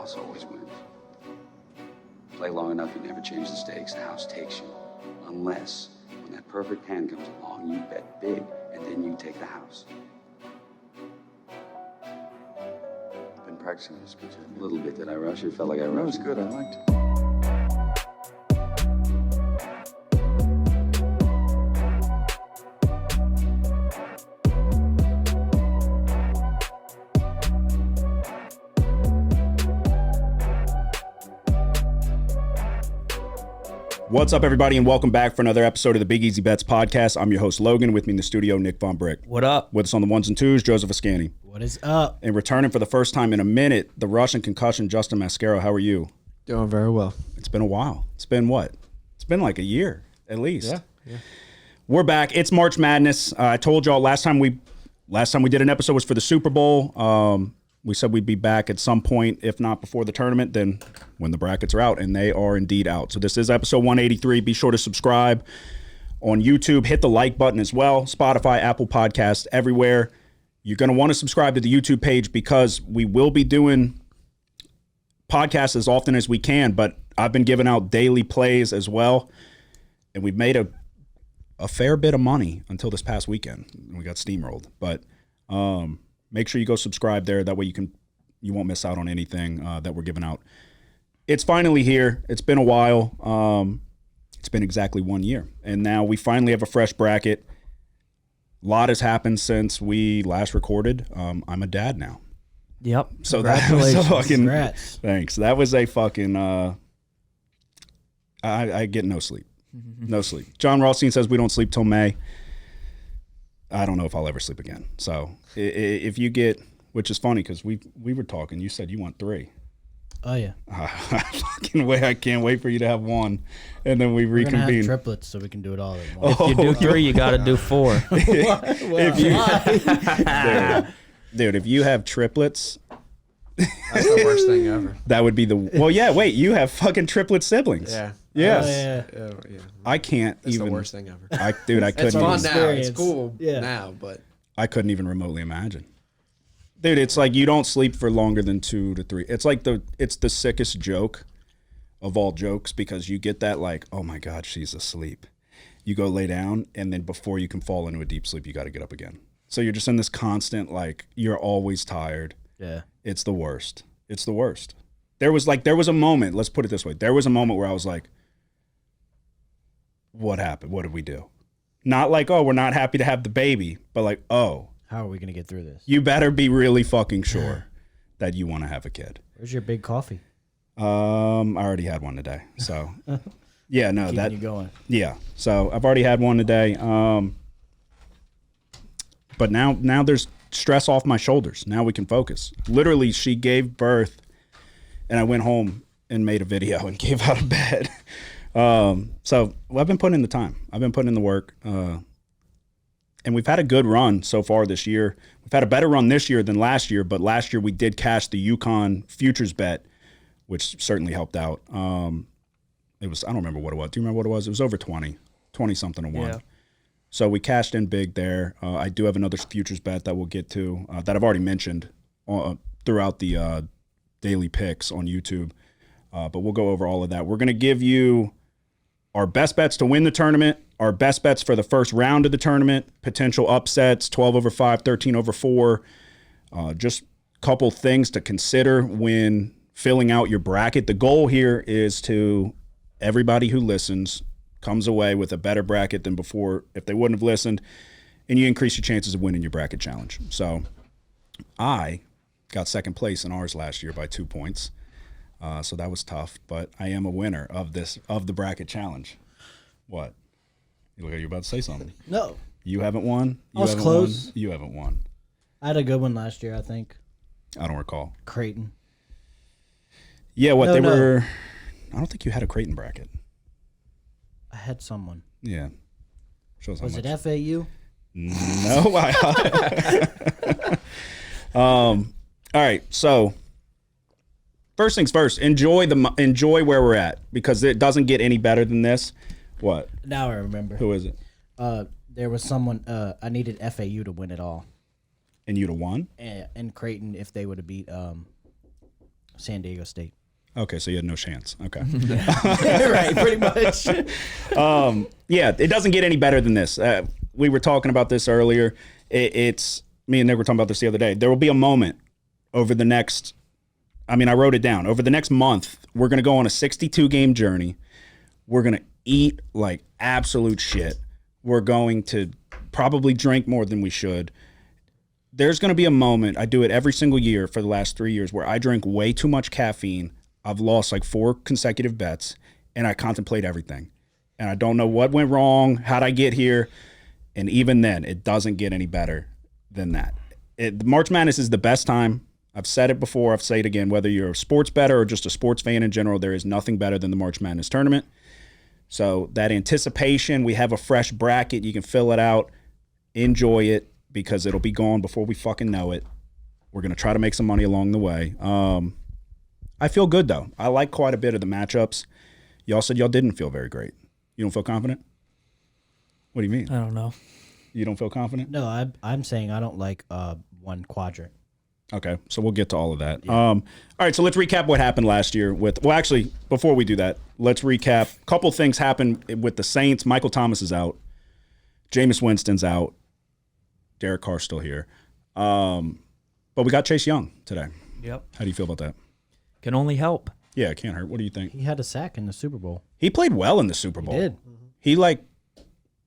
house always wins. Play long enough, you never change the stakes. The house takes you. Unless, when that perfect hand comes along, you bet big, and then you take the house. Been practicing this speech a little bit. Did I rush it? Felt like I rushed. That was good. I liked it. What's up, everybody, and welcome back for another episode of the Big Easy Bets podcast. I'm your host, Logan. With me in the studio, Nick Von Brick. What up? With us on the ones and twos, Joseph Ascani. What is up? And returning for the first time in a minute, the Russian concussion, Justin Mascaro. How are you? Doing very well. It's been a while. It's been what? It's been like a year, at least. Yeah. We're back. It's March Madness. I told y'all last time we did an episode was for the Super Bowl. We said we'd be back at some point, if not before the tournament, then when the brackets are out, and they are indeed out. So this is episode 183. Be sure to subscribe on YouTube. Hit the like button as well. Spotify, Apple Podcasts, everywhere. You're going to want to subscribe to the YouTube page because we will be doing podcasts as often as we can, but I've been giving out daily plays as well, and we've made a fair bit of money until this past weekend. We got steamrolled, but make sure you go subscribe there. That way you won't miss out on anything that we're giving out. It's finally here. It's been a while. It's been exactly 1 year. And now we finally have a fresh bracket. A lot has happened since we last recorded. I'm a dad now. Yep. So that was a fucking... Congrats. Thanks. That was a fucking... I get no sleep. No sleep. John Rothstein says we don't sleep till May. I don't know if I'll ever sleep again. So if you get, which is funny because we were talking, you said you want 3. Oh yeah. I can't wait for you to have 1, and then we We're gonna reconvene. have triplets so we can do it all at once. Oh, if you do 3, you got to do 4. Dude, if you have triplets, That's the worst thing ever. that would be the. Well, yeah. Wait, you have fucking triplet siblings. Yeah. Yes. Yeah. I can't It's even. the worst thing ever. I couldn't. It's fun even, now. It's cool Yeah. now, but I couldn't even remotely imagine. Dude, it's like you don't sleep for longer than 2 to 3. It's like it's the sickest joke of all jokes because you get that like, oh my God, she's asleep. You go lay down, and then before you can fall into a deep sleep, you got to get up again. So you're just in this constant, like, you're always tired. Yeah. It's the worst. It's the worst. There was a moment, let's put it this way. There was a moment where I was like, what happened? What did we do? Not like, oh, we're not happy to have the baby, but like, oh, How are we gonna get through this? you better be really fucking sure that you want to have a kid. Where's your big coffee? I already had one today. So yeah, no, Keeping you going. yeah. So I've already had one today. But now there's stress off my shoulders. Now we can focus. Literally, she gave birth and I went home and made a video and gave out of bed. So I've been putting in the time. I've been putting in the work. And we've had a good run so far this year. We've had a better run this year than last year, but last year we did cash the UConn futures bet, which certainly helped out. It was, I don't remember what it was. Do you remember what it was? It was over 20 something to 1. Yeah. So we cashed in big there. I do have another futures bet that we'll get to that I've already mentioned throughout the daily picks on YouTube. But we'll go over all of that. We're going to give you our best bets to win the tournament, our best bets for the first round of the tournament, potential upsets, 12 over 5, 13 over 4. Just a couple things to consider when filling out your bracket. The goal here is to everybody who listens comes away with a better bracket than before if they wouldn't have listened, and you increase your chances of winning your bracket challenge. So I got second place in ours last year by 2 points. So that was tough, but I am a winner of the bracket challenge. What? You look like you're about to say something. No. You haven't won? I was close. You haven't won. I had a good one last year, I think. I don't recall. Creighton. Yeah, what No, they no. were. I don't think you had a Creighton bracket. I had someone. Yeah. Shows how Was much. it FAU? No. All right. So first things first. Enjoy where we're at because it doesn't get any better than this. What? Now I remember. Who is it? There was someone. I needed FAU to win it all. And you'd have won? And Creighton, if they would have beat San Diego State. Okay, so you had no chance. Okay. Right, pretty much. Yeah, it doesn't get any better than this. We were talking about this earlier. It's me and Nick were talking about this the other day. There will be a moment over the next, I wrote it down. Over the next month, we're going to go on a 62-game journey. We're going to eat like absolute shit. We're going to probably drink more than we should. There's going to be a moment, I do it every single year for the last 3 years, where I drink way too much caffeine. I've lost like 4 consecutive bets, and I contemplate everything. And I don't know what went wrong, how'd I get here. And even then, it doesn't get any better than that. March Madness is the best time. I've said it before, I've said it again, whether you're a sports bettor or just a sports fan in general, there is nothing better than the March Madness tournament. So that anticipation, we have a fresh bracket, you can fill it out, enjoy it, because it'll be gone before we fucking know it. We're going to try to make some money along the way. I feel good, though. I like quite a bit of the matchups. Y'all said y'all didn't feel very great. You don't feel confident? What do you mean? I don't know. You don't feel confident? No, I'm saying I don't like one quadrant. Okay, so we'll get to all of that. Yeah. All right, so let's recap what happened last year with. Well, actually, before we do that, let's recap. A couple things happened with the Saints. Michael Thomas is out. Jameis Winston's out. Derek Carr's still here. But we got Chase Young today. Yep. How do you feel about that? Can only help. Yeah, it can't hurt. What do you think? He had a sack in the Super Bowl. He played well in the Super Bowl. He did. He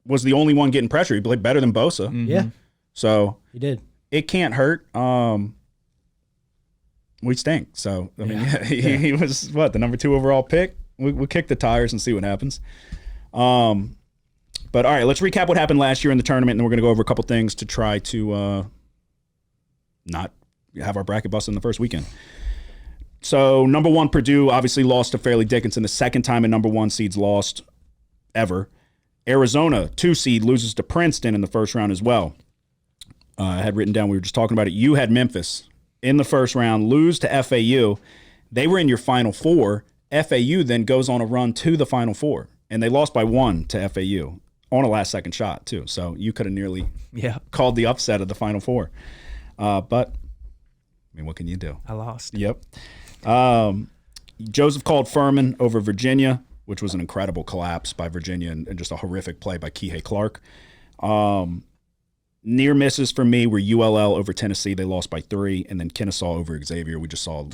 was the only one getting pressure. He played better than Bosa. Mm-hmm. Yeah, So he did. it can't hurt. We stink. So I mean, he was what, the number 2 overall pick. We'll kick the tires and see what happens. But all right, let's recap what happened last year in the tournament, and then we're gonna go over a couple things to try to not have our bracket bust in the first weekend. So number 1, Purdue obviously lost to Fairleigh Dickinson, the second time a number 1 seed's lost ever. Arizona, 2 seed, loses to Princeton in the first round as well. I had written down, we were just talking about it. You had Memphis in the first round, lose to FAU. They were in your Final Four. FAU then goes on a run to the Final Four, and they lost by 1 to FAU on a last-second shot, too. So you could have nearly called the upset of the Final Four. But, what can you do? I lost. Yep. Joseph called Furman over Virginia, which was an incredible collapse by Virginia and just a horrific play by Kihei Clark. Near misses for me were ULL over Tennessee. They lost by 3, and then Kennesaw over Xavier. We just saw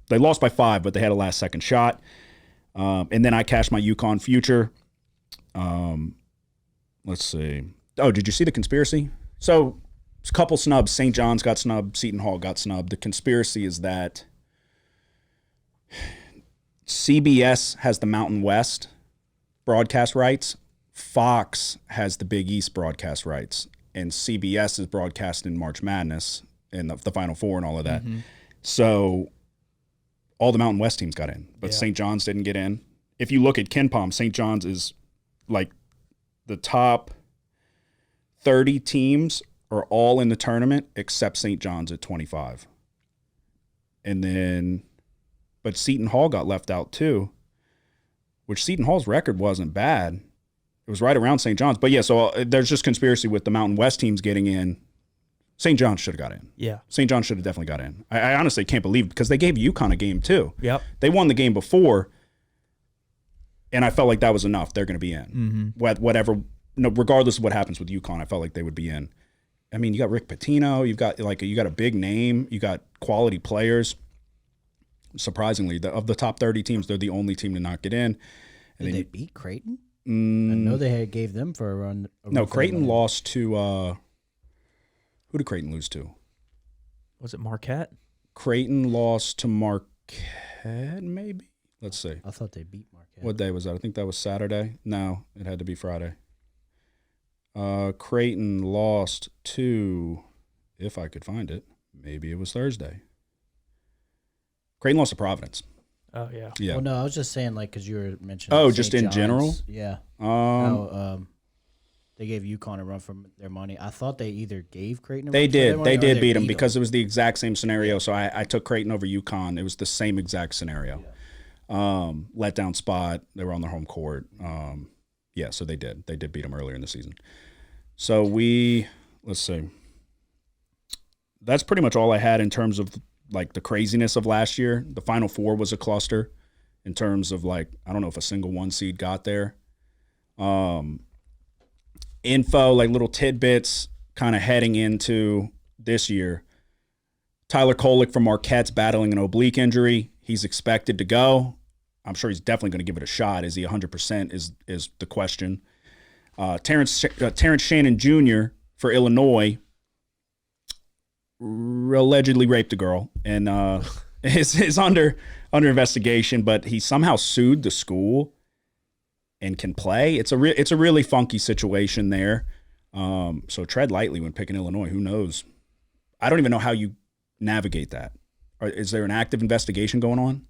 they lost by 5, but they had a last-second shot. And then I cashed my UConn future. Let's see. Oh, did you see the conspiracy? So a couple snubs. St. John's got snubbed. Seton Hall got snubbed. The conspiracy is that CBS has the Mountain West broadcast rights. Fox has the Big East broadcast rights. And CBS is broadcasting March Madness and the Final Four and all of that. Mm-hmm. So all the Mountain West teams got in, but St. John's didn't get in. If you look at KenPom, St. John's is like the top 30 teams are all in the tournament except St. John's at 25. And then, but Seton Hall got left out too, which Seton Hall's record wasn't bad. It was right around St. John's. But yeah, so there's just conspiracy with the Mountain West teams getting in. St. John's should have got in. Yeah. St. John's should have definitely got in. I honestly can't believe it because they gave UConn a game too. Yep. They won the game before, and I felt like that was enough. They're going to be in. Mm-hmm. Whatever, regardless of what happens with UConn, I felt like they would be in. I mean, you got Rick Pitino. You got a big name. You got quality players. Surprisingly, of the top 30 teams, they're the only team to not get in. And Did they beat Creighton? I know they gave them for a run. No, Creighton lost to who did Creighton lose to? Was it Marquette? Creighton lost to Marquette, maybe? Let's see. I thought they beat Marquette. What day was that? I think that was Saturday. No, it had to be Friday. Creighton lost to, if I could find it, maybe it was Thursday. Creighton lost to Providence. Oh, yeah. Yeah. Well, no, I was just saying, because you were mentioning. Oh, St. just in John's. general? Yeah. They gave UConn a run for their money. I thought they either gave Creighton a run They for their did. money They or did beat them because it was the exact same scenario. So I took Creighton over UConn. It was the same exact scenario. Yeah. Letdown spot. They were on their home court. Yeah, so they did. They did beat them earlier in the season. So let's see. That's pretty much all I had in terms of like the craziness of last year. The Final Four was a cluster in terms of like, I don't know if a single 1 seed got there. Info, like little tidbits kind of heading into this year. Tyler Kolek from Marquette's battling an oblique injury. He's expected to go. I'm sure he's definitely going to give it a shot. Is he 100% is the question. Terrence Shannon Jr. for Illinois allegedly raped a girl and is under investigation, but he somehow sued the school and can play. It's a really funky situation there. So tread lightly when picking Illinois. Who knows? I don't even know how you navigate that. Is there an active investigation going on?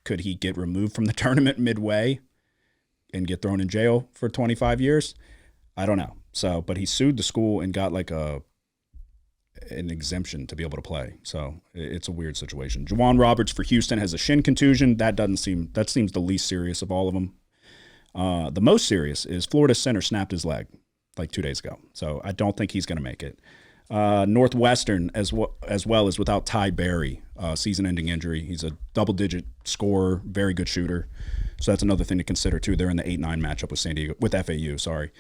Could he get removed from the tournament midway and get thrown in jail for 25 years? I don't know. So, but he sued the school and got like an exemption to be able to play. So it's a weird situation. Juwan Roberts for Houston has a shin contusion. That seems the least serious of all of them. The most serious is Florida center snapped his leg like 2 days ago. So I don't think he's going to make it. Northwestern as well as without Ty Berry, season-ending injury. He's a double-digit scorer, very good shooter. So that's another thing to consider too. They're in the 8-9 matchup with FAU. Sorry.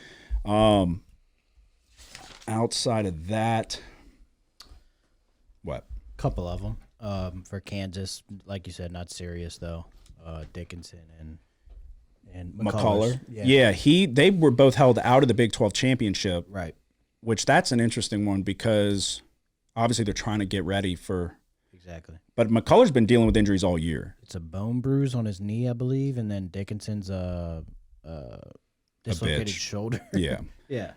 Outside of that, what? Couple of them. For Kansas, like you said, not serious though. Dickinson and McCullough. Yeah. They were both held out of the Big 12 championship. Right. Which that's an interesting one because obviously they're trying to get ready for. Exactly. But McCullough's been dealing with injuries all year. It's a bone bruise on his knee, I believe, and then Dickinson's dislocated shoulder. Yeah. Yeah.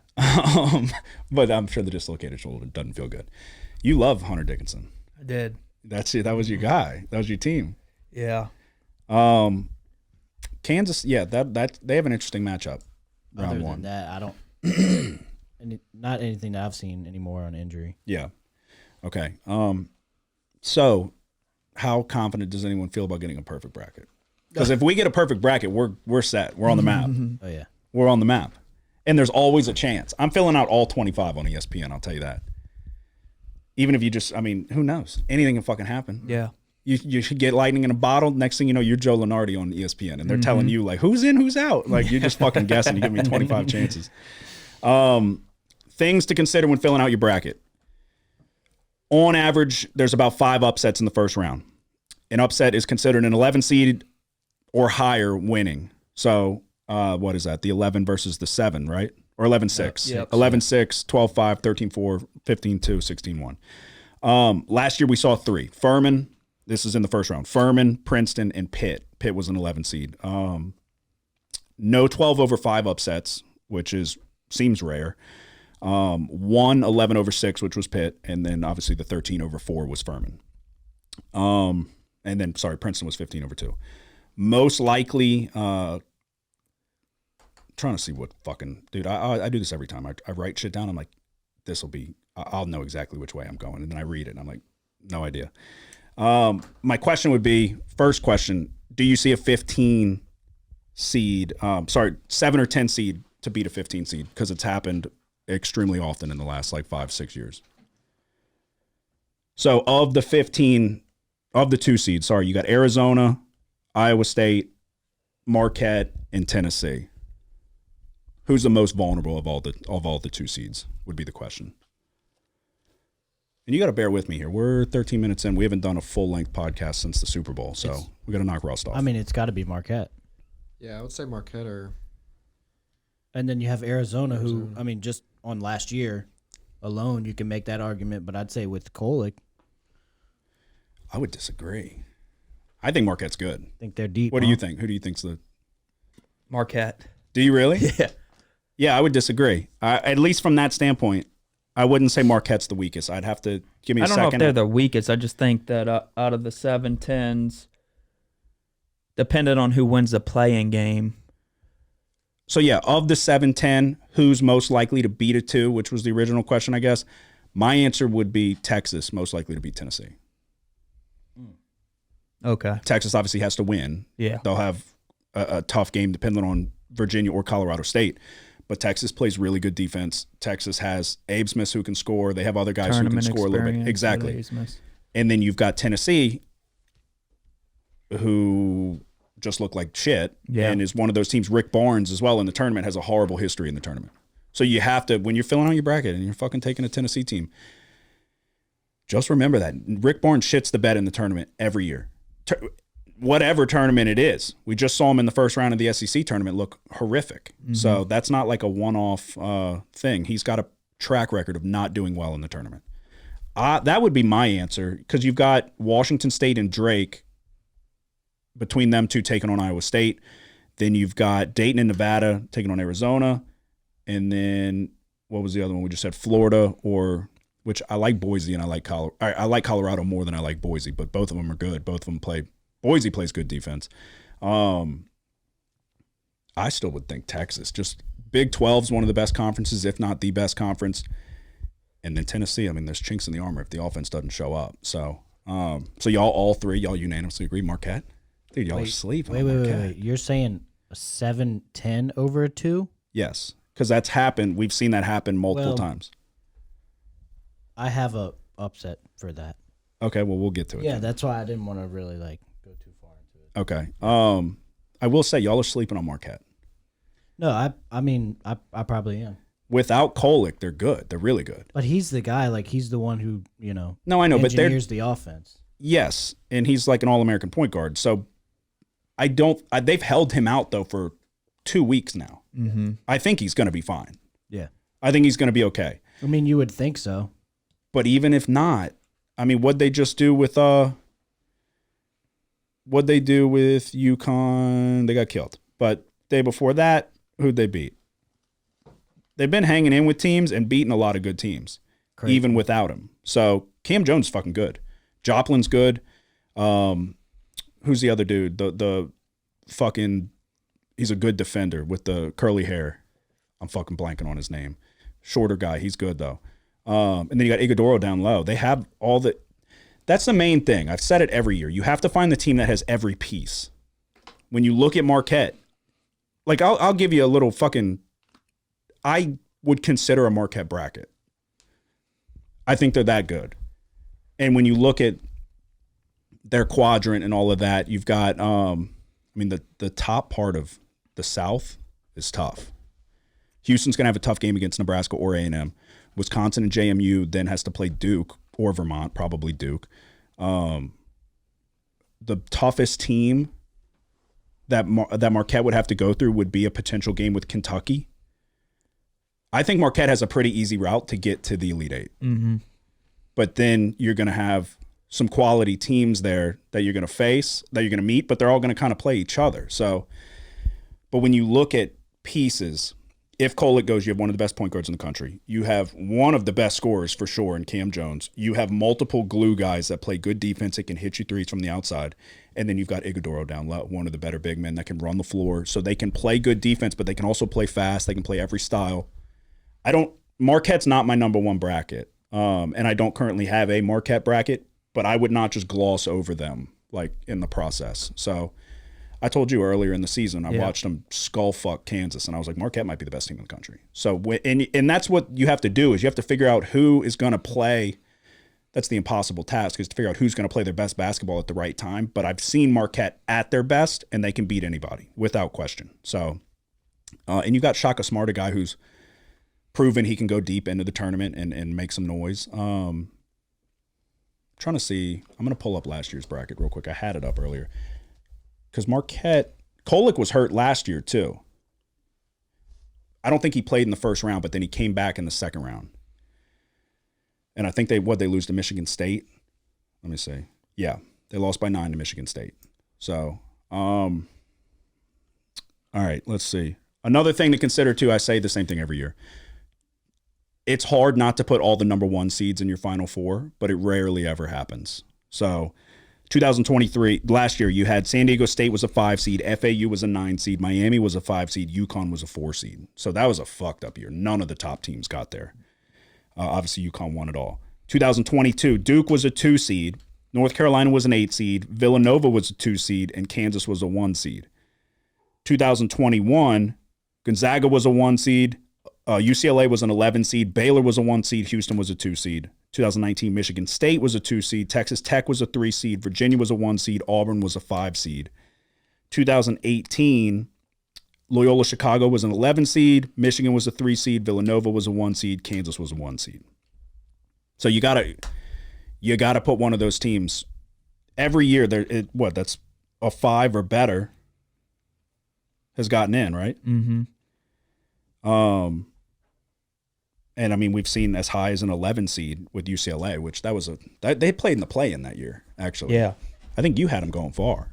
But I'm sure the dislocated shoulder doesn't feel good. You love Hunter Dickinson. I did. That's it. That was your guy. That was your team. Yeah. Kansas, yeah, that they have an interesting matchup. Round Other one. than that, I don't. Not anything that I've seen anymore on injury. Yeah. Okay. So how confident does anyone feel about getting a perfect bracket? Because if we get a perfect bracket, we're set. We're on the map. Oh yeah. We're on the map. And there's always a chance. I'm filling out all 25 on ESPN, I'll tell you that. Even if you who knows? Anything can fucking happen. Yeah. You should get lightning in a bottle. Next thing you know, you're Joe Lenardi on ESPN, and they're telling you, like, who's in, who's out. Like, you're just fucking guessing. You give me 25 chances. Things to consider when filling out your bracket. On average, there's about 5 upsets in the first round. An upset is considered an 11 seed or higher winning. So, what is that? The 11 versus the 7, right? Or 11-6. Yep. 11-6, 12-5, 13-4, 15-2, 16-1. Last year, we saw 3. Furman, this is in the first round. Furman, Princeton, and Pitt. Pitt was an 11 seed. No 12 over 5 upsets, which seems rare. 1 11 over 6, which was Pitt, and then obviously the 13 over 4 was Furman. And then Princeton was 15 over 2. Most likely, trying to see what fucking dude. I do this every time. I write shit down. I'm like, I'll know exactly which way I'm going, and then I read it, and I'm like, no idea. My question would be, first question: do you see a 15 seed? 7 or 10 seed to beat a 15 seed? Because it's happened extremely often in the last 5-6 years. So of the 2 seeds, you got Arizona, Iowa State, Marquette, and Tennessee. Who's the most vulnerable of all the 2 seeds would be the question. And you got to bear with me here. We're 13 minutes in. We haven't done a full-length podcast since the Super Bowl, so we got to knock Rust off. I mean, it's got to be Marquette. Yeah, I would say Marquette or. And then you have Arizona, who, I mean, just on last year alone, you can make that argument. But I'd say with Kolek, I would disagree. I think Marquette's good. I think they're deep. What do you think? Who do you think's the? Marquette. Do you really? Yeah. Yeah, I would disagree. At least from that standpoint, I wouldn't say Marquette's the weakest. I'd have to give me a second. I don't know if they're the weakest. I just think that out of the 7-10s, depending on who wins the play-in game. So, yeah, of the 7-10, who's most likely to beat a 2, which was the original question, I guess, my answer would be Texas, most likely to beat Tennessee. Okay. Texas obviously has to win. Yeah. They'll have a tough game depending on Virginia or Colorado State. But Texas plays really good defense. Texas has Abe Smith who can score. They have other guys who can score a little bit. Exactly. And then you've got Tennessee, who just look like shit, and is one of those teams. Rick Barnes as well in the tournament has a horrible history in the tournament. So you have to, when you're filling out your bracket and you're fucking taking a Tennessee team, just remember that Rick Barnes shits the bed in the tournament every year. Whatever tournament it is. We just saw him in the first round of the SEC tournament look horrific. So that's not like a one-off thing. He's got a track record of not doing well in the tournament. That would be my answer, because you've got Washington State and Drake, between them two taking on Iowa State. Then you've got Dayton and Nevada taking on Arizona. And then what was the other one? We just said Florida, which I like Boise and I like Colorado. I like Colorado more than I like Boise, but both of them are good. Both of them play. Boise plays good defense. I still would think Texas. Just Big 12 is one of the best conferences, if not the best conference. And then Tennessee, I mean, there's chinks in the armor if the offense doesn't show up. So y'all, all three, y'all unanimously agree Marquette? Dude, y'all are sleeping on Marquette. Wait. You're saying a 7-10 over a 2? Yes, because that's happened. We've seen that happen multiple times. I have a upset for that. Okay, well, we'll get to it. Yeah, then. that's why I didn't want to really go too far into it. Okay. I will say y'all are sleeping on Marquette. No, I mean I probably am. Without Kolek, they're good. They're really good. But he's the guy, he's the one who, No, I know, but engineers the offense. Yes, and he's like an All-American point guard. So they've held him out though for 2 weeks now. Mm-hmm. I think he's going to be fine. Yeah. I think he's going to be okay. I mean, you would think so. But even if not, I mean, what'd they just do with UConn? They got killed. But day before that, who'd they beat? They've been hanging in with teams and beating a lot of good teams, even without him. So Cam Jones is fucking good. Joplin's good. Who's the other dude? The fucking, he's a good defender with the curly hair. I'm fucking blanking on his name. Shorter guy. He's good though. And then you got Iguodaro down low. They have all the. That's the main thing. I've said it every year. You have to find the team that has every piece. When you look at Marquette, I'll give you a little fucking. I would consider a Marquette bracket. I think they're that good. And when you look at their quadrant and all of that, you've got, the top part of the South is tough. Houston's going to have a tough game against Nebraska or A&M. Wisconsin and JMU then has to play Duke or Vermont, probably Duke. The toughest team that Marquette would have to go through would be a potential game with Kentucky. I think Marquette has a pretty easy route to get to the Elite Eight. Mm-hmm. But then you're going to have some quality teams there that you're going to face, that you're going to meet, but they're all going to kind of play each other. So, but when you look at pieces, if Kolek goes, you have one of the best point guards in the country. You have one of the best scorers for sure in Cam Jones. You have multiple glue guys that play good defense that can hit you threes from the outside. And then you've got Iguodaro down low, one of the better big men that can run the floor. So they can play good defense, but they can also play fast. They can play every style. Marquette's not my number one bracket. And I don't currently have a Marquette bracket, but I would not just gloss over them in the process. So I told you earlier in the season, I watched them skull fuck Kansas, and I was like, Marquette might be the best team in the country. So, and that's what you have to do, is you have to figure out who is going to play. That's the impossible task, is to figure out who's going to play their best basketball at the right time. But I've seen Marquette at their best, and they can beat anybody without question. So, and you got Shaka Smart, a guy who's proven he can go deep into the tournament and make some noise. Trying to see, I'm going to pull up last year's bracket real quick. I had it up earlier. Because Marquette, Kolek was hurt last year too. I don't think he played in the first round, but then he came back in the second round. And I think they lose to Michigan State? Let me see. Yeah, they lost by 9 to Michigan State. So, all right, let's see. Another thing to consider too, I say the same thing every year. It's hard not to put all the number 1 seeds in your Final Four, but it rarely ever happens. So 2023, last year, you had San Diego State was a 5 seed, FAU was a 9 seed, Miami was a 5 seed, UConn was a 4 seed. So that was a fucked up year. None of the top teams got there. Obviously, UConn won it all. 2022, Duke was a 2 seed, North Carolina was an 8 seed, Villanova was a 2 seed, and Kansas was a 1 seed. 2021, Gonzaga was a 1 seed, UCLA was an 11 seed. Baylor was a 1 seed. Houston was a 2 seed. 2019, Michigan State was a 2 seed. Texas Tech was a 3 seed. Virginia was a 1 seed. Auburn was a 5 seed. 2018, Loyola Chicago was an 11 seed. Michigan was a 3 seed. Villanova was a 1 seed. Kansas was a 1 seed. So you gotta put one of those teams every year. That's a 5 or better has gotten in, right? Mm-hmm. And I mean, we've seen as high as an 11 seed with UCLA, which they played in the play-in that year. Actually, Yeah. I think you had them going far.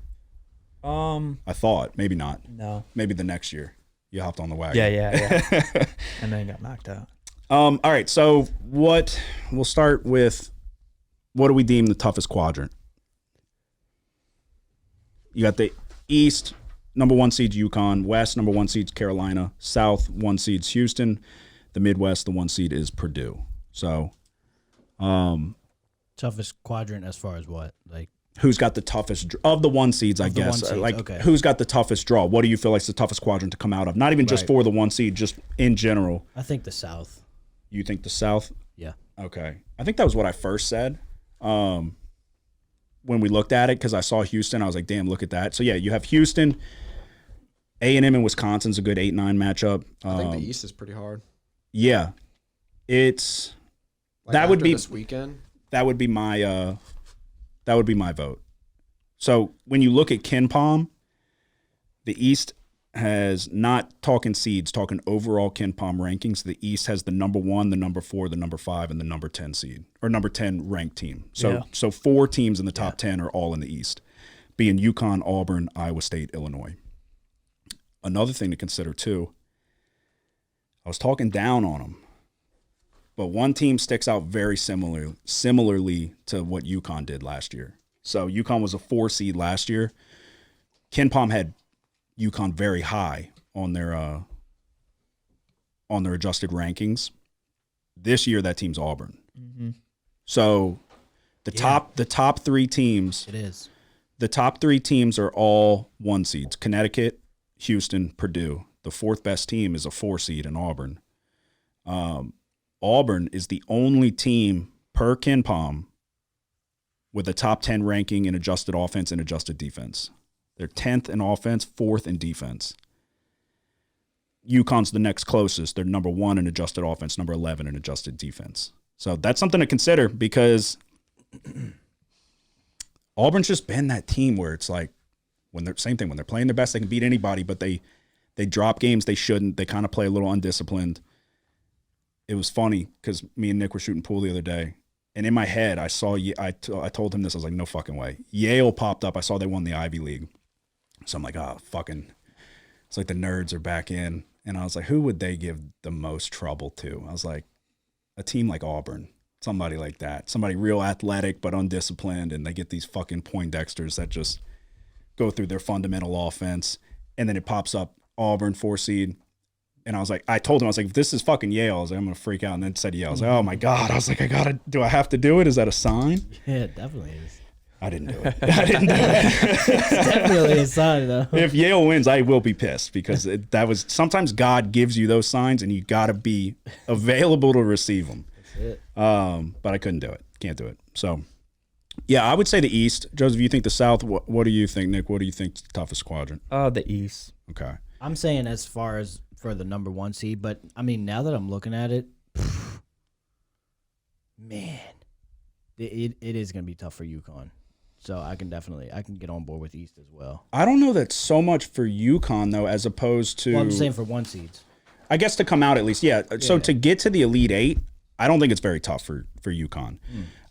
I thought maybe not. No. Maybe the next year you hopped on the wagon. Yeah. And then got knocked out. All right. So we'll start with what do we deem the toughest quadrant? You got the East, number 1 seed's UConn. West, number 1 seed's Carolina. South, 1 seed's Houston. The Midwest, the 1 seed is Purdue. So, Toughest quadrant as far as what? Like, who's got the toughest of the 1 seeds? I Of the guess. 1 seeds, Like, okay. who's got the toughest draw? What do you feel like is the toughest quadrant to come out of? Not even just Right. for the 1 seed, just in general. I think the South. You think the South? Yeah. Okay. I think that was what I first said when we looked at it, because I saw Houston. I was like, damn, look at that. So, yeah, you have Houston. A&M and Wisconsin's a good 8-9 matchup. I think the East is pretty hard. Yeah. It's Like that would after be this weekend. that would be my vote. So when you look at KenPom, the East has, not talking seeds, talking overall KenPom rankings. The East has the number 1, the number 4, the number 5, and the number 10 seed, or number 10 ranked team. So 4 teams in the top 10 are all in the East, being UConn, Auburn, Iowa State, Illinois. Another thing to consider too, I was talking down on them, but one team sticks out very similarly to what UConn did last year. So UConn was a 4 seed last year. KenPom had UConn very high on their adjusted rankings. This year, that team's Auburn. Mm-hmm. So the top 3 teams, It is. the top 3 teams are all 1 seeds: Connecticut, Houston, Purdue. The 4th best team is a 4 seed in Auburn. Auburn is the only team per KenPom with a top 10 ranking in adjusted offense and adjusted defense. They're 10th in offense, 4th in defense. UConn's the next closest. They're number 1 in adjusted offense, number 11 in adjusted defense. So that's something to consider, because Auburn's just been that team where it's like, when they're playing their best, they can beat anybody, but they drop games they shouldn't. They kind of play a little undisciplined. It was funny because me and Nick were shooting pool the other day, and in my head, I saw, I told him this. I was like, no fucking way. Yale popped up. I saw they won the Ivy League. So I'm like, oh, fucking, it's like the nerds are back in. And I was like, who would they give the most trouble to? I was like, a team like Auburn, somebody like that, somebody real athletic but undisciplined, and they get these fucking Poindexters that just go through their fundamental offense, and then it pops up Auburn 4 seed. And I was like, I told him, I was like, if this is fucking Yale, I was like, I'm going to freak out. And then said Yale. I was like, oh my God. I was like, do I have to do it? Is that a sign? Yeah, it definitely is. I didn't do it. I didn't do it. It's definitely a sign, though. If Yale wins, I will be pissed, because sometimes God gives you those signs and you got to be available to receive them. That's it. But I couldn't do it. Can't do it. So, yeah, I would say the East. Joseph, you think the South? What do you think, Nick? What do you think is the toughest quadrant? The East. Okay. I'm saying as far as for the number 1 seed, but I mean, now that I'm looking at it, man, it is going to be tough for UConn. So I can get on board with East as well. I don't know that so much for UConn, though, as opposed to... Well, I'm saying for 1 seeds. I guess to come out at least, yeah. So Yeah. to get to the Elite Eight, I don't think it's very tough for UConn.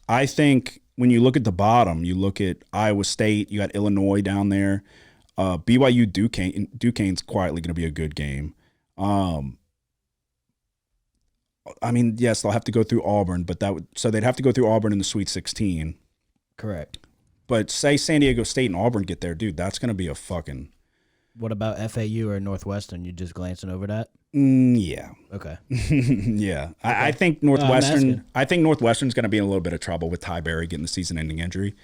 I think when you look at the bottom, you look at Iowa State, you got Illinois down there. BYU Duquesne's quietly going to be a good game. I mean, yes, they'll have to go through Auburn, but so they'd have to go through Auburn in the Sweet 16. Correct. But say San Diego State and Auburn get there, dude, that's going to be a fucking... What about FAU or Northwestern? You just glancing over that? yeah. Okay. Yeah. Okay. I think Northwestern. asking. I think Northwestern's going to be in a little bit of trouble with Ty Berry getting the season-ending injury.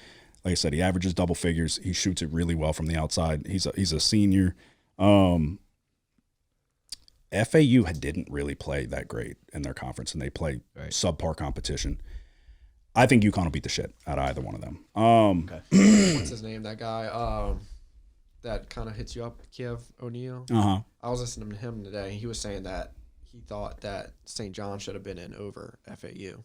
Like I said, he averages double figures. He shoots it really well from the outside. He's a senior. FAU didn't really play that great in their conference, and they play subpar competition. I think UConn will beat the shit out of either one of them. What's his name? That guy that kind of hits you up, Kiev O'Neal. Uh-huh. I was listening to him today. He was saying that he thought that St. John should have been in over FAU.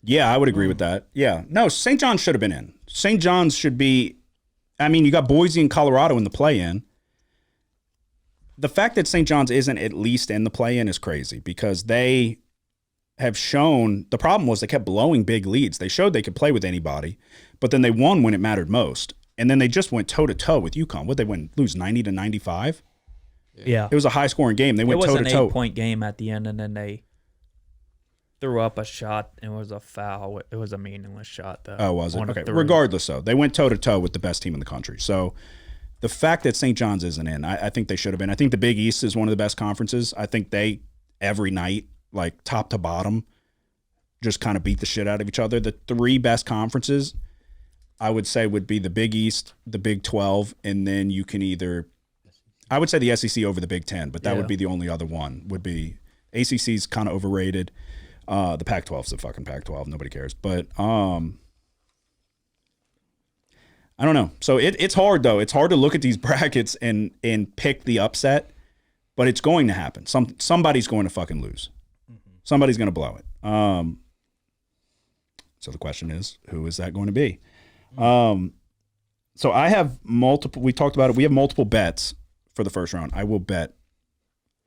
Yeah, I would agree with that. Yeah. No, St. John's should have been in. St. John's should be, I mean, you got Boise and Colorado in the play-in. The fact that St. John's isn't at least in the play-in is crazy because they have shown, the problem was they kept blowing big leads. They showed they could play with anybody, but then they won when it mattered most. And then they just went toe-to-toe with UConn. What, they win, lose 90-95? Yeah. It was a high-scoring game. They went toe-to-toe. It was an 8-point game at the end, and then they threw up a shot, and it was a foul. It was a meaningless shot, though. Oh, was it? On a Okay. three. Regardless, though, they went toe-to-toe with the best team in the country. So the fact that St. John's isn't in, I think they should have been. I think the Big East is one of the best conferences. I think they, every night, like top to bottom, just kind of beat the shit out of each other. The three best conferences, I would say, would be the Big East, the Big 12, and then you can either, I would say the SEC over the Big 10, but that would be the only other one. Would be ACC's kind of overrated. The Pac-12's the fucking Pac-12. Nobody cares. But I don't know. So it's hard, though. It's hard to look at these brackets and pick the upset, but it's going to happen. Somebody's going to fucking lose. Somebody's going to blow it. So the question is, who is that going to be? So I have multiple, we talked about it. We have multiple bets for the first round. I will bet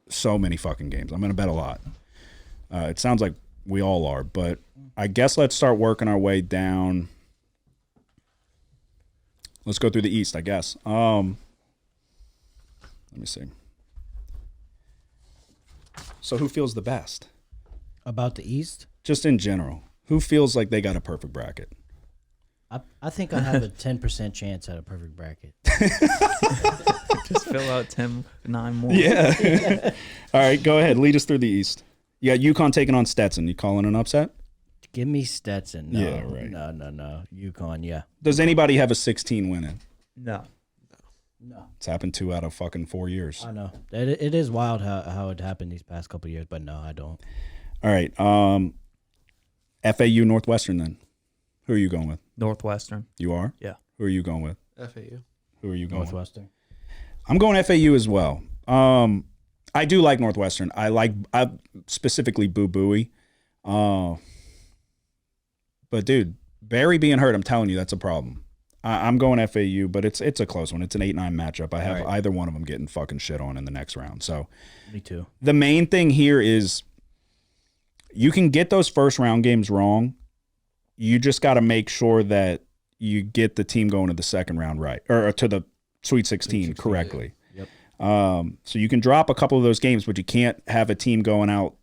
so many fucking games. I'm going to bet a lot. It sounds like we all are, but I guess let's start working our way down. Let's go through the East, I guess. Let me see. So who feels the best? About the East? Just in general. Who feels like they got a perfect bracket? I think I have a 10% chance at a perfect bracket. Just fill out 9 more. Yeah. All right, go ahead. Lead us through the East. You got UConn taking on Stetson. You calling an upset? Give me Stetson. No, Yeah, right. No. UConn, yeah. Does anybody have a 16 winning? No. It's happened 2 out of fucking 4 years. I know. It is wild how it happened these past couple of years, but no, I don't. All right. FAU Northwestern then. Who are you going with? Northwestern. You are? Yeah. Who are you going with? FAU. Who are you going with? Northwestern. I'm going FAU as well. I do like Northwestern. I specifically Boo Booey. But dude, Barry being hurt, I'm telling you, that's a problem. I'm going FAU, but it's a close one. It's an 8-9 matchup. I have either one of them getting fucking shit on in the next round. So Me too. the main thing here is you can get those first round games wrong. You just got to make sure that you get the team going to the second round right, or to the Sweet 16 correctly. Yep. So you can drop a couple of those games, but you can't have a team going out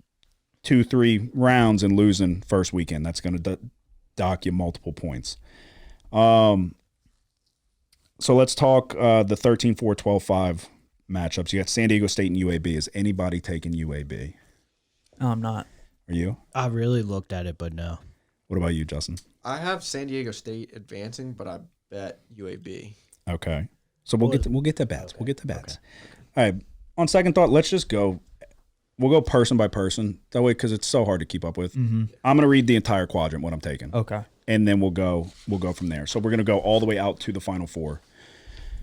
2-3 rounds and losing first weekend. That's going to dock you multiple points. So let's talk the 13-4, 12-5 matchups. You got San Diego State and UAB. Is anybody taking UAB? No, I'm not. Are you? I really looked at it, but no. What about you, Justin? I have San Diego State advancing, but I bet UAB. Okay. So we'll get to bets. We'll get to bets. All right. On second thought, let's just go. We'll go person by person. That way, because it's so hard to keep up with. Mm-hmm. I'm going to read the entire quadrant, what I'm taking. Okay. And then we'll go from there. So we're going to go all the way out to the Final Four.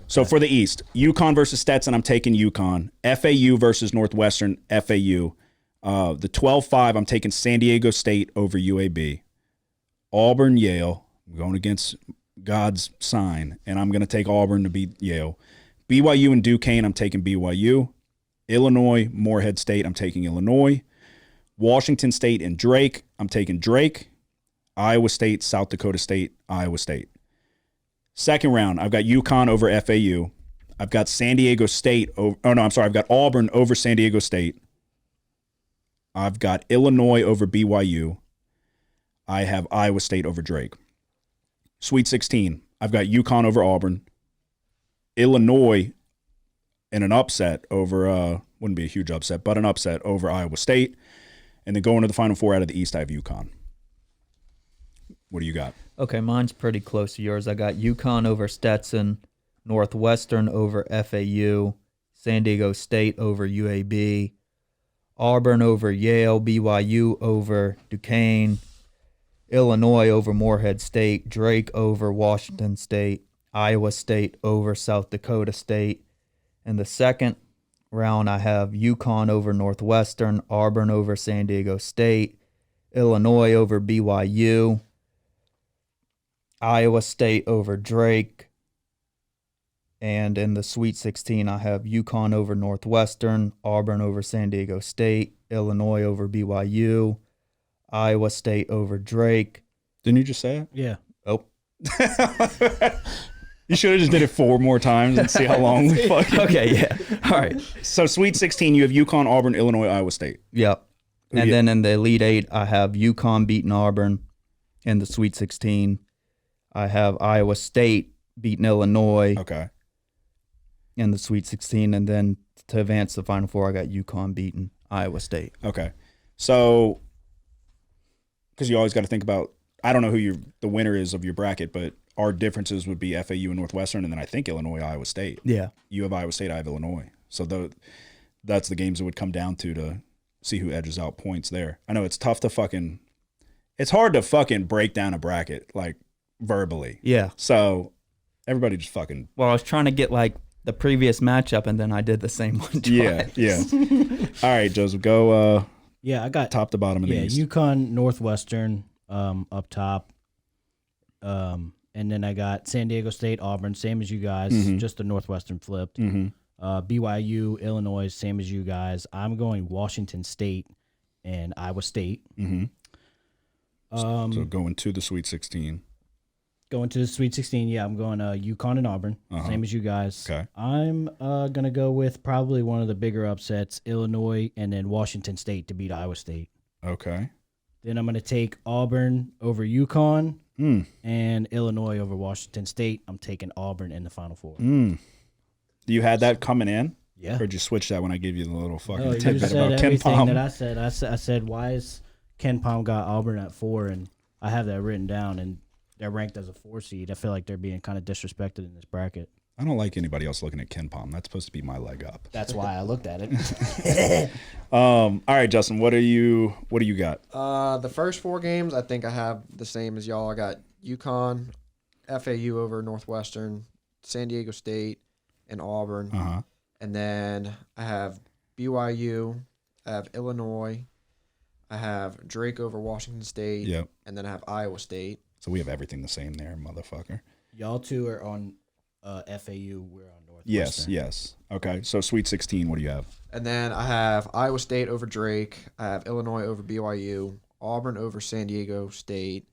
So for the East, UConn versus Stetson, I'm taking UConn. FAU versus Northwestern, FAU. The 12-5, I'm taking San Diego State over UAB. Auburn, Yale. I'm going against God's sign, and I'm going to take Auburn to beat Yale. BYU and Duquesne, I'm taking BYU. Illinois, Morehead State, I'm taking Illinois. Washington State and Drake, I'm taking Drake. Iowa State, South Dakota State, Iowa State. Second round, I've got UConn over FAU. I've got San Diego State I've got Auburn over San Diego State. I've got Illinois over BYU. I have Iowa State over Drake. Sweet 16, I've got UConn over Auburn. Illinois in an upset over, wouldn't be a huge upset, but an upset over Iowa State. And then going to the Final Four out of the East, I have UConn. What do you got? Okay, mine's pretty close to yours. I got UConn over Stetson, Northwestern over FAU, San Diego State over UAB, Auburn over Yale, BYU over Duquesne, Illinois over Morehead State, Drake over Washington State, Iowa State over South Dakota State. In the second round, I have UConn over Northwestern, Auburn over San Diego State, Illinois over BYU, Iowa State over Drake. And in the Sweet 16, I have UConn over Northwestern, Auburn over San Diego State, Illinois over BYU, Iowa State over Drake. Didn't you just say it? Yeah. Oh. You should have just did it 4 more times and see how long we fucking. Okay, yeah. All right. So Sweet 16, you have UConn, Auburn, Illinois, Iowa State. Yep. Who And you- then in the Elite Eight, I have UConn beating Auburn. In the Sweet 16, I have Iowa State beating Illinois Okay. in the Sweet 16. And then to advance to the Final Four, I got UConn beating Iowa State. Okay. So, because you always got to think about, I don't know who the winner is of your bracket, but our differences would be FAU and Northwestern, and then I think Illinois, Iowa State. Yeah. You have Iowa State, I have Illinois. So that's the games it would come down to see who edges out points there. I know it's tough to it's hard to fucking break down a bracket, like, verbally. Yeah. So everybody just fucking. Well, I was trying to get like the previous matchup, and then I did the same one twice. Yeah. All right, Joseph, go Yeah, I got top to bottom of the East. UConn, Northwestern up top. And then I got San Diego State, Auburn, same as you guys, just the Northwestern flipped. BYU, Illinois, same as you guys. I'm going Washington State and Iowa State. So going to the Sweet 16. Going to the Sweet 16, yeah, I'm going UConn and Auburn, same as you guys. Okay. I'm going to go with probably one of the bigger upsets, Illinois, and then Washington State to beat Iowa State. Okay. Then I'm going to take Auburn over UConn and Illinois over Washington State. I'm taking Auburn in the Final Four. You had that coming in? Yeah. Or did you switch that when I gave you the little fucking Oh, you tidbit said about Ken everything Palm? that I said. I said, why is Ken Palm got Auburn at 4? And I have that written down, and they're ranked as a 4 seed. I feel like they're being kind of disrespected in this bracket. I don't like anybody else looking at Ken Palm. That's supposed to be my leg up. That's why I looked at it. All right, Justin, what do you got? The first 4 games, I think I have the same as y'all. I got UConn, FAU over Northwestern, San Diego State, and Auburn. Uh-huh. And then I have BYU, I have Illinois, I have Drake over Washington State, Yep. and then I have Iowa State. So we have everything the same there, motherfucker. Y'all two are on FAU. We're on Northwestern. Yes. Okay, so Sweet 16, what do you have? And then I have Iowa State over Drake, I have Illinois over BYU, Auburn over San Diego State,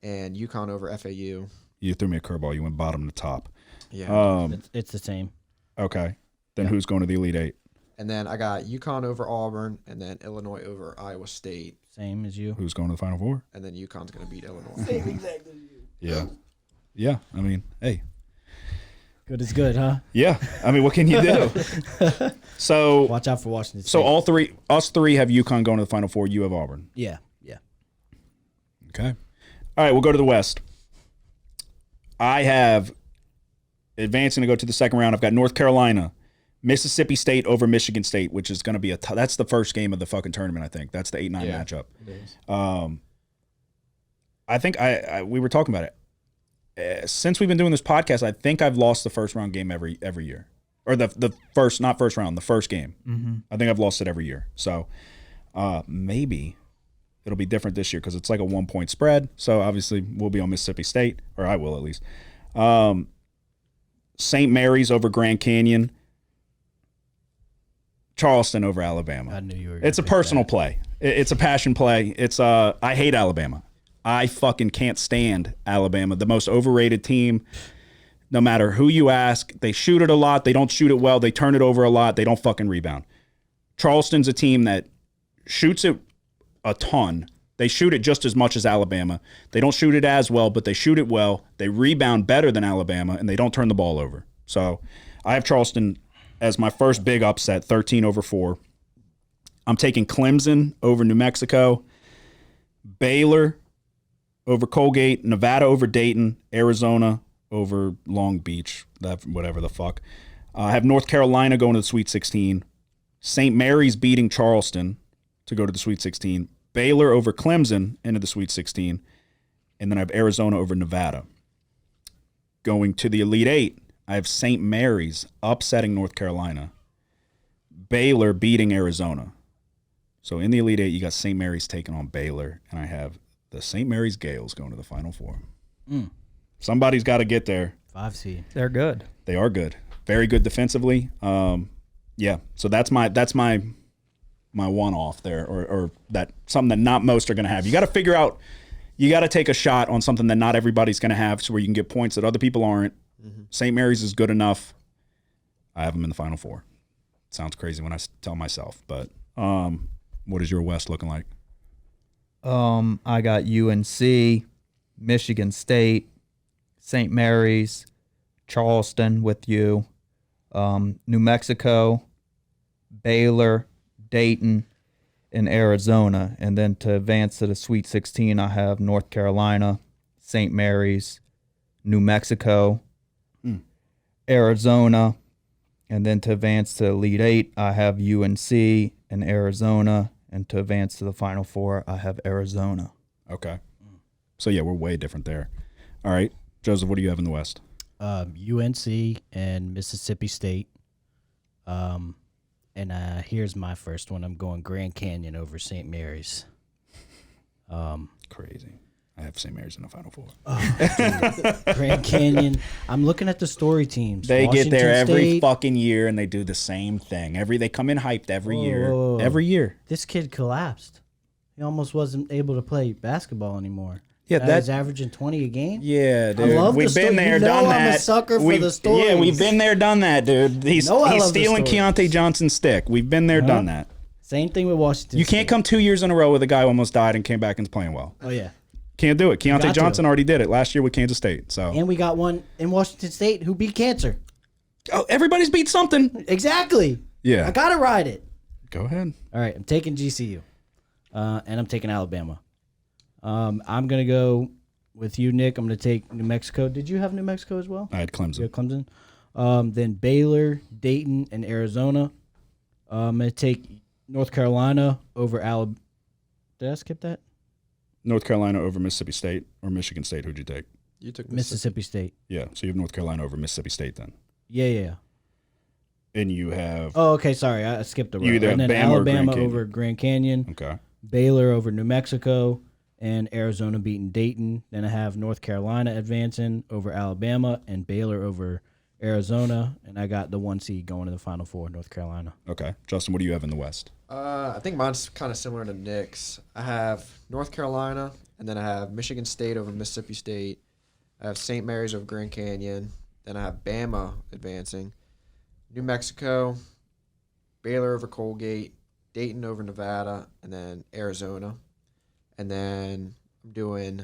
and UConn over FAU. You threw me a curveball. You went bottom to top. Yeah. It's the same. Okay. Then who's going to the Elite Eight? And then I got UConn over Auburn, and then Illinois over Iowa State, Same as you. Who's going to the Final Four? and then UConn's going to beat Illinois. Yeah. Yeah. I mean, hey. Good is good, huh? Yeah. I mean, what can you do? So Watch out for Washington State. So us three have UConn going to the Final Four. You have Auburn. Yeah. Okay. All right, we'll go to the West. I have advancing to go to the second round. I've got North Carolina, Mississippi State over Michigan State, which is going to be that's the first game of the fucking tournament, I think. That's the 8-9 matchup. I think we were talking about it. Since we've been doing this podcast, I think I've lost the first round game every year. Or the first, not first round, the first game. Mm-hmm. I think I've lost it every year. So maybe it'll be different this year because it's like a 1-point spread. So obviously we'll be on Mississippi State, or I will at least. St. Mary's over Grand Canyon. Charleston over Alabama. I knew you were gonna It's a pick personal that. play. It's a passion play. It's I hate Alabama. I fucking can't stand Alabama. The most overrated team. No matter who you ask, they shoot it a lot. They don't shoot it well. They turn it over a lot. They don't fucking rebound. Charleston's a team that shoots it a ton. They shoot it just as much as Alabama. They don't shoot it as well, but they shoot it well. They rebound better than Alabama, and they don't turn the ball over. So I have Charleston as my first big upset, 13-4. I'm taking Clemson over New Mexico, Baylor over Colgate, Nevada over Dayton, Arizona over Long Beach, whatever the fuck. I have North Carolina going to the Sweet 16, St. Mary's beating Charleston, to go to the Sweet 16. Baylor over Clemson into the Sweet 16. And then I have Arizona over Nevada. Going to the Elite Eight, I have St. Mary's upsetting North Carolina. Baylor beating Arizona. So in the Elite Eight, you got St. Mary's taking on Baylor. And I have the St. Mary's Gales going to the Final Four. Somebody's got to get there. 5 seed. They're good. They are good. Very good defensively. Yeah. So that's my one off there, or that something that not most are going to have. You got to figure out. You got to take a shot on something that not everybody's going to have, so where you can get points that other people aren't. St. Mary's is good enough. I have them in the Final Four. Sounds crazy when I tell myself, but what is your West looking like? I got UNC, Michigan State, St. Mary's, Charleston with you, New Mexico, Baylor, Dayton, and Arizona. And then to advance to the Sweet 16, I have North Carolina, St. Mary's, New Mexico, Arizona. And then to advance to Elite Eight, I have UNC and Arizona. And to advance to the Final Four, I have Arizona. Okay. So, yeah, we're way different there. All right. Joseph, what do you have in the West? UNC and Mississippi State. And here's my first one. I'm going Grand Canyon over St. Mary's. Crazy. I have St. Mary's in the Final Four. Grand Canyon. I'm looking at the story teams. They get there Washington every State. fucking year, and they do the same thing. They come in hyped every year. Whoa. Every year. This kid collapsed. He almost wasn't able to play basketball anymore. Yeah, Now he's averaging 20 a game. Yeah, dude. love the We've been story. there, You know done I'm a that. sucker for the stories. Yeah, we've been there, done that, dude. He's know I love the stealing stories. Keontae Johnson's stick. We've been there, done that. Same thing with Washington You State. can't come 2 years in a row with a guy who almost died and came back and's playing well. Oh, yeah. Can't do it. Keontae got to. Johnson already did it last year with Kansas State. So And we got one in Washington State who beat cancer. everybody's beat something. Exactly. Yeah. I got to ride it. Go ahead. All right, I'm taking GCU. And I'm taking Alabama. I'm going to go with you, Nick. I'm going to take New Mexico. Did you have New Mexico as well? I had Clemson. You have Clemson. Then Baylor, Dayton, and Arizona. I'm going to take North Carolina over Alabama. Did I skip that? North Carolina over Mississippi State or Michigan State. Who'd you take? You took Mississippi State. Yeah. So you have North Carolina over Mississippi State then. Yeah. And you have Oh, okay. Sorry, I skipped a row. You either And then have Bama or Alabama Grand Canyon. over Grand Canyon, okay. Baylor over New Mexico, and Arizona beating Dayton. Then I have North Carolina advancing over Alabama and Baylor over Arizona. And I got the 1 seed going to the Final Four, North Carolina. Okay. Justin, what do you have in the West? I think mine's kind of similar to Nick's. I have North Carolina, and then I have Michigan State over Mississippi State. I have St. Mary's over Grand Canyon. Then I have Bama advancing. New Mexico, Baylor over Colgate, Dayton over Nevada, and then Arizona. And then I'm doing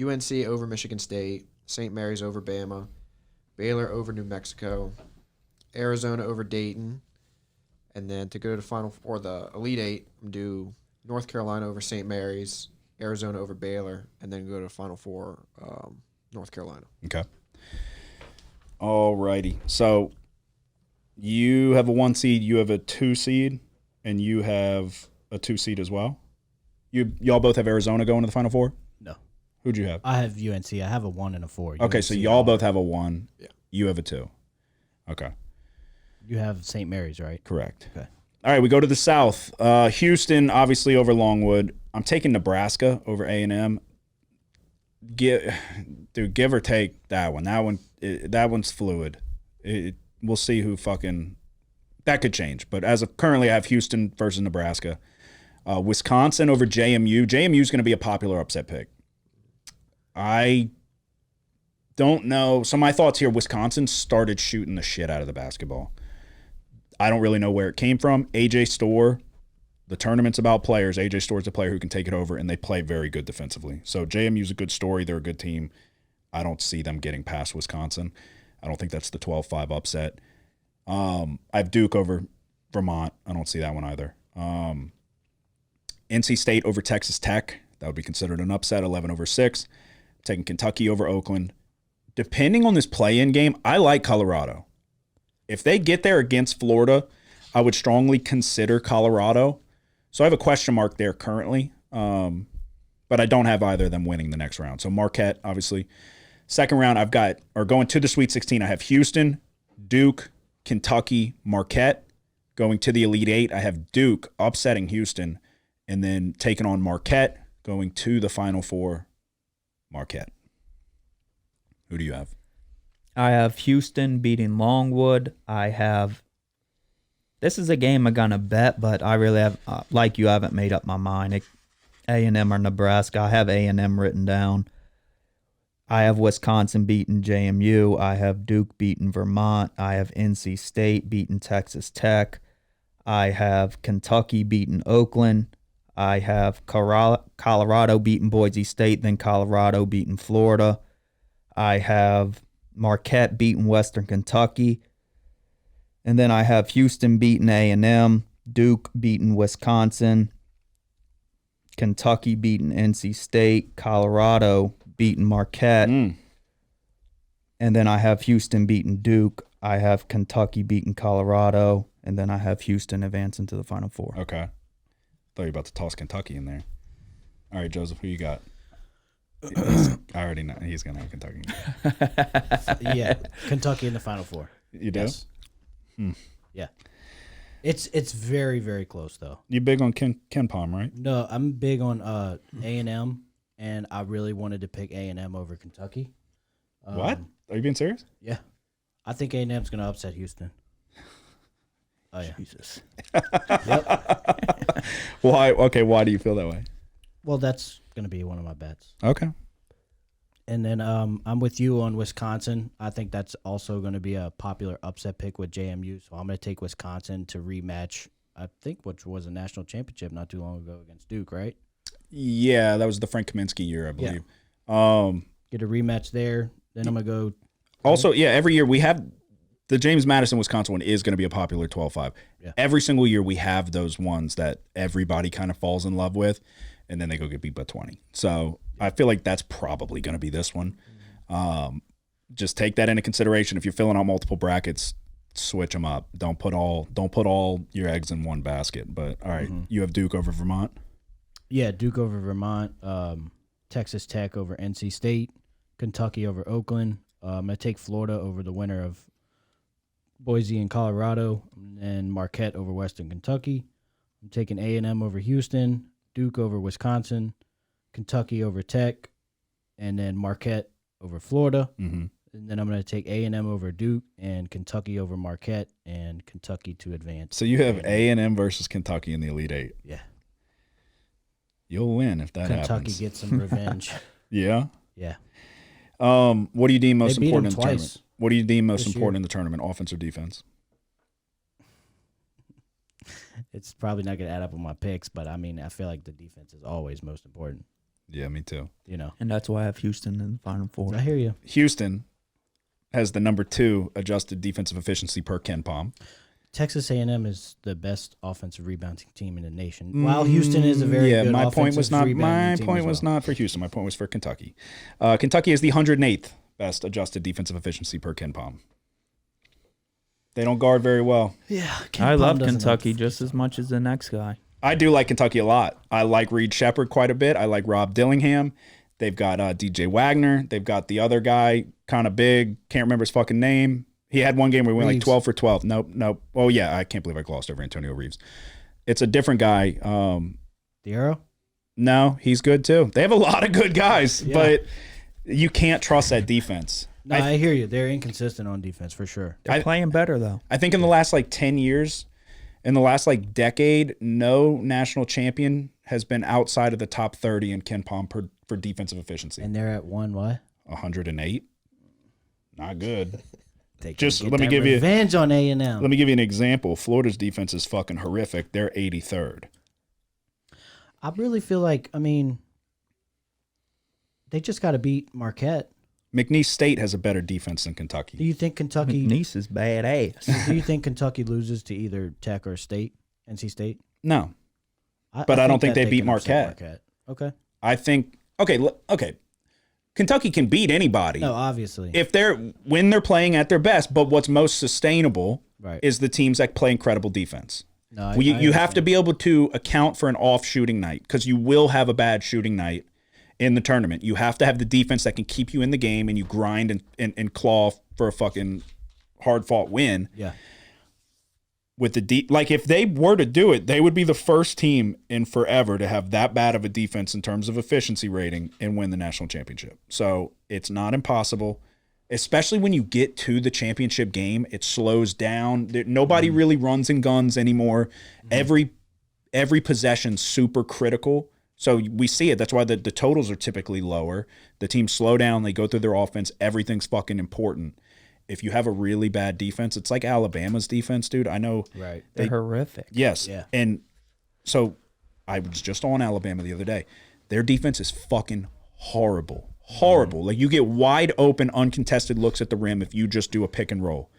UNC over Michigan State, St. Mary's over Bama, Baylor over New Mexico, Arizona over Dayton. And then to go to the final or the Elite Eight, I'm do North Carolina over St. Mary's, Arizona over Baylor, and then go to the Final Four, North Carolina. Okay. All righty. So you have a 1 seed, you have a 2 seed, and you have a 2 seed as well. Y'all both have Arizona going to the Final Four? No. Who'd you have? I have UNC. I have a 1 and a 4. Okay, so y'all both have a 1. Yeah. You have a 2. Okay. You have St. Mary's, right? Correct. Okay. All right, we go to the South. Houston, obviously, over Longwood. I'm taking Nebraska over A&M. Give or take that one. That one's fluid. We'll see who fucking – that could change. But as of currently, I have Houston versus Nebraska. Wisconsin over JMU. JMU is going to be a popular upset pick. I don't know. So my thoughts here, Wisconsin started shooting the shit out of the basketball. I don't really know where it came from. AJ Storr, the tournament's about players. AJ Storr's a player who can take it over, and they play very good defensively. So JMU's a good story. They're a good team. I don't see them getting past Wisconsin. I don't think that's the 12-5 upset. I have Duke over Vermont. I don't see that one either. NC State over Texas Tech. That would be considered an upset, 11 over 6. Taking Kentucky over Oakland. Depending on this play-in game, I like Colorado. If they get there against Florida, I would strongly consider Colorado. So I have a question mark there currently, but I don't have either of them winning the next round. So Marquette, obviously. Second round, going to the Sweet 16, I have Houston, Duke, Kentucky, Marquette. Going to the Elite Eight, I have Duke upsetting Houston, and then taking on Marquette, going to the Final Four, Marquette. Who do you have? I have Houston beating Longwood. This is a game I'm gonna bet, but I really have, like you, haven't made up my mind. A&M or Nebraska. I have A&M written down. I have Wisconsin beating JMU. I have Duke beating Vermont. I have NC State beating Texas Tech. I have Kentucky beating Oakland. I have Colorado beating Boise State, then Colorado beating Florida. I have Marquette beating Western Kentucky. And then I have Houston beating A&M, Duke beating Wisconsin, Kentucky beating NC State, Colorado beating Marquette. And then I have Houston beating Duke. I have Kentucky beating Colorado. And then I have Houston advancing to the Final Four. Okay. Thought you were about to toss Kentucky in there. All right, Joseph, who you got? I already know. He's going to have Kentucky. Yeah, Kentucky in the Final Four. You do? Yes. Yeah. It's very, very close, though. You big on Ken Palm, right? No, I'm big on A&M, and I really wanted to pick A&M over Kentucky. What? Are you being serious? Yeah. I think A&M's going to upset Houston. Oh, yeah. Jesus. Yep. Why? Okay, why do you feel that way? Well, that's going to be one of my bets. Okay. And then I'm with you on Wisconsin. I think that's also going to be a popular upset pick with JMU. So I'm going to take Wisconsin to rematch, I think, which was a national championship not too long ago against Duke, right? Yeah, that was the Frank Kaminsky year, I believe. Get a rematch there. Then I'm going to go. Also, yeah, every year we have the James Madison, Wisconsin one is going to be a popular 12-5. Yeah. Every single year we have those ones that everybody kind of falls in love with, and then they go get beat by 20. So I feel like that's probably going to be this one. Just take that into consideration. If you're filling out multiple brackets, switch them up. Don't put all your eggs in one basket. But all right, you have Duke over Vermont. Yeah, Duke over Vermont, Texas Tech over NC State, Kentucky over Oakland. I'm going to take Florida over the winner of Boise and Colorado, and Marquette over Western Kentucky. I'm taking A&M over Houston, Duke over Wisconsin, Kentucky over Tech, and then Marquette over Florida. And then I'm going to take A&M over Duke and Kentucky over Marquette and Kentucky to advance. So you have A&M versus Kentucky in the Elite Eight. Yeah. You'll win if that Kentucky happens. gets some revenge. Yeah. Yeah. What do you deem most They beat important in them the tournament? twice What do you deem most this important year. in the tournament, offense or defense? It's probably not going to add up on my picks, but I mean, I feel like the defense is always most important, Yeah, me too. you know. And that's why I have Houston in the Final Four. I hear you. Houston has the number 2 adjusted defensive efficiency per Ken Palm. Texas A&M is the best offensive rebounding team in the nation. While Houston is a very good my offensive point was not rebounding team as well. not for Houston. My point was for Kentucky. Kentucky is the 108th best adjusted defensive efficiency per Ken Palm. They don't guard very well. Yeah, I love Kentucky just as much as the next guy. I do like Kentucky a lot. I like Reed Shepherd quite a bit. I like Rob Dillingham. They've got DJ Wagner. They've got the other guy, kind of big. Can't remember his fucking name. He had one game where he went like Reeves. 12 for 12. Nope. Oh, yeah. I can't believe I glossed over Antonio Reeves. It's a different guy. The Arrow? No, he's good too. They have a lot of good guys, Yeah. but you can't trust that defense. No, I hear you. They're inconsistent on defense for sure. They're playing better, though. I think in the last 10 years, in the last decade, no national champion has been outside of the top 30 in Ken Palm for defensive efficiency. And they're at what? 108. Not good. They can Just get let me that give you revenge on A&M. let me give you an example. Florida's defense is fucking horrific. They're 83rd. I really feel like, I mean, they just got to beat Marquette. McNeese State has a better defense than Kentucky. Do you think Kentucky? McNeese is badass. Do you think Kentucky loses to either Tech or State, NC State? No, But I don't think that they beat can upset Marquette. Okay. I think okay. Kentucky can beat anybody. No, obviously. When they're playing at their best, but what's most sustainable Right. is the teams that play incredible defense. No, You have to be able to account for an off shooting night because you will have a bad shooting night in the tournament. You have to have the defense that can keep you in the game and you grind and claw for a fucking hard fought win. Yeah. With the like if they were to do it, they would be the first team in forever to have that bad of a defense in terms of efficiency rating and win the national championship. So it's not impossible. Especially when you get to the championship game, it slows down. Nobody really runs and guns anymore. Every possession's super critical. So we see it. That's why the totals are typically lower. The teams slow down. They go through their offense. Everything's fucking important. If you have a really bad defense, it's like Alabama's defense, dude. I know. Right. They're horrific. Yes. Yeah. And so I was just on Alabama the other day. Their defense is fucking horrible. Horrible. Like you get wide open, uncontested looks at the rim if you just do a pick and roll.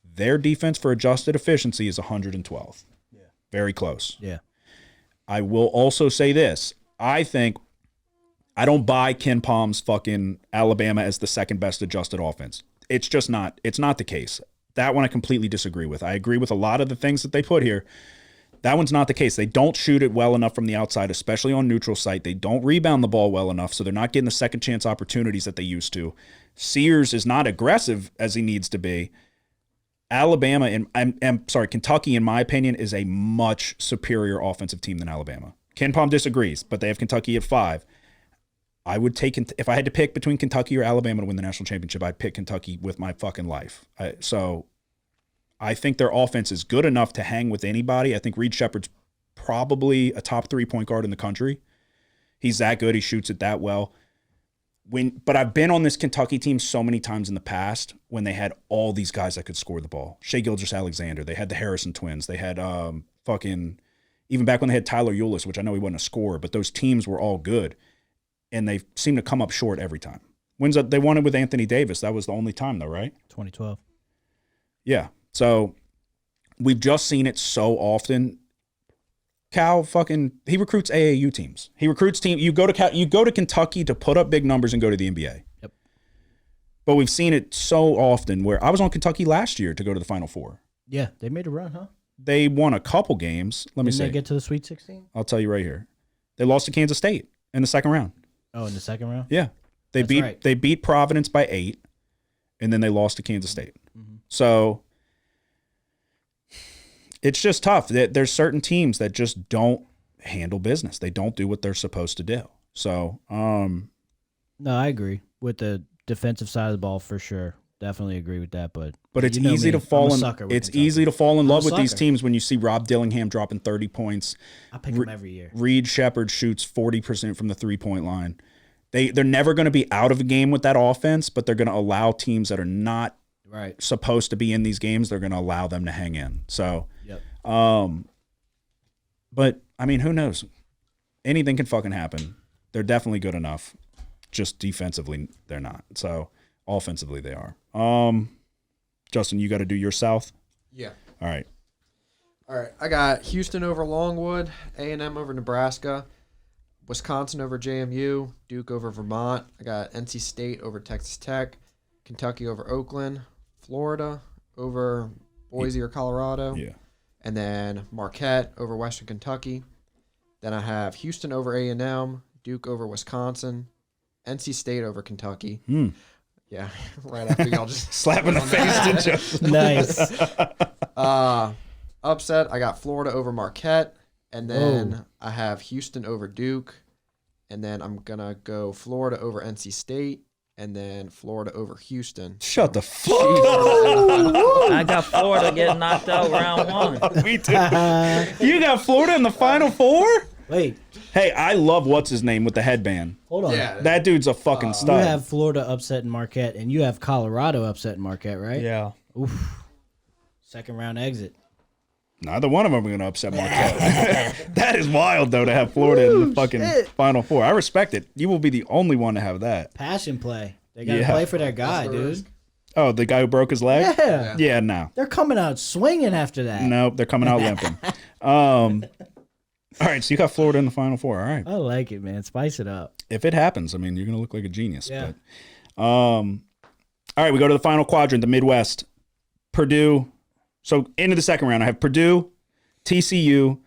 Their defense for adjusted efficiency is 112th. Yeah. Very close. Yeah. I will also say this. I don't buy Ken Palm's fucking Alabama as the second best adjusted offense. It's just not. It's not the case. That one I completely disagree with. I agree with a lot of the things that they put here. That one's not the case. They don't shoot it well enough from the outside, especially on neutral site. They don't rebound the ball well enough, so they're not getting the second chance opportunities that they used to. Sears is not aggressive as he needs to be. Alabama, and I'm sorry, Kentucky, in my opinion, is a much superior offensive team than Alabama. Ken Palm disagrees, but they have Kentucky at 5. I would take, if I had to pick between Kentucky or Alabama to win the national championship, I'd pick Kentucky with my fucking life. So I think their offense is good enough to hang with anybody. I think Reed Shepherd's probably a top 3 point guard in the country. He's that good. He shoots it that well. But I've been on this Kentucky team so many times in the past when they had all these guys that could score the ball. Shea Gilgeous-Alexander. They had the Harrison twins. They had even back when they had Tyler Ulis, which I know he wasn't a scorer, but those teams were all good. And they seem to come up short every time. They won it with Anthony Davis. That was the only time though, right? 2012. Yeah. So we've just seen it so often. Cal he recruits AAU teams. He recruits teams. You go to Kentucky to put up big numbers and go to the NBA. Yep. But we've seen it so often where I was on Kentucky last year to go to the Final Four. Yeah, they made a run, huh? They won a couple games. Didn't they get to the Sweet 16? I'll tell you right here. They lost to Kansas State in the second round. Oh, in the second round? Yeah. They beat Providence by 8, and then they lost to Kansas State. Mm-hmm. So it's just tough. There's certain teams that just don't handle business. They don't do what they're supposed to do. So no, I agree with the defensive side of the ball for sure. Definitely agree with that. But it's easy to fall in. It's easy to fall in love with these teams when you see Rob Dillingham dropping 30 points. I pick him every year. Reed Shepherd shoots 40% from the 3-point line. They're never going to be out of a game with that offense, but they're going to allow teams that are not supposed to be in these games. They're going to allow them to hang in. So, but I mean, who knows? Anything can fucking happen. They're definitely good enough. Just defensively, they're not. So offensively, they are. Justin, you got to do your South. Yeah. All right. I got Houston over Longwood, A&M over Nebraska, Wisconsin over JMU, Duke over Vermont. I got NC State over Texas Tech, Kentucky over Oakland, Florida over Boise or Colorado. Yeah. And then Marquette over Western Kentucky. Then I have Houston over A&M, Duke over Wisconsin, NC State over Kentucky. Yeah, right after y'all just slap in the face to Justin. Nice. Upset, I got Florida over Marquette, and then I have Houston over Duke, and then I'm going to go Florida over NC State, and then Florida over Houston. Shut the fuck up. I got Florida getting knocked out round 1. Me too. You got Florida in the Final Four? Wait. Hey, I love what's his name with the headband. Hold on. Yeah. That dude's a fucking You stud. have Florida upset in Marquette, and you have Colorado upset in Marquette, right? Yeah. Oof. Second round exit. Neither one of them are going to upset Marquette. That is wild, though, to have Florida in the fucking Final Four. I respect it. You will be the only one to have that. Passion play. They got to play for their guy, dude. Oh, the guy who broke his leg? Yeah. Yeah, no. They're coming out swinging after that. Nope, they're coming out limping. All right, so you got Florida in the Final Four. All right. I like it, man. Spice it up. If it happens, I mean, you're going to look like a genius. Yeah. But, all right, we go to the final quadrant, the Midwest. Purdue. So into the second round, I have Purdue, TCU,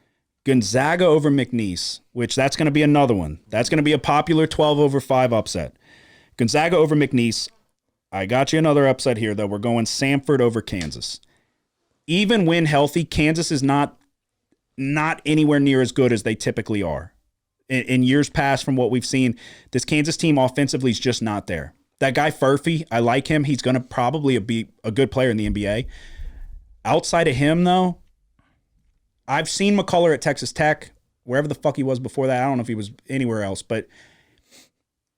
Gonzaga over McNeese, which that's going to be another one. That's going to be a popular 12/5 upset. Gonzaga over McNeese. I got you another upset here, though. We're going Samford over Kansas. Even when healthy, Kansas is not anywhere near as good as they typically are. In years past, from what we've seen, this Kansas team offensively is just not there. That guy Furphy, I like him. He's going to probably be a good player in the NBA. Outside of him, though, I've seen McCullough at Texas Tech, wherever the fuck he was before that. I don't know if he was anywhere else, but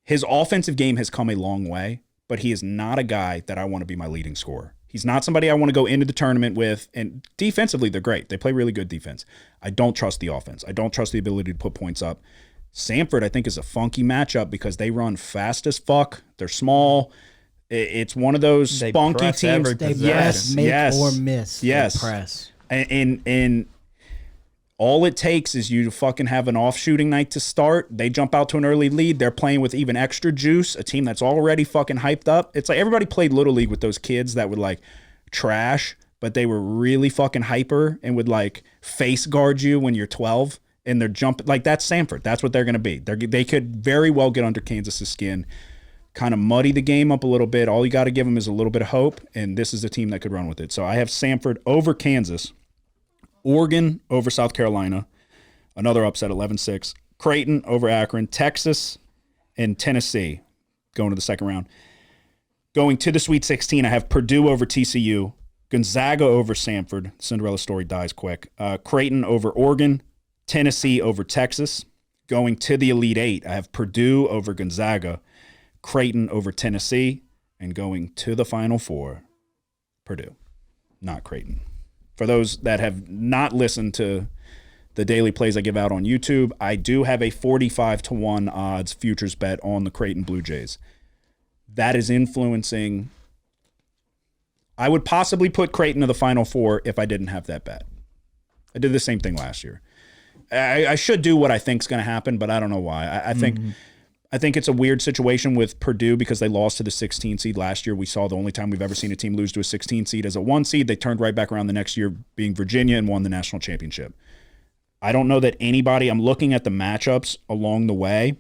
his offensive game has come a long way, but he is not a guy that I want to be my leading scorer. He's not somebody I want to go into the tournament with, and defensively, they're great. They play really good defense. I don't trust the offense. I don't trust the ability to put points up. Samford, I think, is a funky matchup because they run fast as fuck. They're small. It's one of those They spunky press teams. every They possession. press, make yes, or miss. They yes. press. And all it takes is you to fucking have an off shooting night to start. They jump out to an early lead. They're playing with even extra juice, a team that's already fucking hyped up. It's like everybody played Little League with those kids that would like trash, but they were really fucking hyper and would like face guard you when you're 12 and they're jumping. Like that's Samford. That's what they're going to be. They could very well get under Kansas's skin, kind of muddy the game up a little bit. All you got to give them is a little bit of hope, and this is a team that could run with it. So I have Samford over Kansas. Oregon over South Carolina, another upset, 11-6. Creighton over Akron. Texas and Tennessee going to the second round. Going to the Sweet 16, I have Purdue over TCU, Gonzaga over Samford. Cinderella story dies quick. Creighton over Oregon, Tennessee over Texas. Going to the Elite Eight, I have Purdue over Gonzaga, Creighton over Tennessee, and going to the Final Four, Purdue, not Creighton. For those that have not listened to the daily plays I give out on YouTube, I do have a 45-1 odds futures bet on the Creighton Blue Jays. That is influencing. I would possibly put Creighton to the Final Four if I didn't have that bet. I did the same thing last year. I should do what I think is going to happen, but I don't know why. I think it's a weird situation with Purdue because they lost to the 16 seed last year. We saw the only time we've ever seen a team lose to a 16 seed as a 1 seed. They turned right back around the next year being Virginia and won the national championship. I don't know that anybody, I'm looking at the matchups along the way.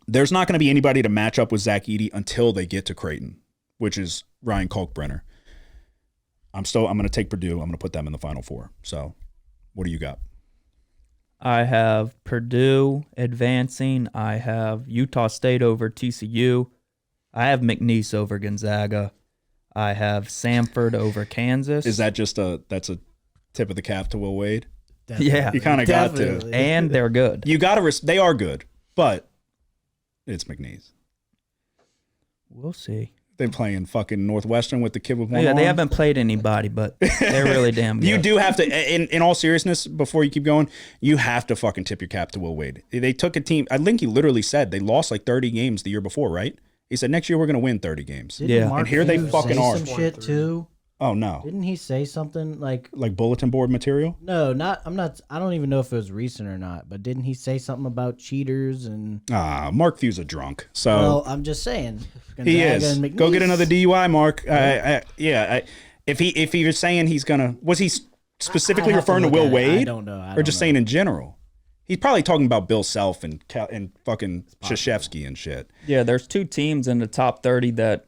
There's not going to be anybody to match up with Zach Edey until they get to Creighton, which is Ryan Kalkbrenner. I'm going to take Purdue. I'm going to put them in the Final Four. So what do you got? I have Purdue advancing. I have Utah State over TCU. I have McNeese over Gonzaga. I have Samford over Kansas. Is that just that's a tip of the cap to Will Wade? Yeah. You kind of got to. Definitely. And they're good. You got to. They are good, but it's McNeese. We'll see. They're playing fucking Northwestern with the kid with one Yeah, they arm. haven't played anybody, but they're really damn good. You do have to, in all seriousness, before you keep going, you have to fucking tip your cap to Will Wade. They took a team, I think he literally said they lost like 30 games the year before, right? He said next year we're going to win 30 games. Didn't Yeah. Mark And here they Hughes fucking say are. some shit too. Oh, no. Didn't he say something like? Bulletin board material? No, not. I'm not. I don't even know if it was recent or not. But didn't he say something about cheaters and? Mark Few's a drunk. So Well, I'm just saying. he Gonzaga is. and Go get McNeese. another DUI, Mark. If he was saying he's going to, was he specifically I have to referring to look Will at it. Wade? I don't know. Or just saying in general? He's probably talking about Bill Self and fucking Krzyzewski and shit. Yeah, there's two teams in the top 30 that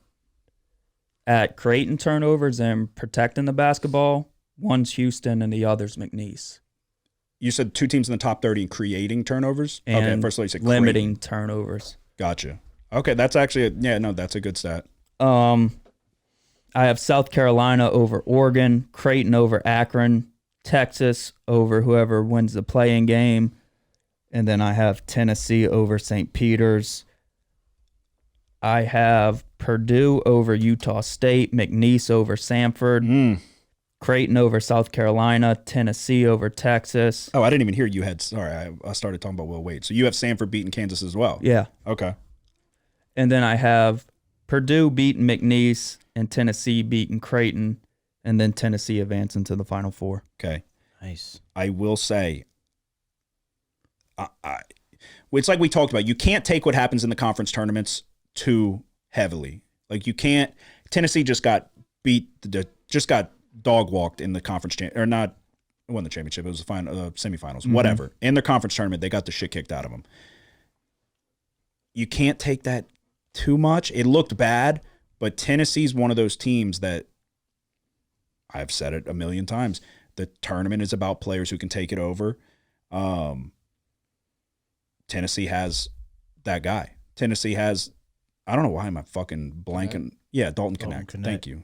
at creating turnovers and protecting the basketball. One's Houston and the other's McNeese. You said two teams in the top 30 in creating turnovers? And Okay, first of all, you said limiting creating. turnovers. Gotcha. Okay, that's actually, that's a good stat. I have South Carolina over Oregon, Creighton over Akron, Texas over whoever wins the play-in game, and then I have Tennessee over St. Peter's. I have Purdue over Utah State, McNeese over Samford, Creighton over South Carolina, Tennessee over Texas. Oh, I didn't even hear you had, sorry, I started talking about Will Wade. So you have Samford beating Kansas as well? Yeah. Okay. And then I have Purdue beating McNeese and Tennessee beating Creighton, and then Tennessee advancing to the Final Four. Okay. Nice. I will say, it's like we talked about. You can't take what happens in the conference tournaments too heavily. Like you can't. Tennessee just got beat. Just got dog walked in the conference or not It wasn't the championship. It was the semifinals. Whatever. In their conference tournament, they got the shit kicked out of them. You can't take that too much. It looked bad, but Tennessee's one of those teams that I've said it a million times. The tournament is about players who can take it over. Tennessee has that guy. Tennessee has, I don't know why am I fucking blanking. Yeah, Dalton Connect. Thank you.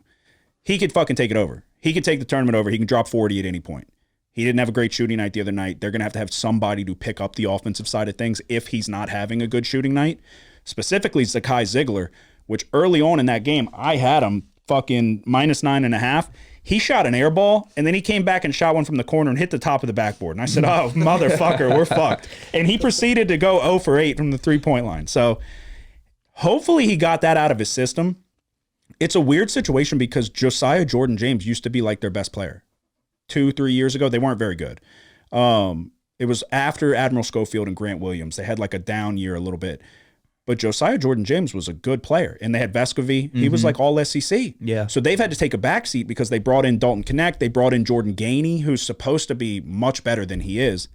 He could fucking take it over. He could take the tournament over. He can drop 40 at any point. He didn't have a great shooting night the other night. They're going to have somebody to pick up the offensive side of things if he's not having a good shooting night. Specifically, Zakai Ziegler, which early on in that game, I had him fucking -9.5. He shot an air ball, and then he came back and shot one from the corner and hit the top of the backboard. And I said, oh, motherfucker, we're fucked. And he proceeded to go 0 for 8 from the three-point line. So hopefully he got that out of his system. It's a weird situation because Josiah Jordan-James used to be like their best player. 2-3 years ago, they weren't very good. It was after Admiral Schofield and Grant Williams. They had like a down year a little bit. But Josiah Jordan-James was a good player. And they had Vescovy. He was like all SEC. Yeah. So they've had to take a backseat because they brought in Dalton Connect. They brought in Jordan Gainey, who's supposed to be much better than he is.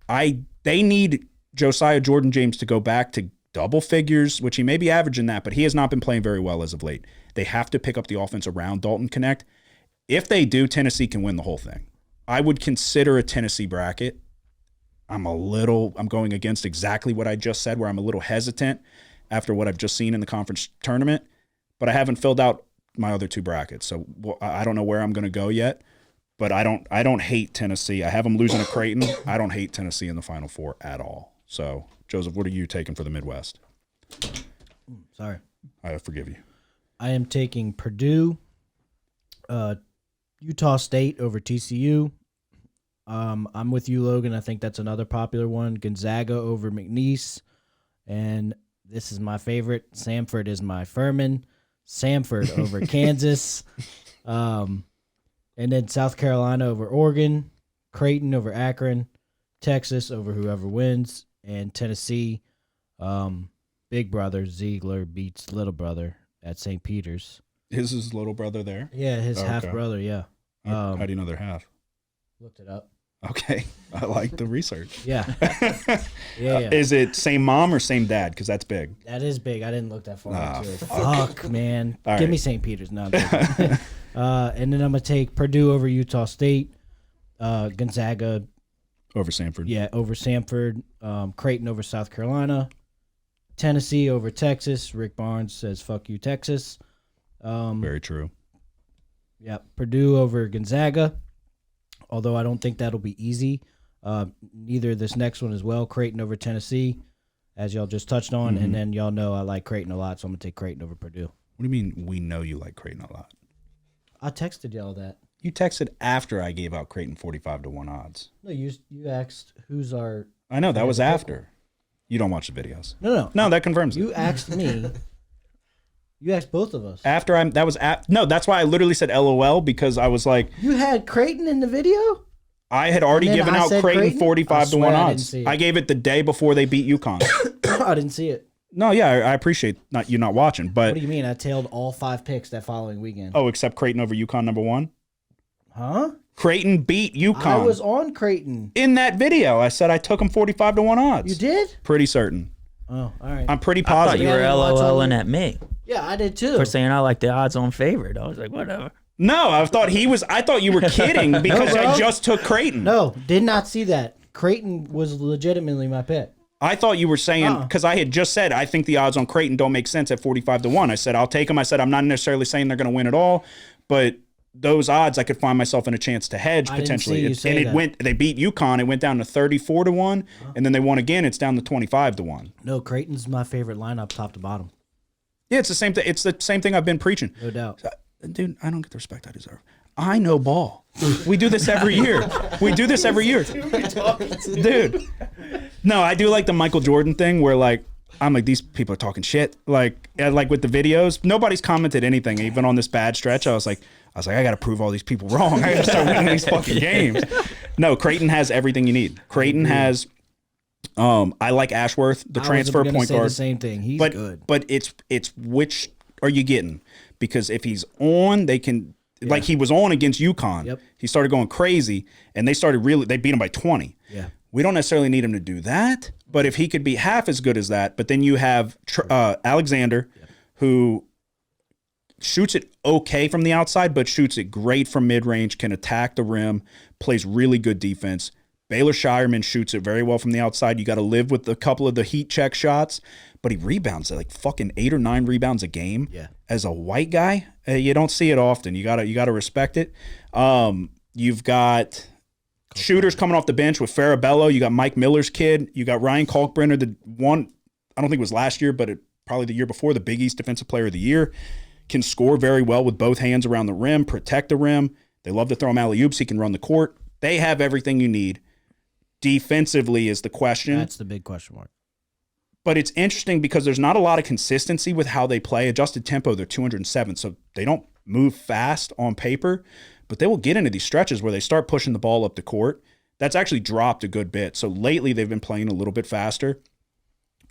They need Josiah Jordan-James to go back to double figures, which he may be averaging that, but he has not been playing very well as of late. They have to pick up the offense around Dalton Connect. If they do, Tennessee can win the whole thing. I would consider a Tennessee bracket. I'm going against exactly what I just said, where I'm a little hesitant after what I've just seen in the conference tournament, but I haven't filled out my other two brackets. So I don't know where I'm going to go yet, but I don't hate Tennessee. I have them losing to Creighton. I don't hate Tennessee in the Final Four at all. So Joseph, what are you taking for the Midwest? Sorry. I forgive you. I am taking Purdue, Utah State over TCU. I'm with you, Logan. I think that's another popular one. Gonzaga over McNeese. And this is my favorite. Samford is my Furman. Samford over Kansas. And then South Carolina over Oregon. Creighton over Akron. Texas over whoever wins. And Tennessee, big brother Ziegler beats little brother at St. Peter's. Is his little brother there? Yeah, his half brother, yeah. How do you know they're half? Looked it up. Okay. I like the research. Yeah. Yeah. Is it same mom or same dad? Because that's big. That is big. I didn't look that far into it. Fuck, man. All Give right. me St. Peter's now. And then I'm going to take Purdue over Utah State. Gonzaga. Over Samford. Yeah, over Samford. Creighton over South Carolina. Tennessee over Texas. Rick Barnes says, fuck you, Texas. Very true. Yeah, Purdue over Gonzaga. Although I don't think that'll be easy. Neither this next one as well. Creighton over Tennessee, as y'all just touched on. Mm-hmm. And then y'all know I like Creighton a lot, so I'm going to take Creighton over Purdue. What do you mean we know you like Creighton a lot? I texted y'all that. You texted after I gave out Creighton 45-1 odds. No, you asked who's our... I know, that was after. You don't watch the videos. No. No, that confirms You it. asked me. You asked both of us. No, that's why I literally said LOL, because I was like, You had Creighton in the video? I had already And then given I out said Creighton Creighton? 45-1 I swear I didn't odds. see it. I gave it the day before they beat UConn. I didn't see it. No, yeah, I appreciate you not watching, but What do you mean? I tailed all 5 picks that following weekend. except Creighton over UConn number 1. Huh? Creighton beat UConn. I was on Creighton. In that video, I said I took them 45-1 odds. You did? Pretty certain. Oh, all right. I'm pretty I thought positive. you were Yeah, I didn't watch LOLing all- at me Yeah, I did too. for saying I like the odds on favorite. I was like, whatever. No, I thought you were kidding because No, bro. I just took Creighton. No, did not see that. Creighton was legitimately my pick. I thought you were saying, because I had just said, I think the odds on Creighton don't make sense at 45-1. I said, I'll take them. I said, I'm not necessarily saying they're going to win at all, but those odds, I could find myself in a chance to hedge I didn't potentially. see you say that. They beat UConn. It went down to 34-1, and then they won again. It's down to 25-1. No, Creighton's my favorite lineup, top to bottom. Yeah, it's the same thing. It's the same thing I've been preaching. No doubt. Dude, I don't get the respect I deserve. I know ball. We do this every year. Dude. No, I do like the Michael Jordan thing where like I'm like, these people are talking shit. Like with the videos, nobody's commented anything. Even on this bad stretch, I was like, I got to prove all these people wrong. I got to start winning these fucking games. No, Creighton has everything you need. Creighton has. I like Ashworth, the transfer point guard. The same thing. He's good. But it's which are you getting? Because if he's on, they can Like he was on against UConn. Yep. He started going crazy, and they beat him by 20. Yeah. We don't necessarily need him to do that, but if he could be half as good as that, but then you have Alexander, who shoots it okay from the outside, but shoots it great from mid-range, can attack the rim, plays really good defense. Baylor Shireman shoots it very well from the outside. You got to live with a couple of the heat check shots, but he rebounds at like fucking 8 or 9 rebounds a game. Yeah. As a white guy, you don't see it often. You gotta respect it. You've got shooters coming off the bench with Farabello. You got Mike Miller's kid. You got Ryan Kalkbrenner, the one, I don't think it was last year, but probably the year before, the Big East Defensive Player of the Year. Can score very well with both hands around the rim, protect the rim. They love to throw him alley-oops. He can run the court. They have everything you need. Defensively is the question. That's the big question mark. But it's interesting because there's not a lot of consistency with how they play. Adjusted tempo, they're 207, so they don't move fast on paper, but they will get into these stretches where they start pushing the ball up the court. That's actually dropped a good bit. So lately they've been playing a little bit faster.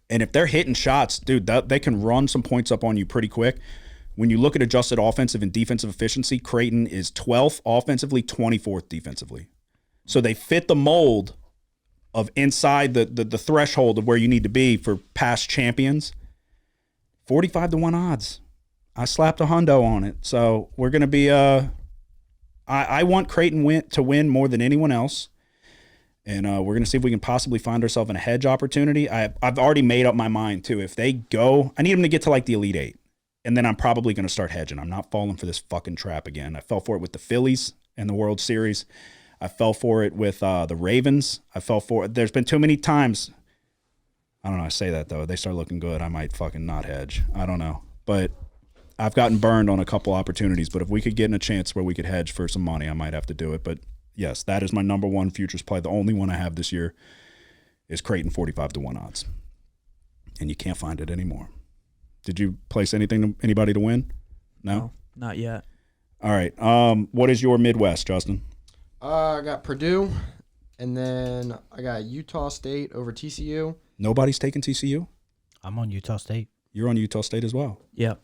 And if they're hitting shots, dude, they can run some points up on you pretty quick. When you look at adjusted offensive and defensive efficiency, Creighton is 12th offensively, 24th defensively. So they fit the mold of inside the threshold of where you need to be for past champions. 45-1 odds. I slapped a hundo on it. So we're going to be I want Creighton to win more than anyone else. And we're going to see if we can possibly find ourselves in a hedge opportunity. I've already made up my mind, too. If they go, I need them to get to like the Elite Eight. And then I'm probably going to start hedging. I'm not falling for this fucking trap again. I fell for it with the Phillies and the World Series. I fell for it with the Ravens. I fell for it. There's been too many times. I don't know. I say that, though. They start looking good. I might fucking not hedge. I don't know. But I've gotten burned on a couple opportunities. But if we could get in a chance where we could hedge for some money, I might have to do it. But yes, that is my number one futures play. The only one I have this year is Creighton 45-1 odds. And you can't find it anymore. Did you place anybody to win? No? Not yet. All right. What is your Midwest, Justin? I got Purdue, and then I got Utah State over TCU. Nobody's taking TCU? I'm on Utah State. You're on Utah State as well. Yep.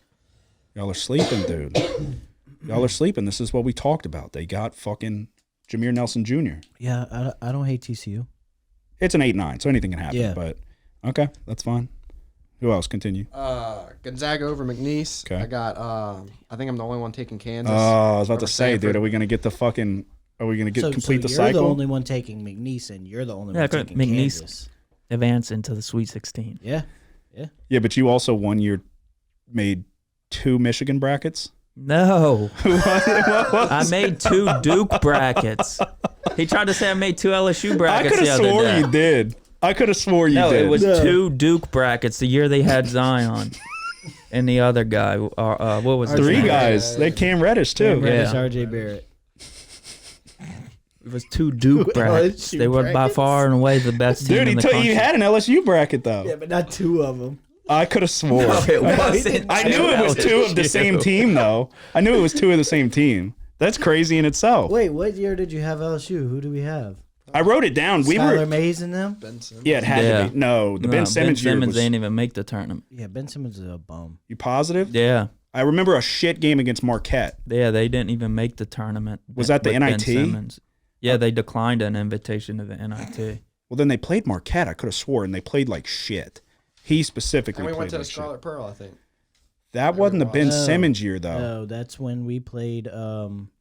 Y'all are sleeping, dude. Y'all are sleeping. This is what we talked about. They got fucking Jameer Nelson Jr. Yeah, I don't hate TCU. It's an 8-9, so anything can happen. Yeah. But okay, that's fine. Who else? Continue. Gonzaga over McNeese. Okay. I got. I think I'm the only one taking Kansas. I was about to over say, Stanford. dude, are we gonna get the fucking? Are we gonna complete the you're cycle? the only one taking McNeese, and you're the only one taking McNeese Kansas. advance into the Sweet 16. Yeah. Yeah, but you also 1 year made 2 Michigan brackets. No. What I was made 2 Duke brackets. He tried to say I made 2 LSU I brackets could the have other swore day. you did. I could have swore you No, did. it was 2 Duke brackets the year they had Zion. And the other guy, what was his 3 name? guys. They Cam Reddish too. Yeah. Reddish, RJ Barrett. It was 2 Duke brackets. LSU They were by brackets? far and away the best team Dude, in the country. you had an LSU bracket though. Yeah, but not 2 of them. I could have swore. No, it wasn't. I knew it was 2 of the same team though. I knew it was 2 of the same team. That's crazy in itself. Wait, what year did you have LSU? Who do we have? I wrote it down. We Skylar were. Mays in them? Ben Simmons. Yeah, it had Yeah. to be. No, the Ben Simmons year was. didn't even make the tournament. Yeah, Ben Simmons is a bum. You positive? Yeah. I remember a shit game against Marquette. Yeah, they didn't even make the tournament. Was that the with Ben NIT? Simmons. Yeah, they declined an invitation to the NIT. Well, then they played Marquette. I could have swore, and they played like shit. He specifically And we played went to the like shit. Scarlet Pearl, I think. That wasn't the Ben No. Simmons year though. No, that's when we played.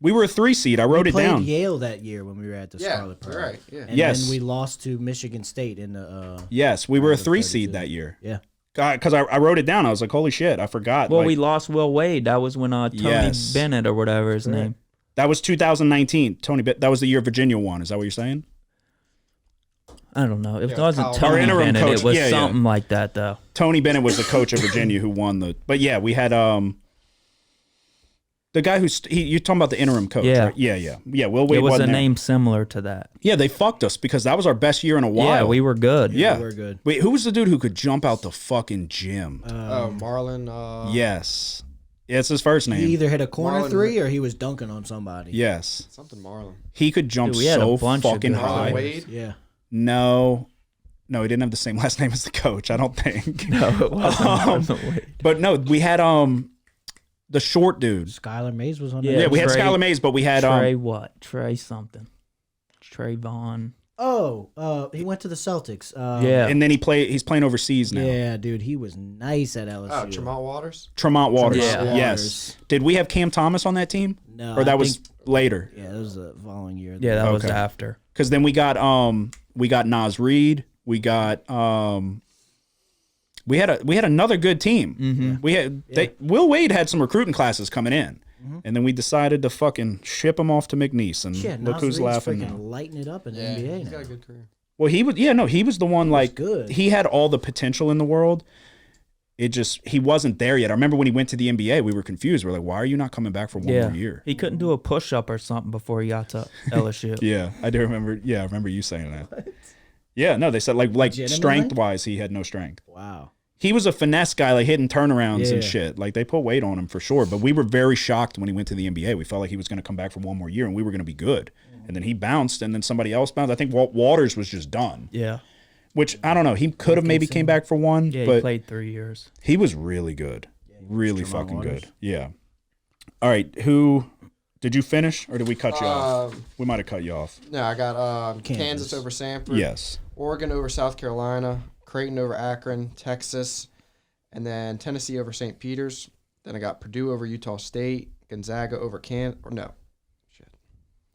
We were a 3 seed. I wrote We it played down. Yale that year when we were at the Yeah, Scarlet Pearl. you're right. Yeah. And Yes. then we lost to Michigan State in the. Yes, we were a Round of 3 seed 32. that year. Yeah. Because I wrote it down. I was like, holy shit, I forgot. Well, Like, we lost Will Wade. That was when Tony Yes. Bennett or whatever his name. that was 2019. That was the year Virginia won. Is that what you're saying? I don't know. It Yeah, wasn't Kyle- Tony Our interim Bennett. coach. It was Yeah, yeah. something like that, though. Tony Bennett was the coach of Virginia who won the. But yeah, we had the guy who's you're talking about the interim coach, Yeah. right? Yeah. Will Wade It was a wasn't there. name similar to that. Yeah, they fucked us because that was our best year in a while. Yeah, we were good. Yeah, we were good. Wait, who was the dude who could jump out the fucking gym? Oh, Marlon. Yes, it's his first name. He either hit a corner Marlon- 3 or he was dunking on somebody. Yes, Something Marlon. he could jump Dude, we had a so bunch of fucking good high. Marlon Wade. Yeah. No, he didn't have the same last name as the coach. I don't think. No, it wasn't. Wade. But no, we had The short dude. Skylar Mays was on Yeah, there. Yeah, we had Trey- Skylar Mays, but we had Trey what? Trey something. Trey Vaughn. He went to the Celtics. Yeah. and then he's playing overseas now. Yeah, dude, he was nice at LSU. Oh, Tremont Waters. Tremont Waters. Yeah. Yes. Did we have Cam Thomas on that team? No, Or that I was think- later? Yeah, that was the following year. Yeah, that was Okay. after. Because then we got Nas Reed. We got we had another good team. Mm-hmm. We had Will Wade had some recruiting classes coming in, and then we decided to fucking ship him off to McNeese, and Yeah, look Nas who's Reed's laughing freaking now. lighting it up in the Yeah, NBA he's now. got a good career. Well, he was the one like good. he had all the potential in the world. It just he wasn't there yet. I remember when he went to the NBA, we were confused. We're like, why are you not coming back for one Yeah. more year? He couldn't do a push up or something before he got to LSU. Yeah, I do remember. Yeah, I remember you saying that. Yeah, no, they said like Legitimately? strength wise, he had no strength. Wow. He was a finesse guy, like hitting turnarounds and Yeah. shit. Like they put weight on him for sure. But we were very shocked when he went to the NBA. We felt like he was going to come back for one more year and we were going to be good. And then he bounced, and then somebody else bounced. I think Walt Waters was just done. Yeah. Which I don't know. He could have maybe came back for one, Yeah, he but played 3 years. he was really good, really Tremont fucking Waters. good. Yeah. All right, who did you finish, or did we cut you off? We might have cut you off. No, I got Kansas. Kansas over Sanford. Yes. Oregon over South Carolina. Creighton over Akron. Texas. And then Tennessee over St. Peter's. Then I got Purdue over Utah State. Gonzaga over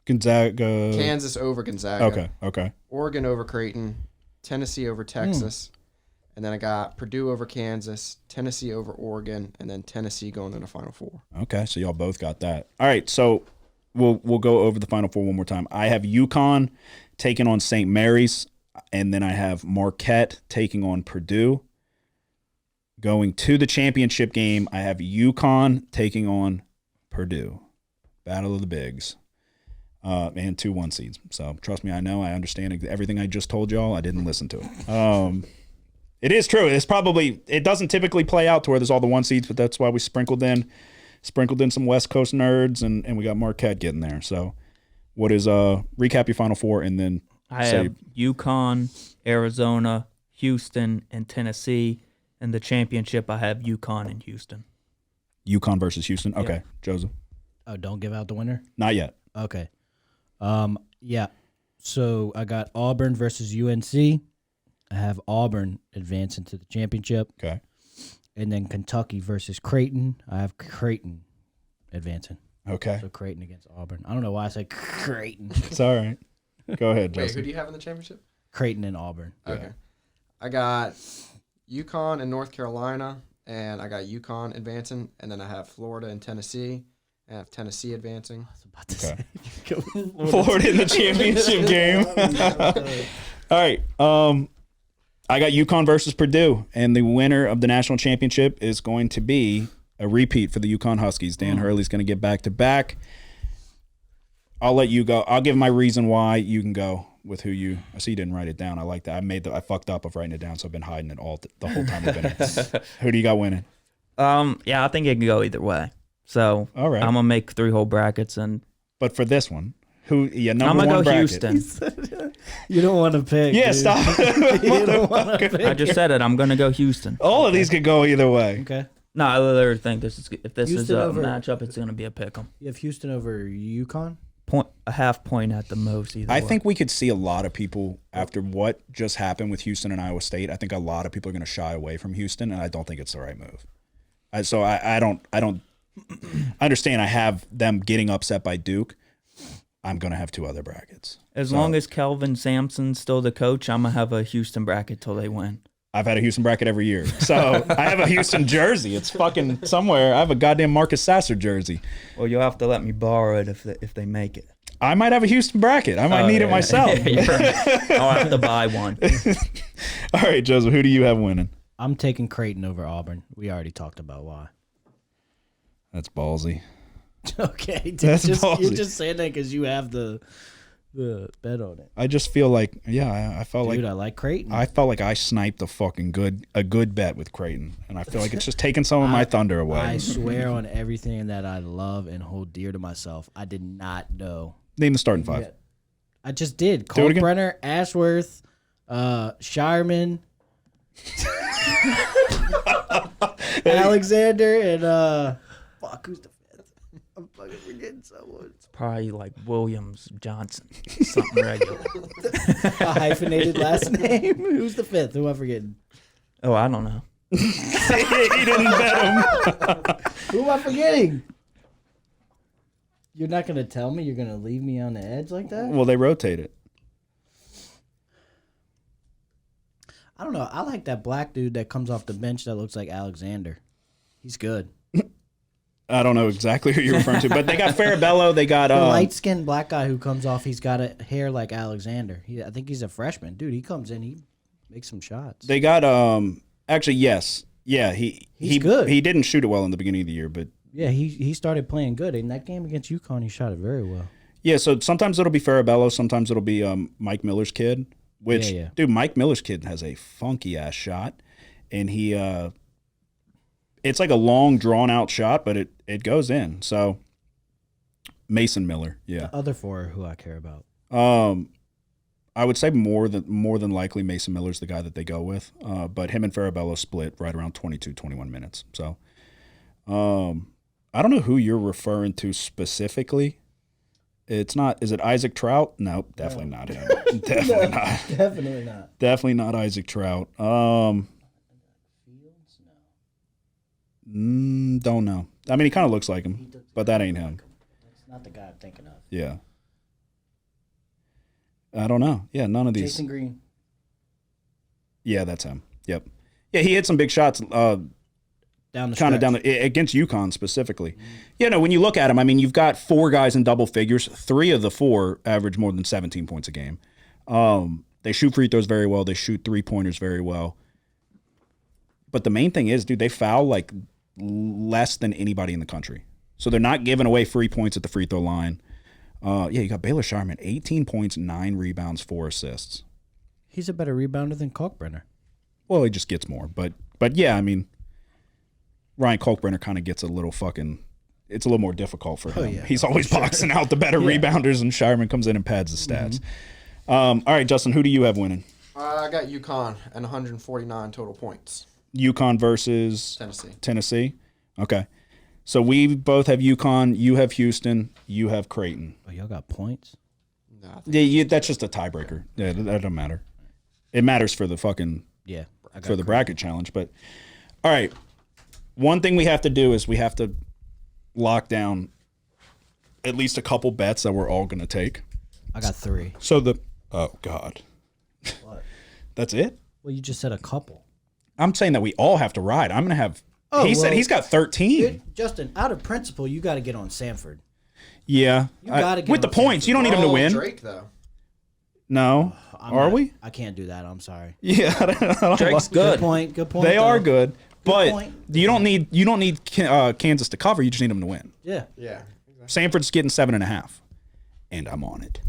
Gonzaga. Kansas over Gonzaga. Okay. Oregon over Creighton. Tennessee over Texas. And then I got Purdue over Kansas. Tennessee over Oregon. And then Tennessee going to the Final Four. Okay, so y'all both got that. All right, so we'll go over the Final Four one more time. I have UConn taking on St. Mary's, and then I have Marquette taking on Purdue. Going to the championship game, I have UConn taking on Purdue. Battle of the Bigs. And 2 1 seeds. So trust me, I understand everything I just told y'all. I didn't listen to it. It is true. It doesn't typically play out to where there's all the 1 seeds, but that's why we sprinkled in some West Coast nerds, and we got Marquette getting there. So what is recap your Final Four, and then I have UConn, Arizona, Houston, and Tennessee. And the championship, I have UConn and Houston. UConn versus Houston. Okay, Yeah. Joseph. Oh, don't give out the winner? Not yet. Okay. Yeah. So I got Auburn versus UNC. I have Auburn advancing to the championship. Okay. And then Kentucky versus Creighton. I have Creighton advancing. Okay. So Creighton against Auburn. I don't know why I said Creighton. It's all right. Go ahead, Wait, who Joseph. do you have in the championship? Creighton and Auburn. Okay. I got UConn and North Carolina, and I got UConn advancing, and then I have Florida and Tennessee. I have Tennessee advancing. I was about to Okay. say. Florida in the championship game. All right. I got UConn versus Purdue, and the winner of the national championship is going to be a repeat for the UConn Huskies. Dan Hurley's going to get back to back. I'll let you go. I'll give my reason why. You can go with who you. I see you didn't write it down. I like that. I fucked up of writing it down, so I've been hiding it all the whole time we've been here. Who do you got winning? Yeah, I think it can go either way. So All right. I'm gonna make 3 whole brackets, and But for this one, who? Yeah, number I'm gonna one go bracket. Houston. You don't want to pick. Yeah, dude. stop. You don't want to pick. I just said it. I'm gonna go Houston. All of these could go either way. Okay. No, I literally think if this is Houston a over- matchup, it's gonna be a pick 'em. You have Houston over UConn? A half point at the most. Either I way. think we could see a lot of people after what just happened with Houston and Iowa State. I think a lot of people are going to shy away from Houston, and I don't think it's the right move. I don't. I understand. I have them getting upset by Duke. I'm going to have 2 other brackets. as long as Kelvin Sampson's still the coach, I'm gonna have a Houston bracket till they win. I've had a Houston bracket every year, so I have a Houston jersey. It's fucking somewhere. I have a goddamn Marcus Sasser jersey. Well, you'll have to let me borrow it if they make it. I might have a Houston bracket. I might need it myself. I'll have to buy one. All right, Joseph, who do you have winning? I'm taking Creighton over Auburn. We already talked about why. That's ballsy. Okay. Dude, That's you're ballsy. just saying that because you have the bet on it. I just feel like, I felt Dude, like I like Creighton. I felt like I sniped a good bet with Creighton, and I feel like it's just taking some of my thunder away. I swear on everything that I love and hold dear to myself, I did not know. Name the starting 5. I just did. Do it again. Kalkbrenner, Ashworth, Shireman, Alexander, and Fuck, who's the fifth? I'm fucking forgetting someone. Probably like Williams Johnson, something regular. A hyphenated last name. Who's the fifth? Who am I forgetting? Oh, I don't know. He didn't bet him. Who am I forgetting? You're not gonna tell me. You're gonna leave me on the edge like that. Well, they rotate it. I don't know. I like that black dude that comes off the bench that looks like Alexander. He's good. I don't know exactly who you're referring to, but they got Farabello. They got The light-skinned black guy who comes off. He's got a hair like Alexander. I think he's a freshman, dude. He comes in. He makes some shots. They got actually yes, yeah. He's good. He didn't shoot it well in the beginning of the year, but Yeah, he started playing good. In that game against UConn, he shot it very well. yeah. So sometimes it'll be Farabello, sometimes it'll be Mike Miller's kid. Which Yeah. dude, Mike Miller's kid has a funky ass shot, and he it's like a long drawn out shot, but it goes in. So Mason Miller, yeah. The other four are who I care about. I would say more than likely Mason Miller's the guy that they go with. But him and Farabello split right around 22, 21 minutes. So I don't know who you're referring to specifically. It's not. Is it Isaac Trout? Nope, definitely not him. Definitely not. Definitely not. Definitely not Isaac Trout. Don't know. I mean, he kind of looks like him, but that ain't him. That's not the guy I'm thinking of. Yeah. I don't know. Yeah, none of these. Jason Green. Yeah, that's him. Yep. Yeah, he hit some big shots. Down the Kind of stretch. against UConn specifically. Yeah, no, when you look at him, I mean, you've got 4 guys in double figures. 3 of the 4 average more than 17 points a game. They shoot free throws very well. They shoot 3-pointers very well. But the main thing is, dude, they foul like less than anybody in the country. So they're not giving away free points at the free throw line. Yeah, you got Baylor Sharman, 18 points, 9 rebounds, 4 assists. He's a better rebounder than Kalkbrenner. Well, he just gets more. But yeah, I mean, Ryan Kalkbrenner kind of gets a little fucking – it's a little more difficult for him. yeah. He's always boxing out the better rebounders, and Shireman comes in and pads the stats. All right, Justin, who do you have winning? I got UConn and 149 total points. UConn versus Tennessee. Tennessee? Okay. So we both have UConn. You have Houston. You have Creighton. Oh, y'all got points? No, I think Yeah, that's just a tiebreaker. Yeah, that doesn't matter. It matters for the fucking Yeah. I got for the bracket challenge. But all right, one thing we have to do is we have to lock down at least a couple bets that we're all going to take. I got 3. So oh God, What? that's it. Well, you just said a couple. I'm saying that we all have to ride. I'm going to have. Oh, he said well, he's got 13. Justin, out of principle, you got to get on Sanford. Yeah, You gotta get with the on points. Sanford. You don't need him to Oh, win. Drake though. No, are we? I can't do that. I'm sorry. Yeah, I don't Drake's like- good. Good point. They though. are good, but point. you don't need Kansas to cover. You just need them to win. Yeah. Yeah. Sanford's getting 7.5, and I'm on it.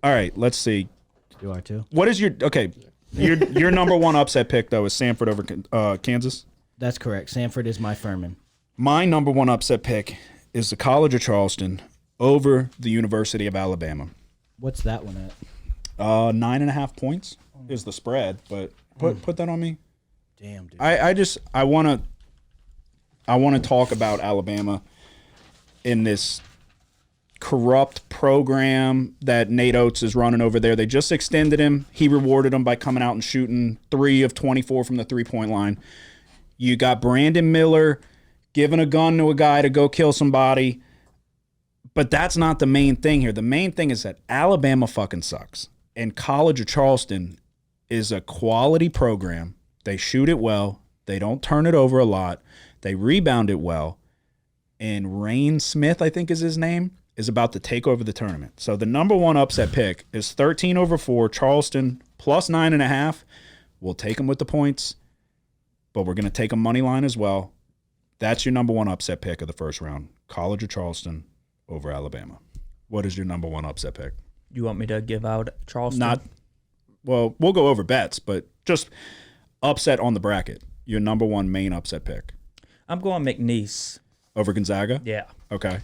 All right, let's see. You are too. What is your number one upset pick though is Sanford over Kansas? That's correct. Sanford is my Furman. My number one upset pick is the College of Charleston over the University of Alabama. What's that one at? 9.5 points is the spread, but put that on me. Damn, dude. I want to talk about Alabama in this corrupt program that Nate Oates is running over there. They just extended him. He rewarded him by coming out and shooting 3 of 24 from the 3-point line. You got Brandon Miller giving a gun to a guy to go kill somebody. But that's not the main thing here. The main thing is that Alabama fucking sucks. And College of Charleston is a quality program. They shoot it well. They don't turn it over a lot. They rebound it well. And Rain Smith, I think is his name, is about to take over the tournament. So the number one upset pick is 13/4, Charleston plus 9.5. We'll take them with the points, but we're going to take a money line as well. That's your number one upset pick of the first round. College of Charleston over Alabama. What is your number one upset pick? You want me to give out Charleston? Well, we'll go over bets, but just upset on the bracket. Your number one main upset pick. I'm going McNeese. Over Gonzaga? Yeah. Okay.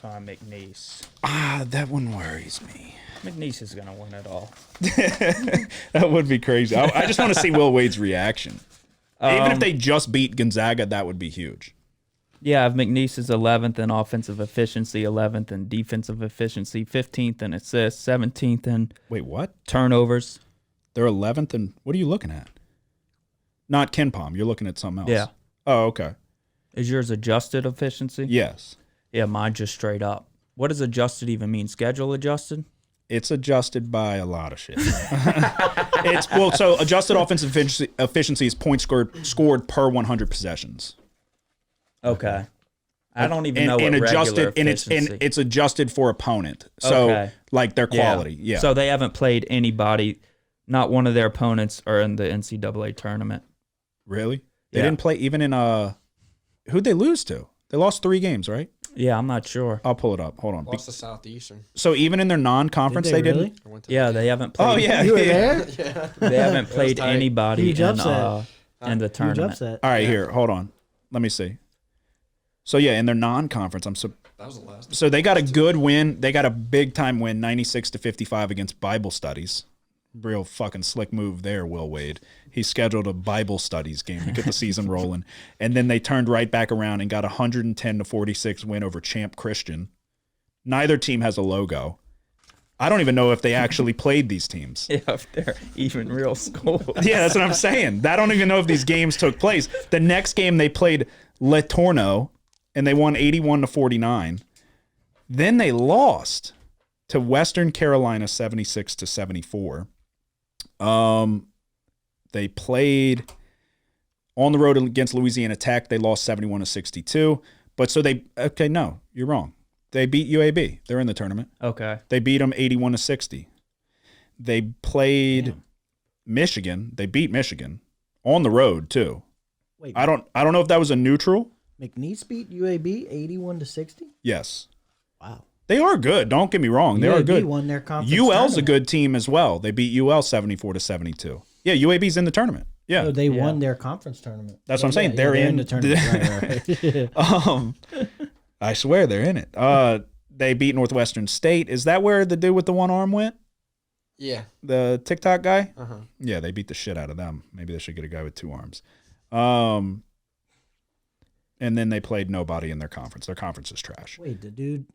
I'm McNeese. That one worries me. McNeese is going to win it all. That would be crazy. I just want to see Will Wade's reaction. Even if they just beat Gonzaga, that would be huge. Yeah, I have McNeese is 11th in offensive efficiency, 11th in defensive efficiency, 15th in assists, 17th in Wait, what? turnovers. They're 11th, and what are you looking at? Not KenPom. You're looking at something else. Yeah. Oh, okay. Is yours adjusted efficiency? Yes. Yeah, mine just straight up. What does adjusted even mean? Schedule adjusted? It's adjusted by a lot of shit. So adjusted offensive efficiency is points scored per 100 possessions. Okay. I don't even know what and regular adjusted efficiency. and it's adjusted for opponent. So Okay. like their quality. Yeah. So they haven't played anybody, not one of their opponents are in the NCAA tournament. Really? They Yeah. didn't play even in who'd they lose to? They lost 3 games, right? Yeah, I'm not sure. I'll pull it up. Hold on. Lost to Southeastern. So even in their non-conference, Did they they really? didn't. I went to Yeah, they haven't played. Oh yeah. You were yeah. there? They haven't played tight. anybody Huge in upset. the Huge tournament. upset. All right, here. Hold on. Let me see. So yeah, in their non-conference, That was the last. So they got a good win. They got a big time win, 96-55 against Bible Studies. Real fucking slick move there, Will Wade. He scheduled a Bible Studies game to get the season rolling, and then they turned right back around and got a 110-46 win over Champ Christian. Neither team has a logo. I don't even know if they actually played these teams. Yeah, if they're even real schools. Yeah, that's what I'm saying. I don't even know if these games took place. The next game they played Letorno, and they won 81-49. Then they lost to Western Carolina 76-74. They played on the road against Louisiana Tech. They lost 71-62. But so no, you're wrong. They beat UAB. They're in the tournament. Okay. They beat them 81-60. They played Michigan. They beat Michigan on the road too. Wait, I don't know if that was a neutral. McNeese beat UAB 81-60? Yes. Wow. They are good. Don't get me wrong. They are UAB good. won their conference UL's a tournament. good team as well. They beat UL 74-72. Yeah, UAB's in the tournament. Yeah. So they won their conference tournament. That's what I'm saying. They're in in- the tournament. Right. I swear they're in it. They beat Northwestern State. Is that where the dude with the one arm went? Yeah. The TikTok guy? Uh huh. Yeah, they beat the shit out of them. Maybe they should get a guy with 2 arms. And then they played nobody in their conference. Their conference is trash. Wait, the dude,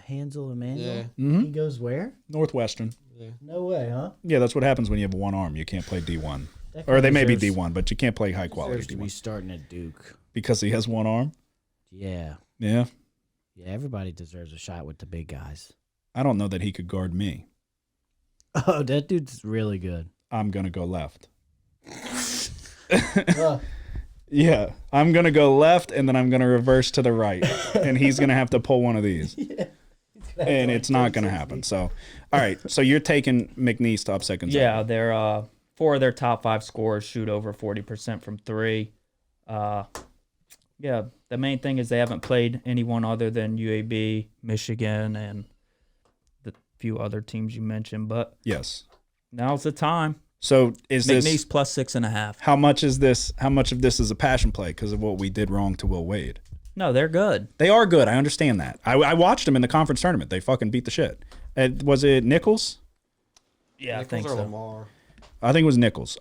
Hansel Emmanuel? Yeah. He goes where? Northwestern. No way, huh? Yeah, that's what happens when you have one arm. You can't play D1. That Or guy they may be deserves- D1, but you can't play high deserves quality to be D1 starting at Duke. because he has one arm. Yeah. Yeah. Yeah, everybody deserves a shot with the big guys. I don't know that he could guard me. Oh, that dude's really good. I'm going to go left. Uh, Yeah, I'm going to go left and then I'm going to reverse to the right. And he's going to have to pull one of these. And it's not going to happen. So, all right. So you're taking McNeese to upset Gonzaga. Yeah, they're 4 of their top 5 scorers shoot over 40% from 3. Yeah, the main thing is they haven't played anyone other than UAB, Michigan, and the few other teams you mentioned. But Yes. now's the time. So is McNeese this plus 6.5. how much is this? How much of this is a passion play because of what we did wrong to Will Wade? No, they're good. They are good. I understand that. I watched them in the conference tournament. They fucking beat the shit. Was it Nichols? Yeah, Nichols I think or so. Lamar. I think it was Nichols.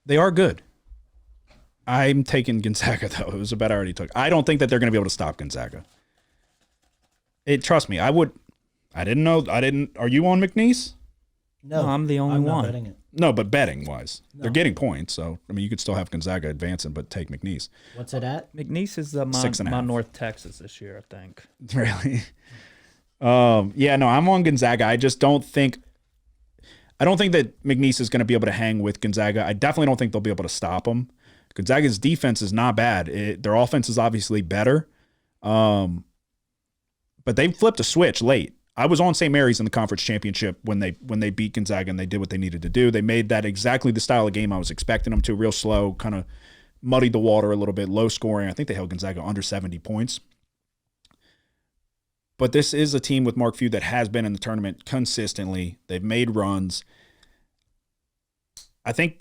They are good. I'm taking Gonzaga though. It was a bet I already took. I don't think that they're going to be able to stop Gonzaga. Trust me. I would. I didn't know. I didn't. Are you on McNeese? No, I'm the only I'm one. not betting it. No, but betting wise, they're getting points. So I mean, you could still have Gonzaga advancing, but take McNeese. What's it at? McNeese is my 6.5. North Texas this year, I think. Really? Yeah. No, I'm on Gonzaga. I just don't think. I don't think that McNeese is going to be able to hang with Gonzaga. I definitely don't think they'll be able to stop them. Gonzaga's defense is not bad. Their offense is obviously better, but they flipped a switch late. I was on St. Mary's in the conference championship when they beat Gonzaga and they did what they needed to do. They made that exactly the style of game I was expecting them to. Real slow, kind of muddied the water a little bit, low scoring. I think they held Gonzaga under 70 points. But this is a team with Mark Few that has been in the tournament consistently. They've made runs. I think,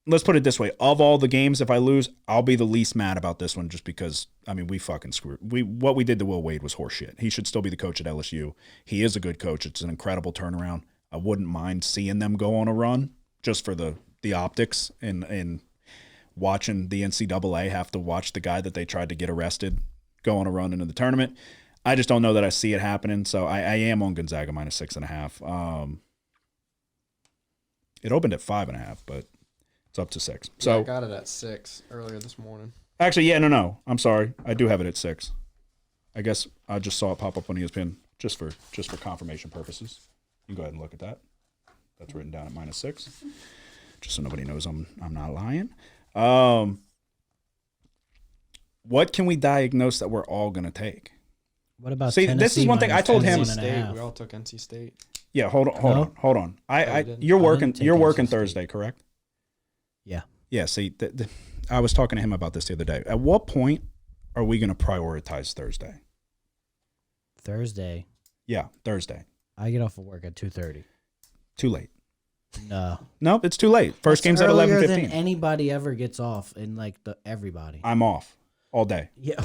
let's put it this way. Of all the games, if I lose, I'll be the least mad about this one just because, I mean, we fucking screwed. What we did to Will Wade was horseshit. He should still be the coach at LSU. He is a good coach. It's an incredible turnaround. I wouldn't mind seeing them go on a run just for the the optics and watching the NCAA have to watch the guy that they tried to get arrested go on a run into the tournament. I just don't know that I see it happening. So I am on Gonzaga minus 6.5. It opened at 5.5, but it's up to 6. So I got it at 6 earlier this morning. actually, yeah, no. I'm sorry. I do have it at 6. I guess I just saw it pop up on ESPN just for confirmation purposes. You can go ahead and look at that. That's written down at minus 6. Just so nobody knows I'm not lying. What can we diagnose that we're all going to take? What about See, this is one thing I told him. NC State. We all took NC State. Yeah, hold on. didn't. You're I working. didn't take You're NC working State. Thursday, correct? Yeah. Yeah. See, I was talking to him about this the other day. At what point are we going to prioritize Thursday? Thursday. Yeah, Thursday. I get off of work at 2:30. Too late. No. Nope, it's too late. First game's at earlier 11:15. than anybody ever gets off in like everybody. I'm off all day. Yeah,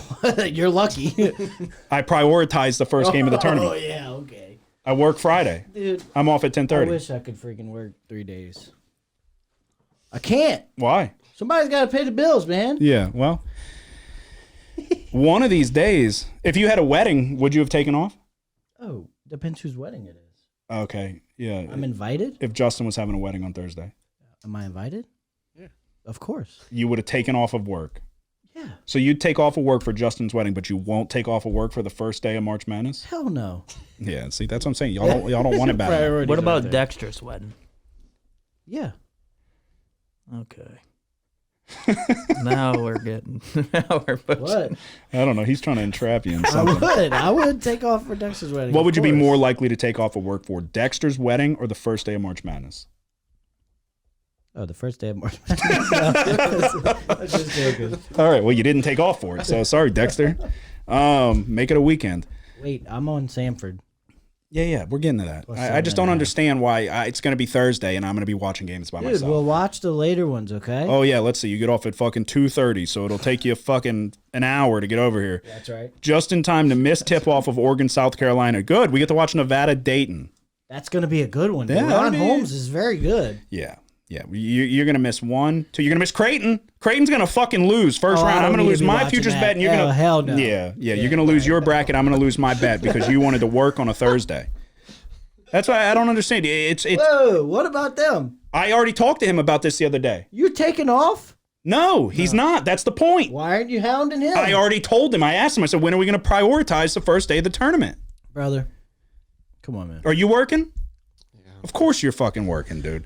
you're lucky. I prioritize the first game of the tournament. Oh yeah, okay. I work Friday. Dude, I'm off at I 10:30. wish I could freaking work 3 days. I can't. Why? Somebody's got to pay the bills, man. Yeah, well, one of these days, if you had a wedding, would you have taken off? Oh, depends whose wedding it is. Okay, yeah. I'm invited. If Justin was having a wedding on Thursday, Am I invited? Yeah. Of course. you would have taken off of work. Yeah. So you'd take off of work for Justin's wedding, but you won't take off of work for the first day of March Madness? Hell no. Yeah, see, that's what I'm saying. Y'all don't want it bad enough. Priorities What right about there. Dexter's wedding? Yeah. Okay. Now we're getting. Now we're pushing. What? I don't know. He's trying to entrap you in I something. would. I would take off for Dexter's wedding. What of would you be course. more likely to take off of work for, Dexter's wedding or the first day of March Madness? Oh, the first day of March Madness. I'm just joking. All right. Well, you didn't take off for it, so sorry, Dexter. Make it a weekend. Wait, I'm on Sanford. Yeah, we're getting to that. Plus I just don't understand why it's going to be Thursday and I'm going to be watching games by Dude, myself. we'll watch the later ones, okay? Oh yeah, let's see. You get off at fucking 2:30, so it'll take you fucking an hour to get over here. That's right. Just in time to miss tip off of Oregon, South Carolina. Good. We get to watch Nevada, Dayton. That's going to be a good one. Yeah, Ron I mean- Holmes is very good. Yeah. You're going to miss 1, 2. You're going to miss Creighton. Creighton's going to fucking lose first Oh, I round. I'm don't going to need lose to be my watching futures that. bet, and you're Oh, going to hell no. Yeah. You're going to lose your bracket. I'm going to lose my bet because you wanted to work on a Thursday. That's why I don't understand. It's. Whoa, what about them? I already talked to him about this the other day. You taking off? No, he's not. That's the point. Why aren't you hounding him? I already told him. I asked him. I said, when are we going to prioritize the first day of the tournament? Brother, come on, man. Are you working? Yeah. Of course you're fucking working, dude.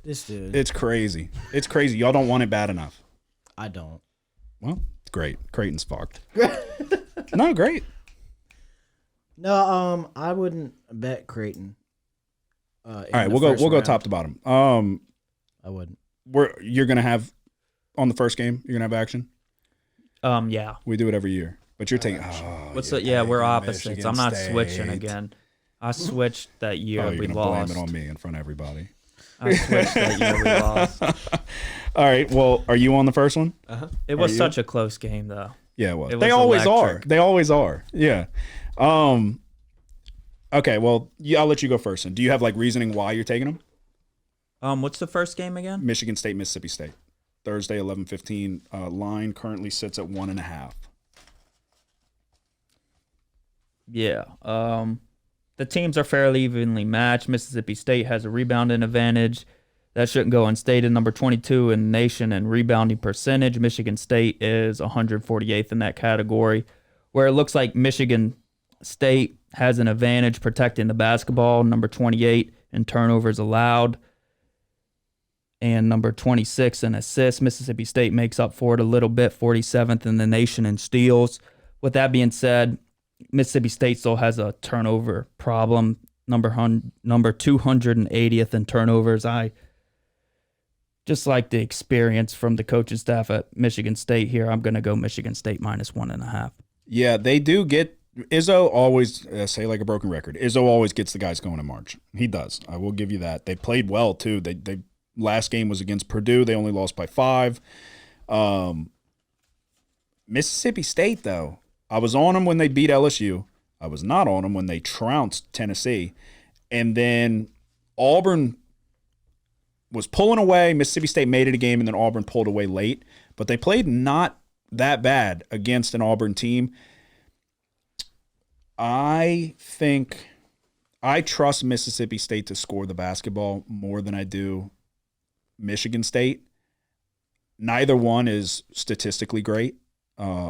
This dude. It's crazy. It's crazy. Y'all don't want it bad enough. I don't. Well, it's great. Creighton's fucked. No, great. No, I wouldn't bet Creighton. All right, we'll go top to bottom. I wouldn't. You're gonna have on the first game. You're gonna have action. Yeah. We do it every year, but you're taking. What's the? Yeah, we're opposites. Michigan I'm not State. switching again. I switched that year Oh, we you're gonna lost. blame it on me in front of everybody. I switched that year we lost. All right. Well, are you on the first one? It was you? such a close game, though. Yeah. Well, It they was always electric. are. They always are. Yeah. Okay. Well, I'll let you go first. And do you have like reasoning why you're taking them? What's the first game again? Michigan State, Mississippi State, Thursday, 11:15. Line currently sits at 1.5. Yeah. The teams are fairly evenly matched. Mississippi State has a rebounding advantage. That shouldn't go unstated. Number 22 in the nation in rebounding percentage. Michigan State is 148th in that category, where it looks like Michigan State has an advantage protecting the basketball. Number 28 in turnovers allowed. And number 26 in assists. Mississippi State makes up for it a little bit, 47th in the nation in steals. With that being said, Mississippi State still has a turnover problem. Number 280th in turnovers. I just like the experience from the coaching staff at Michigan State here. I'm going to go Michigan State minus 1.5. Yeah, they do get Izzo always say like a broken record. Izzo always gets the guys going in March. He does. I will give you that. They played well too. They last game was against Purdue. They only lost by 5. Mississippi State though, I was on them when they beat LSU. I was not on them when they trounced Tennessee, and then Auburn was pulling away. Mississippi State made it a game, and then Auburn pulled away late. But they played not that bad against an Auburn team. I think I trust Mississippi State to score the basketball more than I do Michigan State. Neither one is statistically great.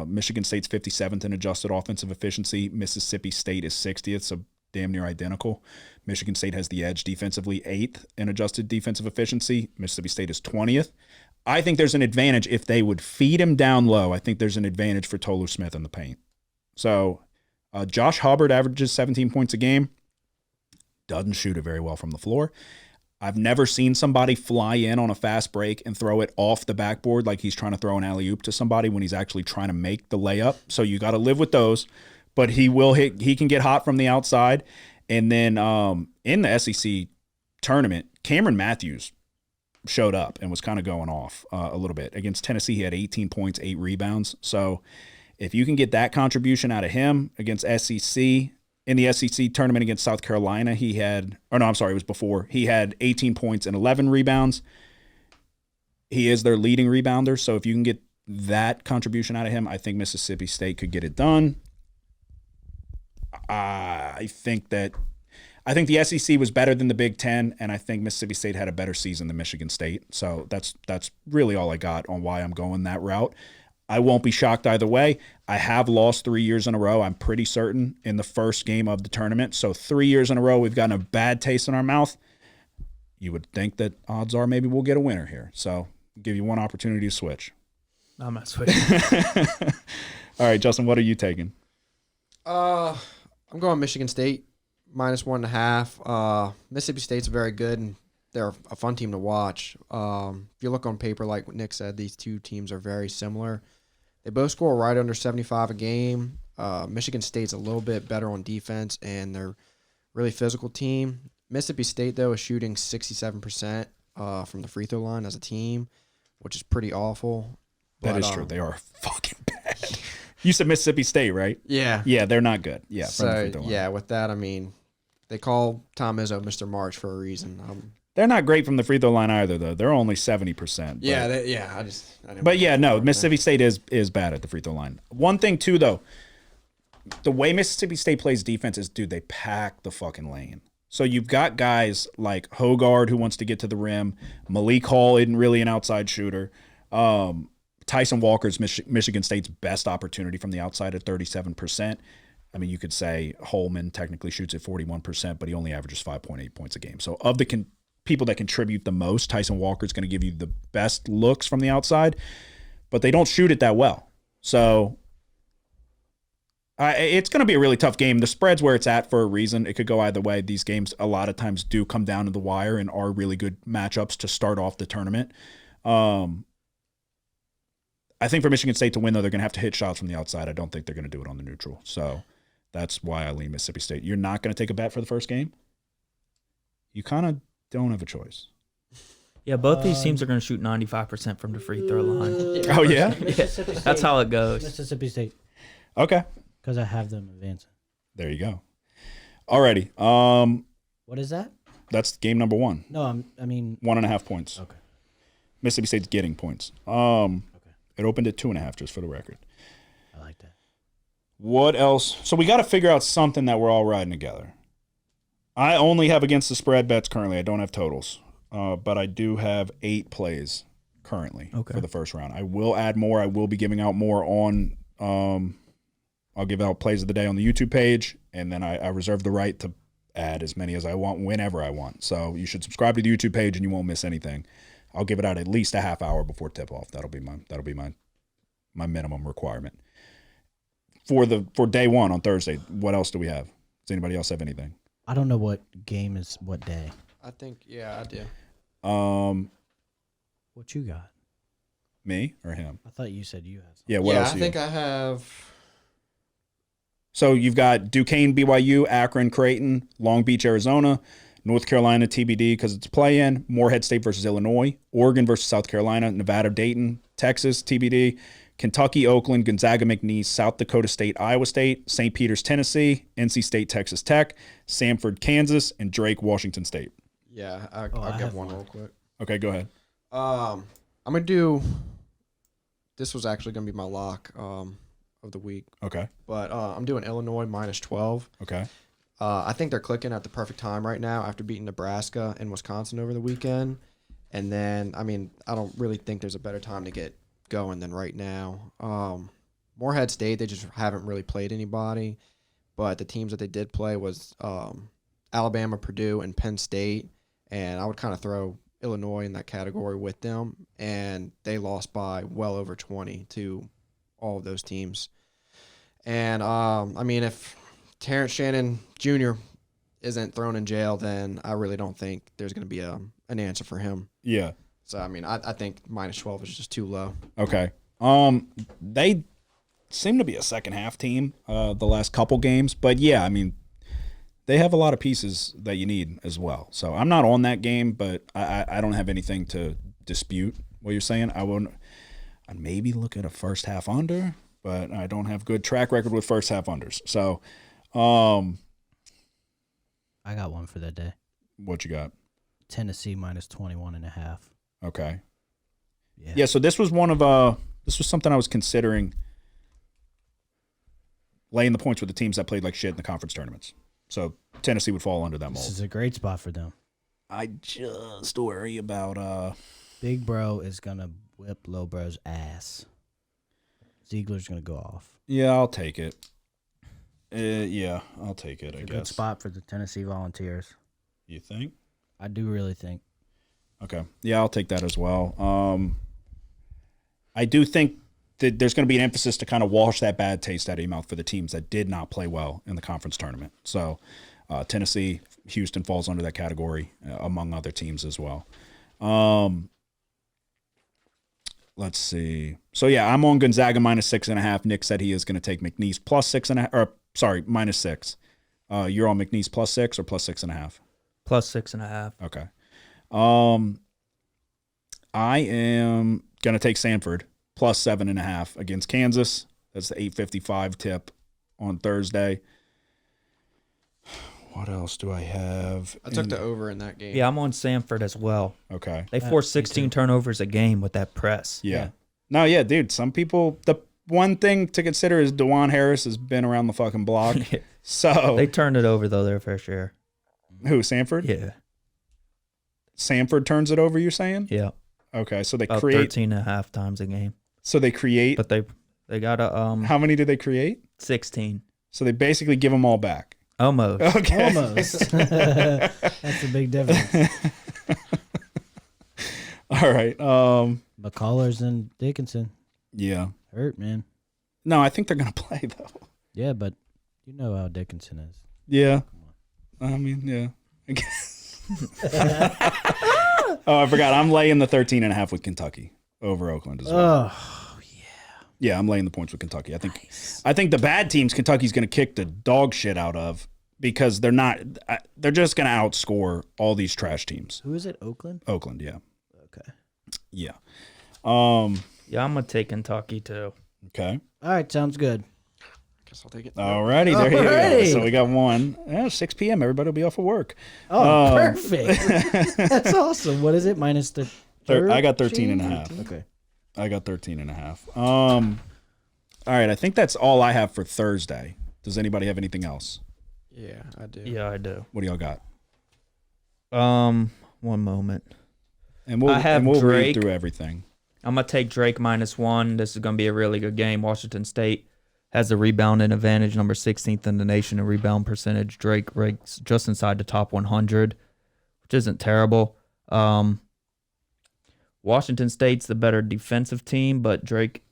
Michigan State's 57th in adjusted offensive efficiency. Mississippi State is 60th, so damn near identical. Michigan State has the edge defensively, 8th in adjusted defensive efficiency. Mississippi State is 20th. I think there's an advantage if they would feed him down low. I think there's an advantage for Tolu Smith in the paint. So Josh Hubbard averages 17 points a game. Doesn't shoot it very well from the floor. I've never seen somebody fly in on a fast break and throw it off the backboard like he's trying to throw an alley-oop to somebody when he's actually trying to make the layup. So you got to live with those. But he will hit. He can get hot from the outside. And then in the SEC tournament, Cameron Matthews showed up and was kind of going off a little bit. Against Tennessee, he had 18 points, 8 rebounds. So if you can get that contribution out of him against SEC, in the SEC tournament against South Carolina, it was before. He had 18 points and 11 rebounds. He is their leading rebounder. So if you can get that contribution out of him, I think Mississippi State could get it done. I think the SEC was better than the Big Ten, and I think Mississippi State had a better season than Michigan State. So that's really all I got on why I'm going that route. I won't be shocked either way. I have lost 3 years in a row, I'm pretty certain, in the first game of the tournament. So 3 years in a row, we've gotten a bad taste in our mouth. You would think that odds are maybe we'll get a winner here. So give you one opportunity to switch. I'm not switching. All right, Justin, what are you taking? I'm going Michigan State -1.5. Mississippi State's very good, and they're a fun team to watch. If you look on paper, like Nick said, these two teams are very similar. They both score right under 75 a game. Michigan State's a little bit better on defense, and they're a really physical team. Mississippi State, though, is shooting 67% from the free throw line as a team, which is pretty awful. That is true. They are fucking bad. You said Mississippi State, right? Yeah. Yeah, they're not good. Yeah. From the free throw line. Yeah, with that, I mean, they call Tom Izzo Mr. March for a reason. They're not great from the free throw line either, though. They're only 70%. But, Mississippi State is bad at the free throw line. One thing, too, though, the way Mississippi State plays defense is, dude, they pack the fucking lane. So you've got guys like Hogard who wants to get to the rim. Malik Hall isn't really an outside shooter. Tyson Walker's Michigan State's best opportunity from the outside at 37%. I mean, you could say Holman technically shoots at 41%, but he only averages 5.8 points a game. So of the people that contribute the most, Tyson Walker's going to give you the best looks from the outside, but they don't shoot it that well. So it's going to be a really tough game. The spread's where it's at for a reason. It could go either way. These games a lot of times do come down to the wire and are really good matchups to start off the tournament. I think for Michigan State to win, though, they're going to have to hit shots from the outside. I don't think they're going to do it on the neutral. So that's why I lean Mississippi State. You're not going to take a bet for the first game? You kind of don't have a choice. Yeah, both these teams are going to shoot 95% from the free throw line. Oh, yeah? That's how it goes. Mississippi State. Okay. Because I have them advancing. There you go. Alrighty. What is that? That's game number 1. No, I mean 1.5 points. Okay. Mississippi State's getting points. It opened at 2.5, just for the record. I like that. What else? So we got to figure out something that we're all riding together. I only have against the spread bets currently. I don't have totals, but I do have 8 plays currently for the first round. I will add more. I will be giving out more on. I'll give out plays of the day on the YouTube page, and then I reserve the right to add as many as I want whenever I want. So you should subscribe to the YouTube page, and you won't miss anything. I'll give it out at least a half hour before tip off. That'll be my minimum requirement. For day 1 on Thursday, what else do we have? Does anybody else have anything? I don't know what game is what day. I think, yeah, I do. What you got? Me or him? I thought you said you had something. Yeah, what else? I think I have. So you've got Duquesne, BYU, Akron, Creighton, Long Beach, Arizona, North Carolina, TBD because it's play-in, Morehead State versus Illinois, Oregon versus South Carolina, Nevada, Dayton, Texas, TBD, Kentucky, Oakland, Gonzaga, McNeese, South Dakota State, Iowa State, St. Peter's, Tennessee, NC State, Texas Tech, Samford, Kansas, and Drake, Washington State. Yeah, I'll I give have one one. real quick. Okay, go ahead. I'm gonna do. This was actually gonna be my lock of the week, Okay. but I'm doing Illinois minus 12. Okay. I think they're clicking at the perfect time right now after beating Nebraska and Wisconsin over the weekend. And then, I mean, I don't really think there's a better time to get going than right now. Morehead State, they just haven't really played anybody. But the teams that they did play was Alabama, Purdue, and Penn State. And I would kind of throw Illinois in that category with them. And they lost by well over 20 to all of those teams. And, I mean, if Terrence Shannon Jr. isn't thrown in jail, then I really don't think there's going to be an answer for him. Yeah. So, I mean, I think minus 12 is just too low. Okay. They seem to be a second half team the last couple games, but yeah, I mean, they have a lot of pieces that you need as well. So I'm not on that game, but I don't have anything to dispute what you're saying. I'd maybe look at a first half under, but I don't have good track record with first half unders. So, I got one for that day. what you got? Tennessee minus 21.5. Okay. Yeah. Yeah, so this was something I was considering, laying the points with the teams that played like shit in the conference tournaments. So Tennessee would fall under that This mold. is a great spot for them. I just worry about Big Bro is going to whip Low Bro's ass. Ziegler's going to go off. yeah, I'll take it. Yeah, I'll take it, I It's a guess. good spot for the Tennessee Volunteers. You think? I do really think. Okay. Yeah, I'll take that as well. I do think that there's going to be an emphasis to kind of wash that bad taste out of your mouth for the teams that did not play well in the conference tournament. So Tennessee, Houston falls under that category, among other teams as well. Let's see. So, yeah, I'm on Gonzaga minus 6.5. Nick said he is going to take McNeese plus 6.5. Or, sorry, minus 6. You're on McNeese plus 6 or plus 6.5? Plus 6.5. Okay. I am going to take Sanford plus 7.5 against Kansas. That's the 8:55 tip on Thursday. What else do I have? I took the over in that game. Yeah, I'm on Sanford as well. Okay. They force 16 turnovers a game with that press. Yeah. No, yeah, dude. Some people, the one thing to consider is DeJuan Harris has been around the fucking block. So They turned it over, though, their fair share. who, Sanford? Yeah. Sanford turns it over, you're saying? Yeah. Okay, so they About create. 13.5 times a game. So they create. But they got a How many do they create? 16. So they basically give them all back. Almost. Okay. Almost. That's a big difference. All right. McCullers and Dickinson. Yeah. Hurt, man. No, I think they're gonna play though. Yeah, but you know how Dickinson is. Yeah. I mean, yeah. I guess. Oh, I forgot. I'm laying the 13.5 with Kentucky over Oakland as well. Oh, Yeah, I'm laying the points with Kentucky. I think the bad teams Kentucky's going to kick the dog shit out of because they're just going to outscore all these trash teams. who is it? Oakland? Oakland, yeah. Okay. Yeah. Yeah, I'm going to take Kentucky, too. Okay. All right, sounds good. Guess I'll take it. Alrighty, there you go. Alrighty. So we got one. 6 p.m. Everybody will be off of work. Oh, perfect. That's awesome. What is it? Minus the I got 13.5. Okay. I got 13.5. All right, I think that's all I have for Thursday. Does anybody have anything else? Yeah, I do. Yeah, I do. What do y'all got? One moment. And I have read Drake. through everything. I'm going to take Drake -1. This is going to be a really good game. Washington State has the rebounding advantage, number 16th in the nation in rebound percentage. Drake ranks just inside the top 100, which isn't terrible. Washington State's the better defensive team, but Drake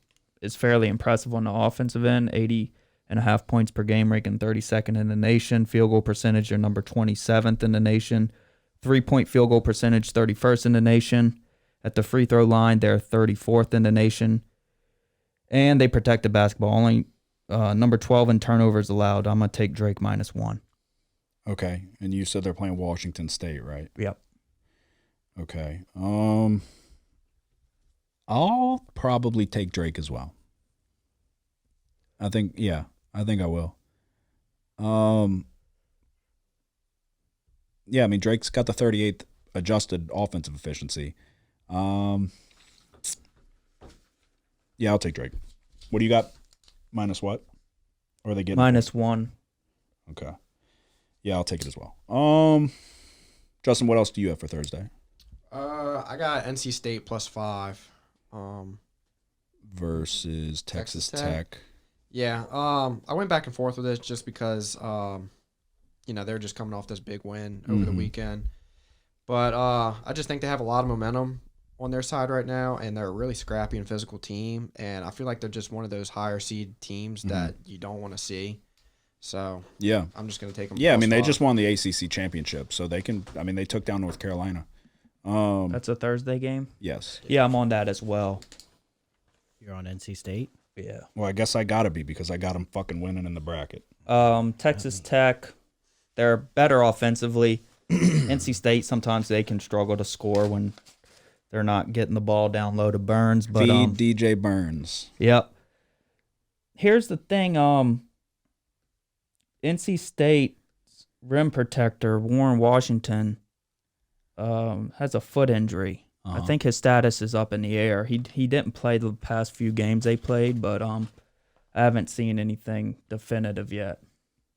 is fairly impressive on the offensive end, 80.5 points per game, ranking 32nd in the nation. Field goal percentage, they're number 27th in the nation. 3-point field goal percentage, 31st in the nation. At the free throw line, they're 34th in the nation. And they protect the basketball. Only number 12 in turnovers allowed. I'm going to take Drake -1. Okay, and you said they're playing Washington State, right? Yep. Okay. I'll probably take Drake as well. I think I will. Yeah, I mean Drake's got the 38th adjusted offensive efficiency. Yeah, I'll take Drake. What do you got? Minus what? Or are they getting -1. Okay. Yeah, I'll take it as well. Justin, what else do you have for Thursday? I got NC State +5. Versus Texas Tech. Yeah. I went back and forth with it just because they're just coming off this big win over the weekend. But I just think they have a lot of momentum on their side right now, and they're a really scrappy and physical team. And I feel like they're just one of those higher seed teams that you don't want to see. So Yeah. I'm just going to take them. Yeah, I mean, they just won the ACC championship, so they can. I mean, they took down North Carolina. That's a Thursday game? Yes. Yeah, I'm on that as well. You're on NC State. Yeah. Well, I guess I gotta be because I got them fucking winning in the bracket. Texas Tech, they're better offensively. NC State, sometimes they can struggle to score when they're not getting the ball down low to Burns. But Feed DJ Burns. Yep. Here's the thing. NC State's rim protector, Warren Washington, has a foot injury. I think his status is up in the air. He didn't play the past few games they played, but I haven't seen anything definitive yet.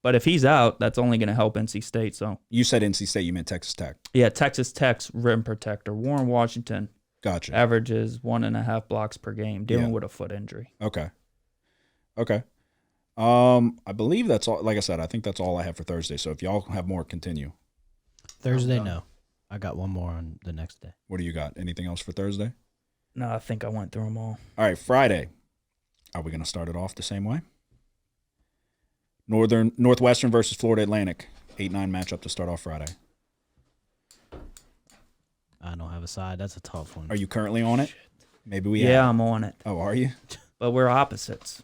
But if he's out, that's only going to help NC State. So You said NC State, you meant Texas Tech. yeah, Texas Tech's rim protector, Warren Washington, Gotcha. averages 1.5 blocks per game, dealing with a foot injury. Okay. I believe that's all. Like I said, I think that's all I have for Thursday. So if y'all have more, continue. Thursday, no. I got one more on the next day. What do you got? Anything else for Thursday? No, I think I went through them all. All right, Friday. Are we going to start it off the same way? Northwestern versus Florida Atlantic. 8-9 matchup to start off Friday. I don't have a side. That's a tough one. Are you currently on it? Maybe we Yeah, have. I'm on it. Oh, are you? But we're opposites.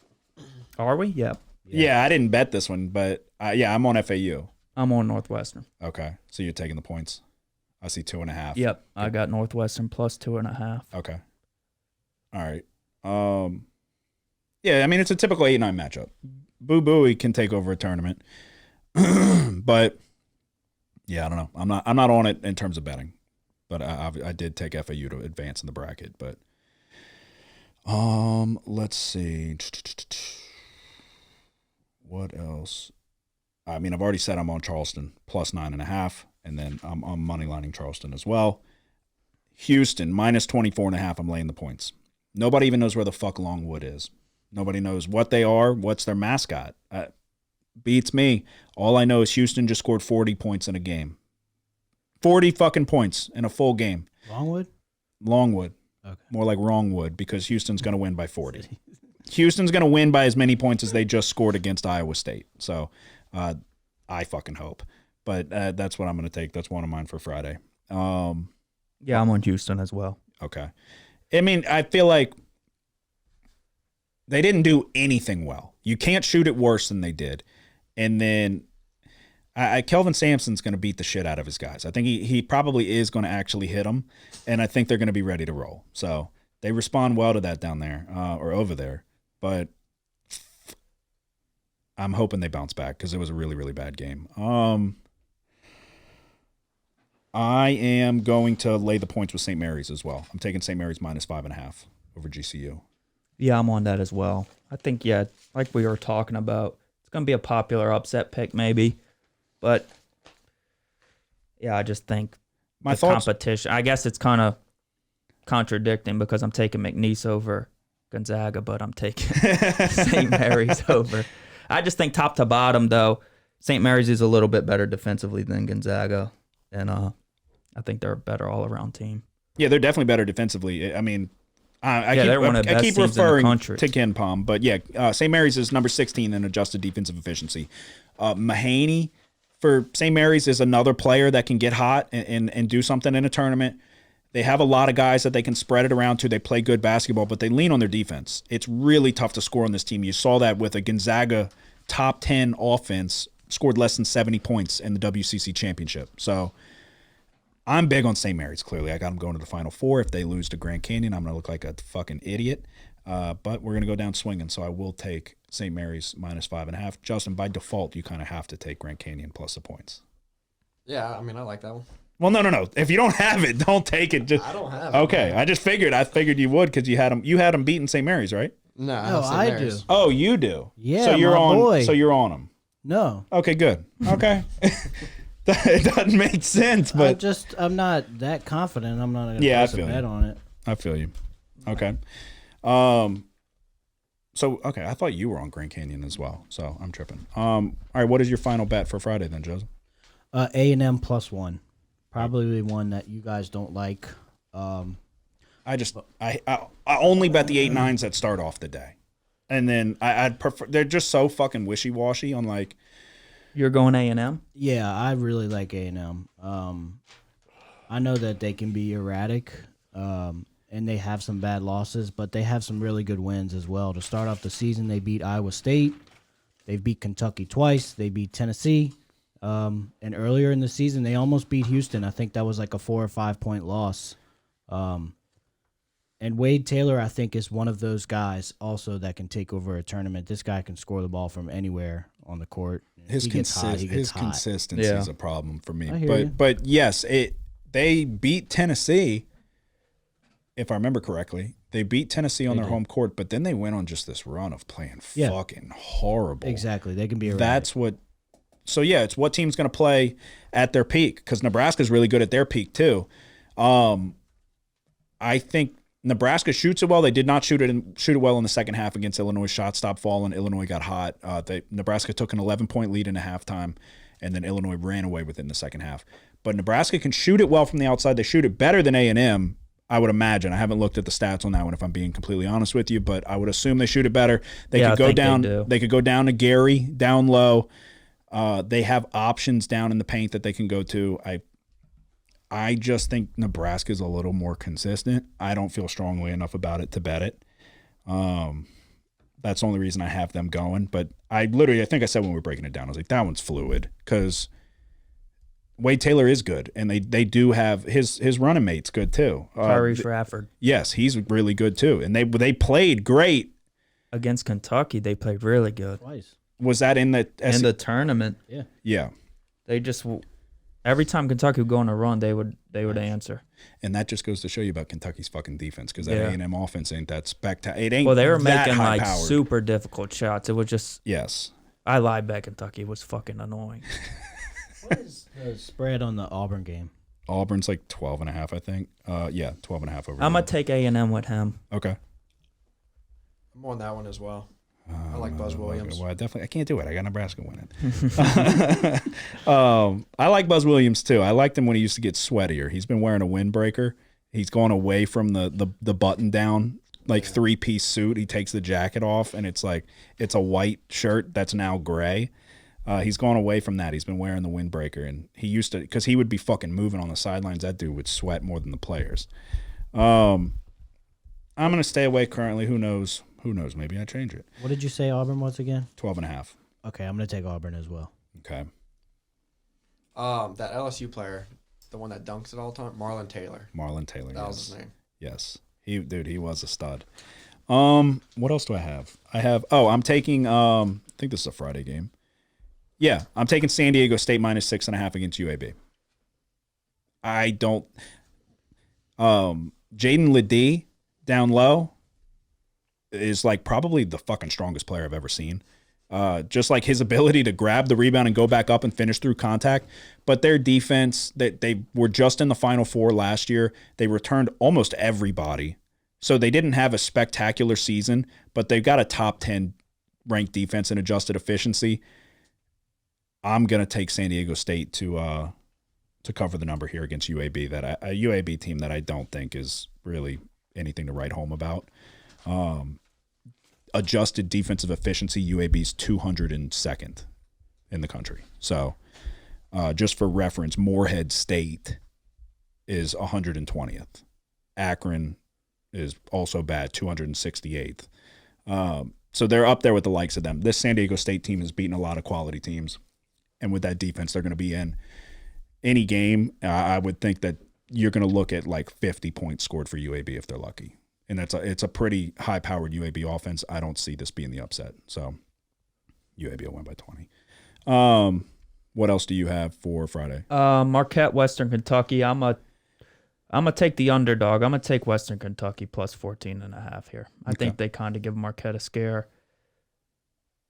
Are we? Yep. Yeah, I didn't bet this one, but yeah, I'm on FAU. I'm on Northwestern. Okay, so you're taking the points. I see 2.5. Yep. I got Northwestern plus 2.5. Okay. All right. Yeah, I mean it's a typical 8-9 matchup. Boo Booey can take over a tournament, but yeah, I don't know. I'm not on it in terms of betting, but I did take FAU to advance in the bracket. But let's see. What else? I mean, I've already said I'm on Charleston plus 9.5, and then I'm moneylining Charleston as well. Houston minus 24.5. I'm laying the points. Nobody even knows where the fuck Longwood is. Nobody knows what they are. What's their mascot? Beats me. All I know is Houston just scored 40 points in a game. 40 fucking points in a full game. Longwood. Okay. More like Wrongwood because Houston's going to win by 40. Houston's going to win by as many points as they just scored against Iowa State. So I fucking hope. But that's what I'm going to take. That's one of mine for Friday. Yeah, I'm on Houston as well. Okay. I mean, I feel like they didn't do anything well. You can't shoot it worse than they did. And then Kelvin Sampson's going to beat the shit out of his guys. I think he probably is going to actually hit them, and I think they're going to be ready to roll. So they respond well to that down there or over there. But I'm hoping they bounce back because it was a really, really bad game. I am going to lay the points with St. Mary's as well. I'm taking St. Mary's minus 5.5 over GCU. Yeah, I'm on that as well. I think, yeah, like we were talking about, it's going to be a popular upset pick maybe. But, yeah, I just think My the thoughts. competition, I guess it's kind of contradicting because I'm taking McNeese over Gonzaga, but I'm taking St. Mary's over. I just think top to bottom, though, St. Mary's is a little bit better defensively than Gonzaga. And I think they're a better all-around team. Yeah, they're definitely better defensively. I mean, they're one of the I best keep teams in the referring country. to Ken Palm, but yeah, St. Mary's is number 16 in adjusted defensive efficiency. Mahaney for St. Mary's is another player that can get hot and do something in a tournament. They have a lot of guys that they can spread it around to. They play good basketball, but they lean on their defense. It's really tough to score on this team. You saw that with a Gonzaga top 10 offense, scored less than 70 points in the WCC championship. So I'm big on St. Mary's, clearly. I got them going to the Final Four. If they lose to Grand Canyon, I'm going to look like a fucking idiot. But we're going to go down swinging, so I will take St. Mary's minus 5.5. Justin, by default, you kind of have to take Grand Canyon plus the points. Yeah, I mean, I like that one. Well, no. If you don't have it, don't take it. Just, I don't have it. okay, I figured you would because you had them beating St. Mary's, right? No, No, I do. Oh, you do. Yeah, so you're my on. boy. So you're on them. No. Okay, good. Okay, it doesn't make sense, but I'm not that confident. I'm not going Yeah, I to place feel a you. bet on it. I feel you. Okay. So okay, I thought you were on Grand Canyon as well, so I'm tripping. All right, what is your final bet for Friday then, Joseph? A&M +1. Probably one that you guys don't like. I only bet the 8-9s that start off the day, and then I'd prefer. They're just so fucking wishy washy on like. You're going A&M? Yeah, I really like A&M. I know that they can be erratic, and they have some bad losses, but they have some really good wins as well. To start off the season, they beat Iowa State. They beat Kentucky twice. They beat Tennessee. And earlier in the season, they almost beat Houston. I think that was like a 4 or 5 point loss. And Wade Taylor, I think, is one of those guys also that can take over a tournament. This guy can score the ball from anywhere on the court. His He gets hot, he gets hot. consistency Yeah. is a problem for me. I hear you. But yes, they beat Tennessee. If I remember correctly, they beat Tennessee on their home court, but then they went on just this run of playing Yeah. fucking horrible. Exactly. They can be erratic. That's what. So yeah, it's what team's going to play at their peak because Nebraska's really good at their peak too. I think Nebraska shoots it well. They did not shoot it well in the second half against Illinois. Shots stopped falling. Illinois got hot. Nebraska took an 11-point lead in a halftime, and then Illinois ran away with it in the second half. But Nebraska can shoot it well from the outside. They shoot it better than A&M, I would imagine. I haven't looked at the stats on that one, if I'm being completely honest with you, but I would assume they shoot it better. They Yeah, could I go think they down. do. They could go down to Gary, down low. They have options down in the paint that they can go to. I just think Nebraska is a little more consistent. I don't feel strongly enough about it to bet it. That's the only reason I have them going. But I think I said when we were breaking it down, I was like, that one's fluid because Wade Taylor is good, and they do have his running mate's good too. Tyrese Radford. Yes, he's really good too, and they played great. Against Kentucky, they played really good. Twice. Was that in the In the tournament, Yeah. Yeah, they just every time Kentucky would go on a run, they would answer. and that just goes to show you about Kentucky's fucking defense because that Yeah. A&M offense ain't that spectacular. It ain't. Well, they were that making like high-powered. super difficult shots. It was just Yes. I lied back. Kentucky was fucking annoying. What is the spread on the Auburn game? Auburn's like 12.5, I think. 12.5 over. I'm gonna take A&M with him. Okay. I'm on that one as well. I like Buzz Williams. Well, I can't do it. I got Nebraska winning. I like Buzz Williams too. I liked him when he used to get sweatier. He's been wearing a windbreaker. He's gone away from the button down like 3-piece suit. He takes the jacket off and it's a white shirt that's now gray. He's gone away from that. He's been wearing the windbreaker, and he used to because he would be fucking moving on the sidelines. That dude would sweat more than the players. I'm gonna stay away currently. Who knows? Maybe I change it. What did you say Auburn was again? 12.5. Okay, I'm going to take Auburn as well. Okay. That LSU player, the one that dunks it all the time, Marlon Taylor. Marlon Taylor. That was yes. his name. Yes. He was a stud. What else do I have? I'm taking I think this is a Friday game. Yeah, I'm taking San Diego State -6.5 against UAB. I don't Jaden Ledee down low is like probably the fucking strongest player I've ever seen. Just like his ability to grab the rebound and go back up and finish through contact. But their defense, they were just in the Final Four last year. They returned almost everybody. So they didn't have a spectacular season, but they've got a top 10 ranked defense in adjusted efficiency. I'm going to take San Diego State to cover the number here against UAB. A UAB team that I don't think is really anything to write home about. Adjusted defensive efficiency, UAB's 202nd in the country. So just for reference, Morehead State is 120th. Akron is also bad, 268th. So they're up there with the likes of them. This San Diego State team has beaten a lot of quality teams. And with that defense, they're going to be in any game. I would think that you're going to look at like 50 points scored for UAB if they're lucky. And it's a pretty high-powered UAB offense. I don't see this being the upset. So UAB will win by 20. What else do you have for Friday? Marquette, Western Kentucky. I'm gonna take the underdog. I'm gonna take Western Kentucky plus 14.5 here. I think they kind of give Marquette a scare.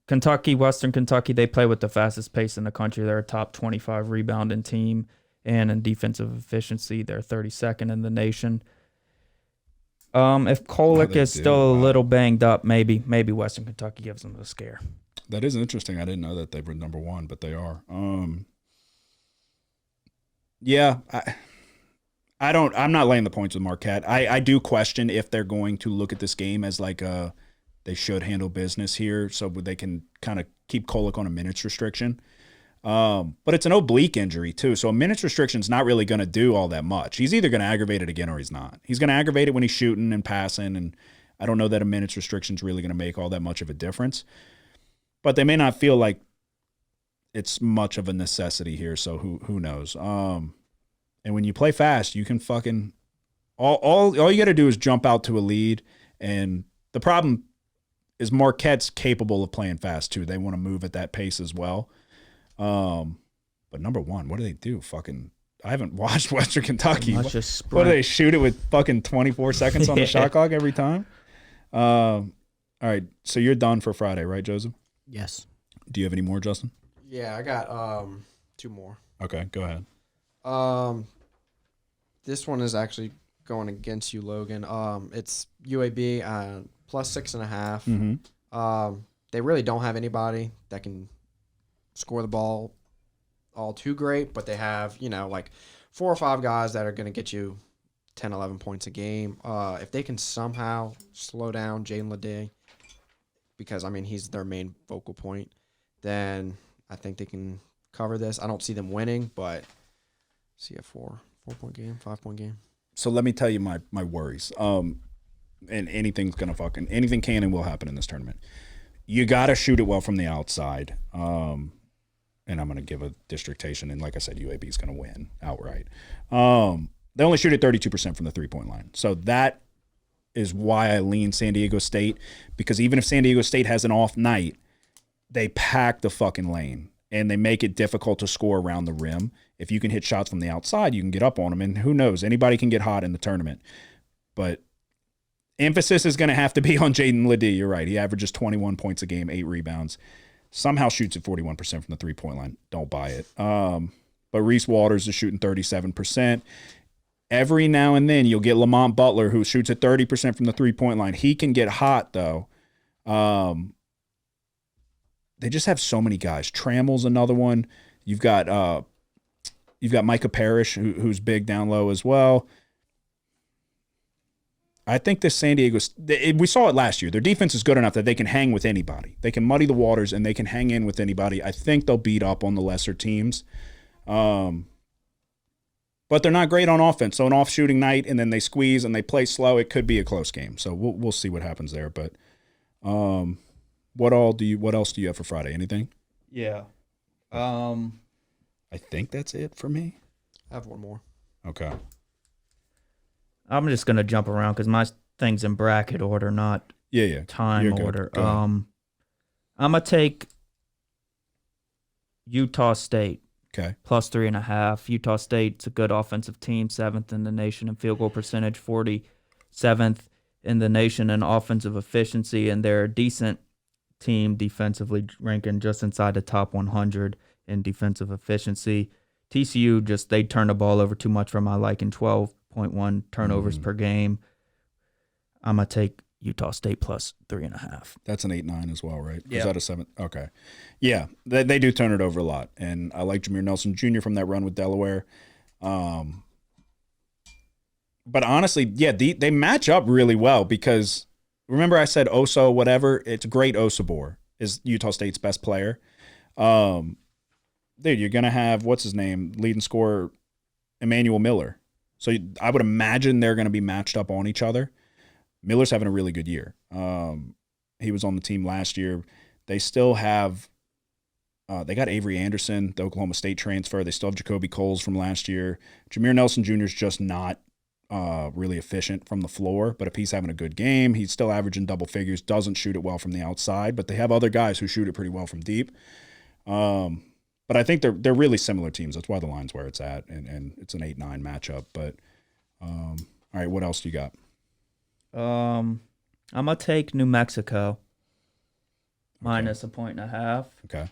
Kentucky, Western Kentucky, they play with the fastest pace in the country. They're a top 25 rebounding team, and in defensive efficiency, they're 32nd in the nation. If Kolek is still a little banged up, maybe Western Kentucky gives them a scare. That is interesting. I didn't know that they were number one, but they are. Yeah, I'm not laying the points with Marquette. I do question if they're going to look at this game as like they should handle business here so they can kind of keep Kolek on a minutes restriction. But it's an oblique injury too, so a minutes restriction is not really going to do all that much. He's either going to aggravate it again or he's not. He's going to aggravate it when he's shooting and passing, and I don't know that a minutes restriction is really going to make all that much of a difference. But they may not feel like it's much of a necessity here, so who knows? And when you play fast, you can fucking all you got to do is jump out to a lead, and the problem is Marquette's capable of playing fast too. They want to move at that pace as well. But number one, what do they do? Fucking, I haven't watched Western Kentucky. Let's just sprint. What do they shoot it with? Fucking 24 seconds on the shot clock every time. All right, so you're done for Friday, right, Joseph? Yes. Do you have any more, Justin? Yeah, I got 2 more. Okay, go ahead. This one is actually going against you, Logan. It's UAB plus 6.5. Mm-hmm. They really don't have anybody that can score the ball all too great, but they have, like 4 or 5 guys that are going to get you 10, 11 points a game. If they can somehow slow down Jaden Ledee, because, he's their main focal point, then I think they can cover this. I don't see them winning, but see a 4-point game, 5-point game. So let me tell you my worries. And anything can and will happen in this tournament. You got to shoot it well from the outside. And I'm going to give a districtation. And like I said, UAB is going to win outright. They only shoot at 32% from the 3-point line. So that is why I lean San Diego State, because even if San Diego State has an off night, they pack the fucking lane and they make it difficult to score around the rim. If you can hit shots from the outside, you can get up on them. And who knows? Anybody can get hot in the tournament. But emphasis is going to have to be on Jaden Ledee. You're right. He averages 21 points a game, 8 rebounds. Somehow shoots at 41% from the 3-point line. Don't buy it. But Reese Waters is shooting 37%. Every now and then you'll get Lamont Butler, who shoots at 30% from the 3-point line. He can get hot, though. They just have so many guys. Trammell's another one. You've got Micah Parrish, who's big down low as well. I think this San Diego, we saw it last year. Their defense is good enough that they can hang with anybody. They can muddy the waters and they can hang in with anybody. I think they'll beat up on the lesser teams. But they're not great on offense. So an off shooting night and then they squeeze and they play slow, it could be a close game. So we'll see what happens there. But what else do you have for Friday? Anything? Yeah. I think that's it for me. I have one more. Okay. I'm just gonna jump around because my thing's in bracket order, not Yeah. time You're good. order. Go ahead. I'm gonna take Utah State Okay. plus 3.5. Utah State's a good offensive team, 7th in the nation in field goal percentage, 47th in the nation in offensive efficiency, and they're a decent team defensively, ranking just inside the top 100 in defensive efficiency. TCU they turn the ball over too much for my liking, 12.1 turnovers per game. I'm gonna take Utah State plus 3.5. That's an 8-9 as well, right? Yeah. Is that a 7? Okay. Yeah, they do turn it over a lot. And I like Jameer Nelson Jr. from that run with Delaware. But honestly, yeah, they match up really well because remember I said Oso, whatever? It's great. Osobor is Utah State's best player. Dude, you're going to have, what's his name, leading scorer, Emmanuel Miller. So I would imagine they're going to be matched up on each other. Miller's having a really good year. He was on the team last year. They still have they got Avery Anderson, the Oklahoma State transfer. They still have Jacoby Coles from last year. Jameer Nelson Jr. is just not really efficient from the floor, but if he's having a good game, he's still averaging double figures, doesn't shoot it well from the outside, but they have other guys who shoot it pretty well from deep. But I think they're really similar teams. That's why the line's where it's at, and it's an 8-9 matchup. But all right, what else do you got? I'm gonna take New Mexico minus 1.5. Okay.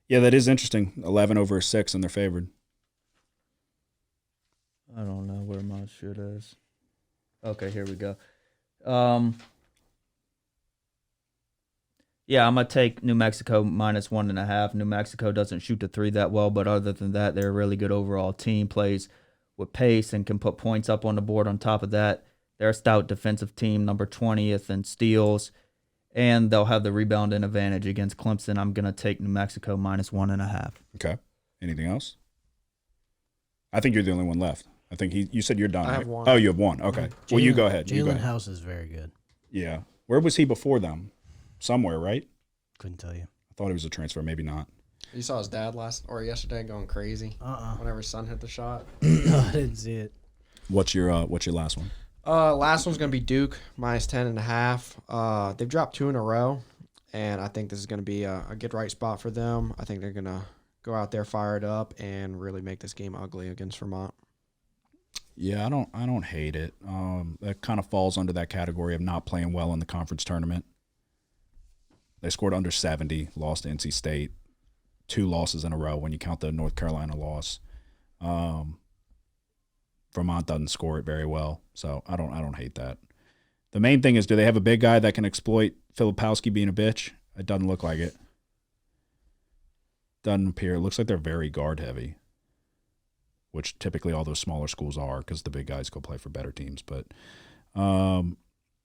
Yeah, that is interesting. 11 over 6, and they're favored. I don't know where my shit is. Okay, here we go. Yeah, I'm gonna take New Mexico minus 1.5. New Mexico doesn't shoot the three that well, but other than that, they're a really good overall team. Plays with pace and can put points up on the board. On top of that, they're a stout defensive team, number 20th in steals, and they'll have the rebounding advantage against Clemson. I'm gonna take New Mexico minus 1.5. Okay. Anything else? I think you're the only one left. I think you said you're done. I right? have one. Oh, you have one. Okay. Well, you go ahead. You go Jalen ahead. House is very good. Yeah. Where was he before them? Somewhere, right? Couldn't tell you. I thought he was a transfer. Maybe not. You saw his dad yesterday going crazy. Whenever his son hit the shot. No, I didn't see it. What's your last one? Last one's gonna be Duke minus 10.5. They've dropped 2 in a row, and I think this is gonna be a good right spot for them. I think they're gonna go out there fired up and really make this game ugly against Vermont. Yeah, I don't hate it. That kind of falls under that category of not playing well in the conference tournament. They scored under 70, lost to NC State, 2 losses in a row when you count the North Carolina loss. Vermont doesn't score it very well, so I don't hate that. The main thing is, do they have a big guy that can exploit Filipowski being a bitch? It doesn't look like it. Doesn't appear. It looks like they're very guard heavy, which typically all those smaller schools are because the big guys go play for better teams. But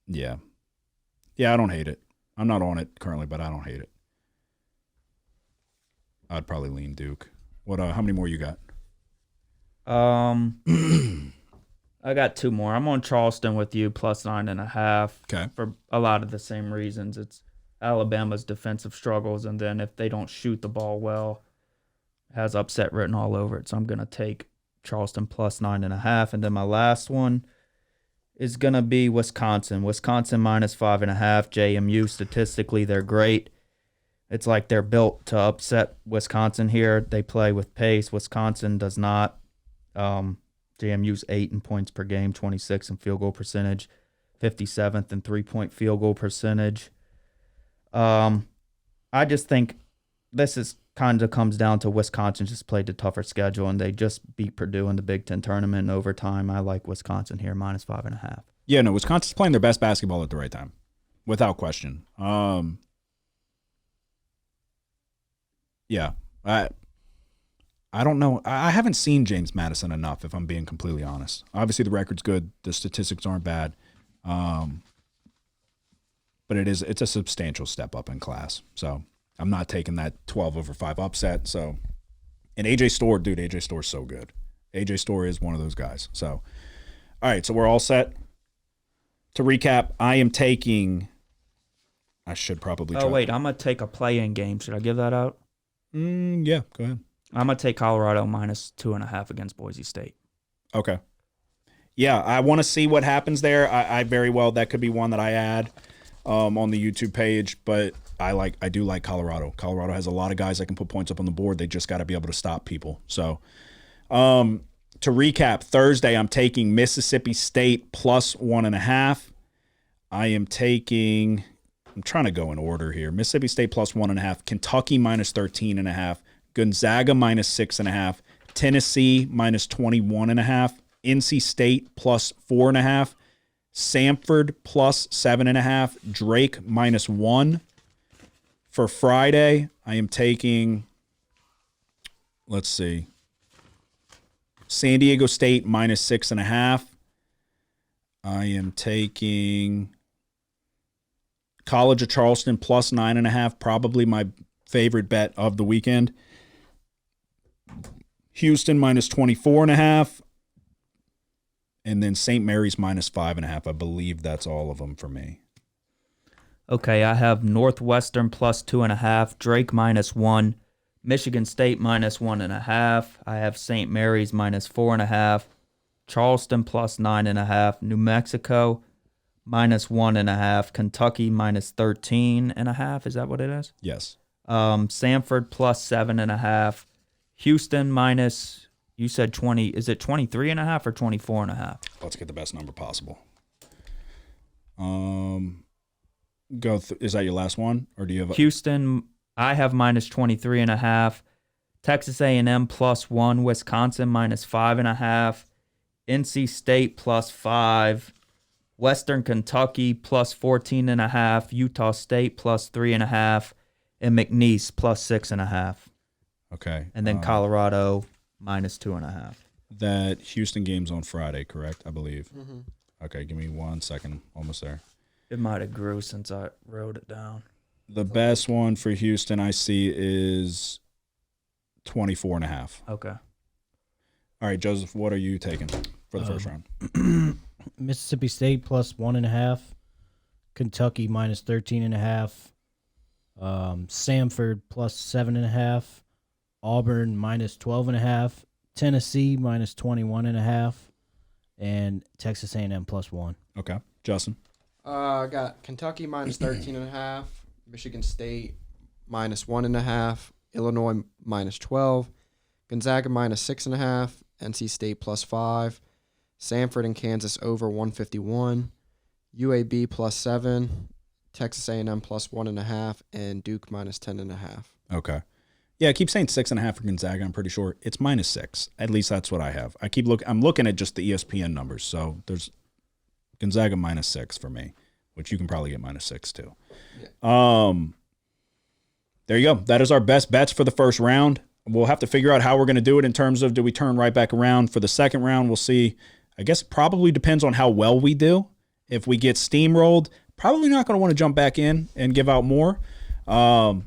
yeah, I don't hate it. I'm not on it currently, but I don't hate it. I'd probably lean Duke. What? How many more you got? I got 2 more. I'm on Charleston with you plus 9.5. Okay. For a lot of the same reasons. It's Alabama's defensive struggles, and then if they don't shoot the ball well, it has upset written all over it. So I'm gonna take Charleston plus 9.5, and then my last one is gonna be Wisconsin. Wisconsin minus 5.5. JMU, statistically they're great. It's like they're built to upset Wisconsin here. They play with pace. Wisconsin does not. JMU's 8 in points per game, 26 in field goal percentage, 57th in 3-point field goal percentage. I just think this is kind of comes down to Wisconsin just played the tougher schedule, and they just beat Purdue in the Big Ten tournament in overtime. I like Wisconsin here, minus 5.5. Yeah, no, Wisconsin's playing their best basketball at the right time, without question. Yeah, I don't know. I haven't seen James Madison enough, if I'm being completely honest. Obviously, the record's good. The statistics aren't bad. But it's a substantial step up in class. So I'm not taking that 12 over 5 upset. So, and AJ Store's so good. AJ Store is one of those guys. So, all right, so we're all set. To recap, I am taking. I should probably. Oh wait, I'm gonna take a play-in game. Should I give that out? Yeah, go ahead. I'm gonna take Colorado minus 2.5 against Boise State. Okay. Yeah, I want to see what happens there. I very well that could be one that I add on the YouTube page, but I do like Colorado. Colorado has a lot of guys that can put points up on the board. They just got to be able to stop people. So, to recap, Thursday I'm taking Mississippi State plus 1.5. I'm trying to go in order here. Mississippi State plus 1.5, Kentucky minus 13.5, Gonzaga minus 6.5, Tennessee minus 21.5, NC State plus 4.5, Samford plus 7.5, Drake minus 1. For Friday, I am taking, let's see, San Diego State minus 6.5. I am taking College of Charleston plus 9.5, probably my favorite bet of the weekend. Houston minus 24.5. And then St. Mary's minus 5.5. I believe that's all of them for me. Okay, I have Northwestern plus 2.5, Drake minus 1, Michigan State minus 1.5. I have St. Mary's minus 4.5, Charleston plus 9.5, New Mexico minus 1.5, Kentucky minus 13.5. Is that what it is? Yes. Sanford plus 7.5. Houston minus, you said 20. Is it 23.5 or 24.5? Let's get the best number possible. Is that your last one, or do you have Houston, I have minus 23.5. Texas A&M plus 1. Wisconsin minus 5.5. NC State plus 5. Western Kentucky plus 14.5. Utah State plus 3.5. And McNeese plus 6.5. Okay. And then Colorado minus 2.5. That Houston game's on Friday, correct? I believe. Mm-hmm. Okay, give me 1 second. Almost there. It might have grew since I wrote it down. The best one for Houston I see is 24.5. Okay. All right, Joseph, what are you taking for the first round? Mississippi State plus 1.5. Kentucky minus 13.5. Samford plus 7.5. Auburn minus 12.5. Tennessee minus 21.5. And Texas A&M plus 1. Okay. Justin? I got Kentucky minus 13.5. Michigan State minus 1.5. Illinois minus 12. Gonzaga minus 6.5. NC State plus 5. Samford and Kansas over 151. UAB plus 7. Texas A&M plus 1.5. And Duke minus 10.5. Okay. Yeah, I keep saying 6.5 for Gonzaga. I'm pretty sure it's minus 6. At least that's what I have. I'm looking at just the ESPN numbers. So there's Gonzaga minus 6 for me, which you can probably get minus 6 too. Yeah. There you go. That is our best bets for the first round. We'll have to figure out how we're going to do it in terms of, do we turn right back around for the second round? We'll see. I guess it probably depends on how well we do. If we get steamrolled, probably not going to want to jump back in and give out more. But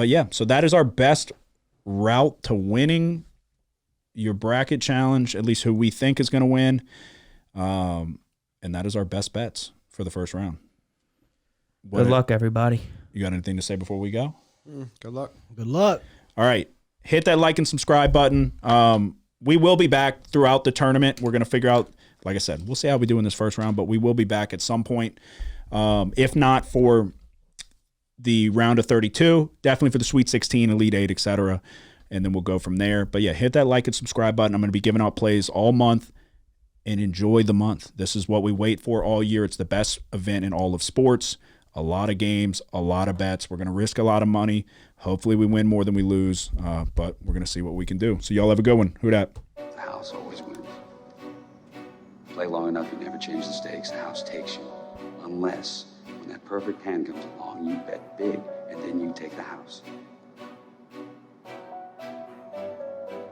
yeah, so that is our best route to winning your bracket challenge, at least who we think is going to win. And that is our best bets for the first round. Good luck, everybody. You got anything to say before we go? Good luck. Good luck. All right. Hit that like and subscribe button. We will be back throughout the tournament. We're going to figure out, like I said, we'll see how we do in this first round, but we will be back at some point. If not for the round of 32, definitely for the Sweet 16, Elite 8, etc. And then we'll go from there. But yeah, hit that like and subscribe button. I'm going to be giving out plays all month, and enjoy the month. This is what we wait for all year. It's the best event in all of sports. A lot of games, a lot of bets. We're going to risk a lot of money. Hopefully we win more than we lose, but we're going to see what we can do. So y'all have a good one. Who dat? The house always wins. Play long enough, you never change the stakes. The house takes you. Unless, when that perfect hand comes along, you bet big, and then you take the house.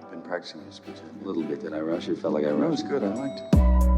I've been practicing this pitch a little bit. Did I rush it? Felt like I rushed. That was good. I liked it.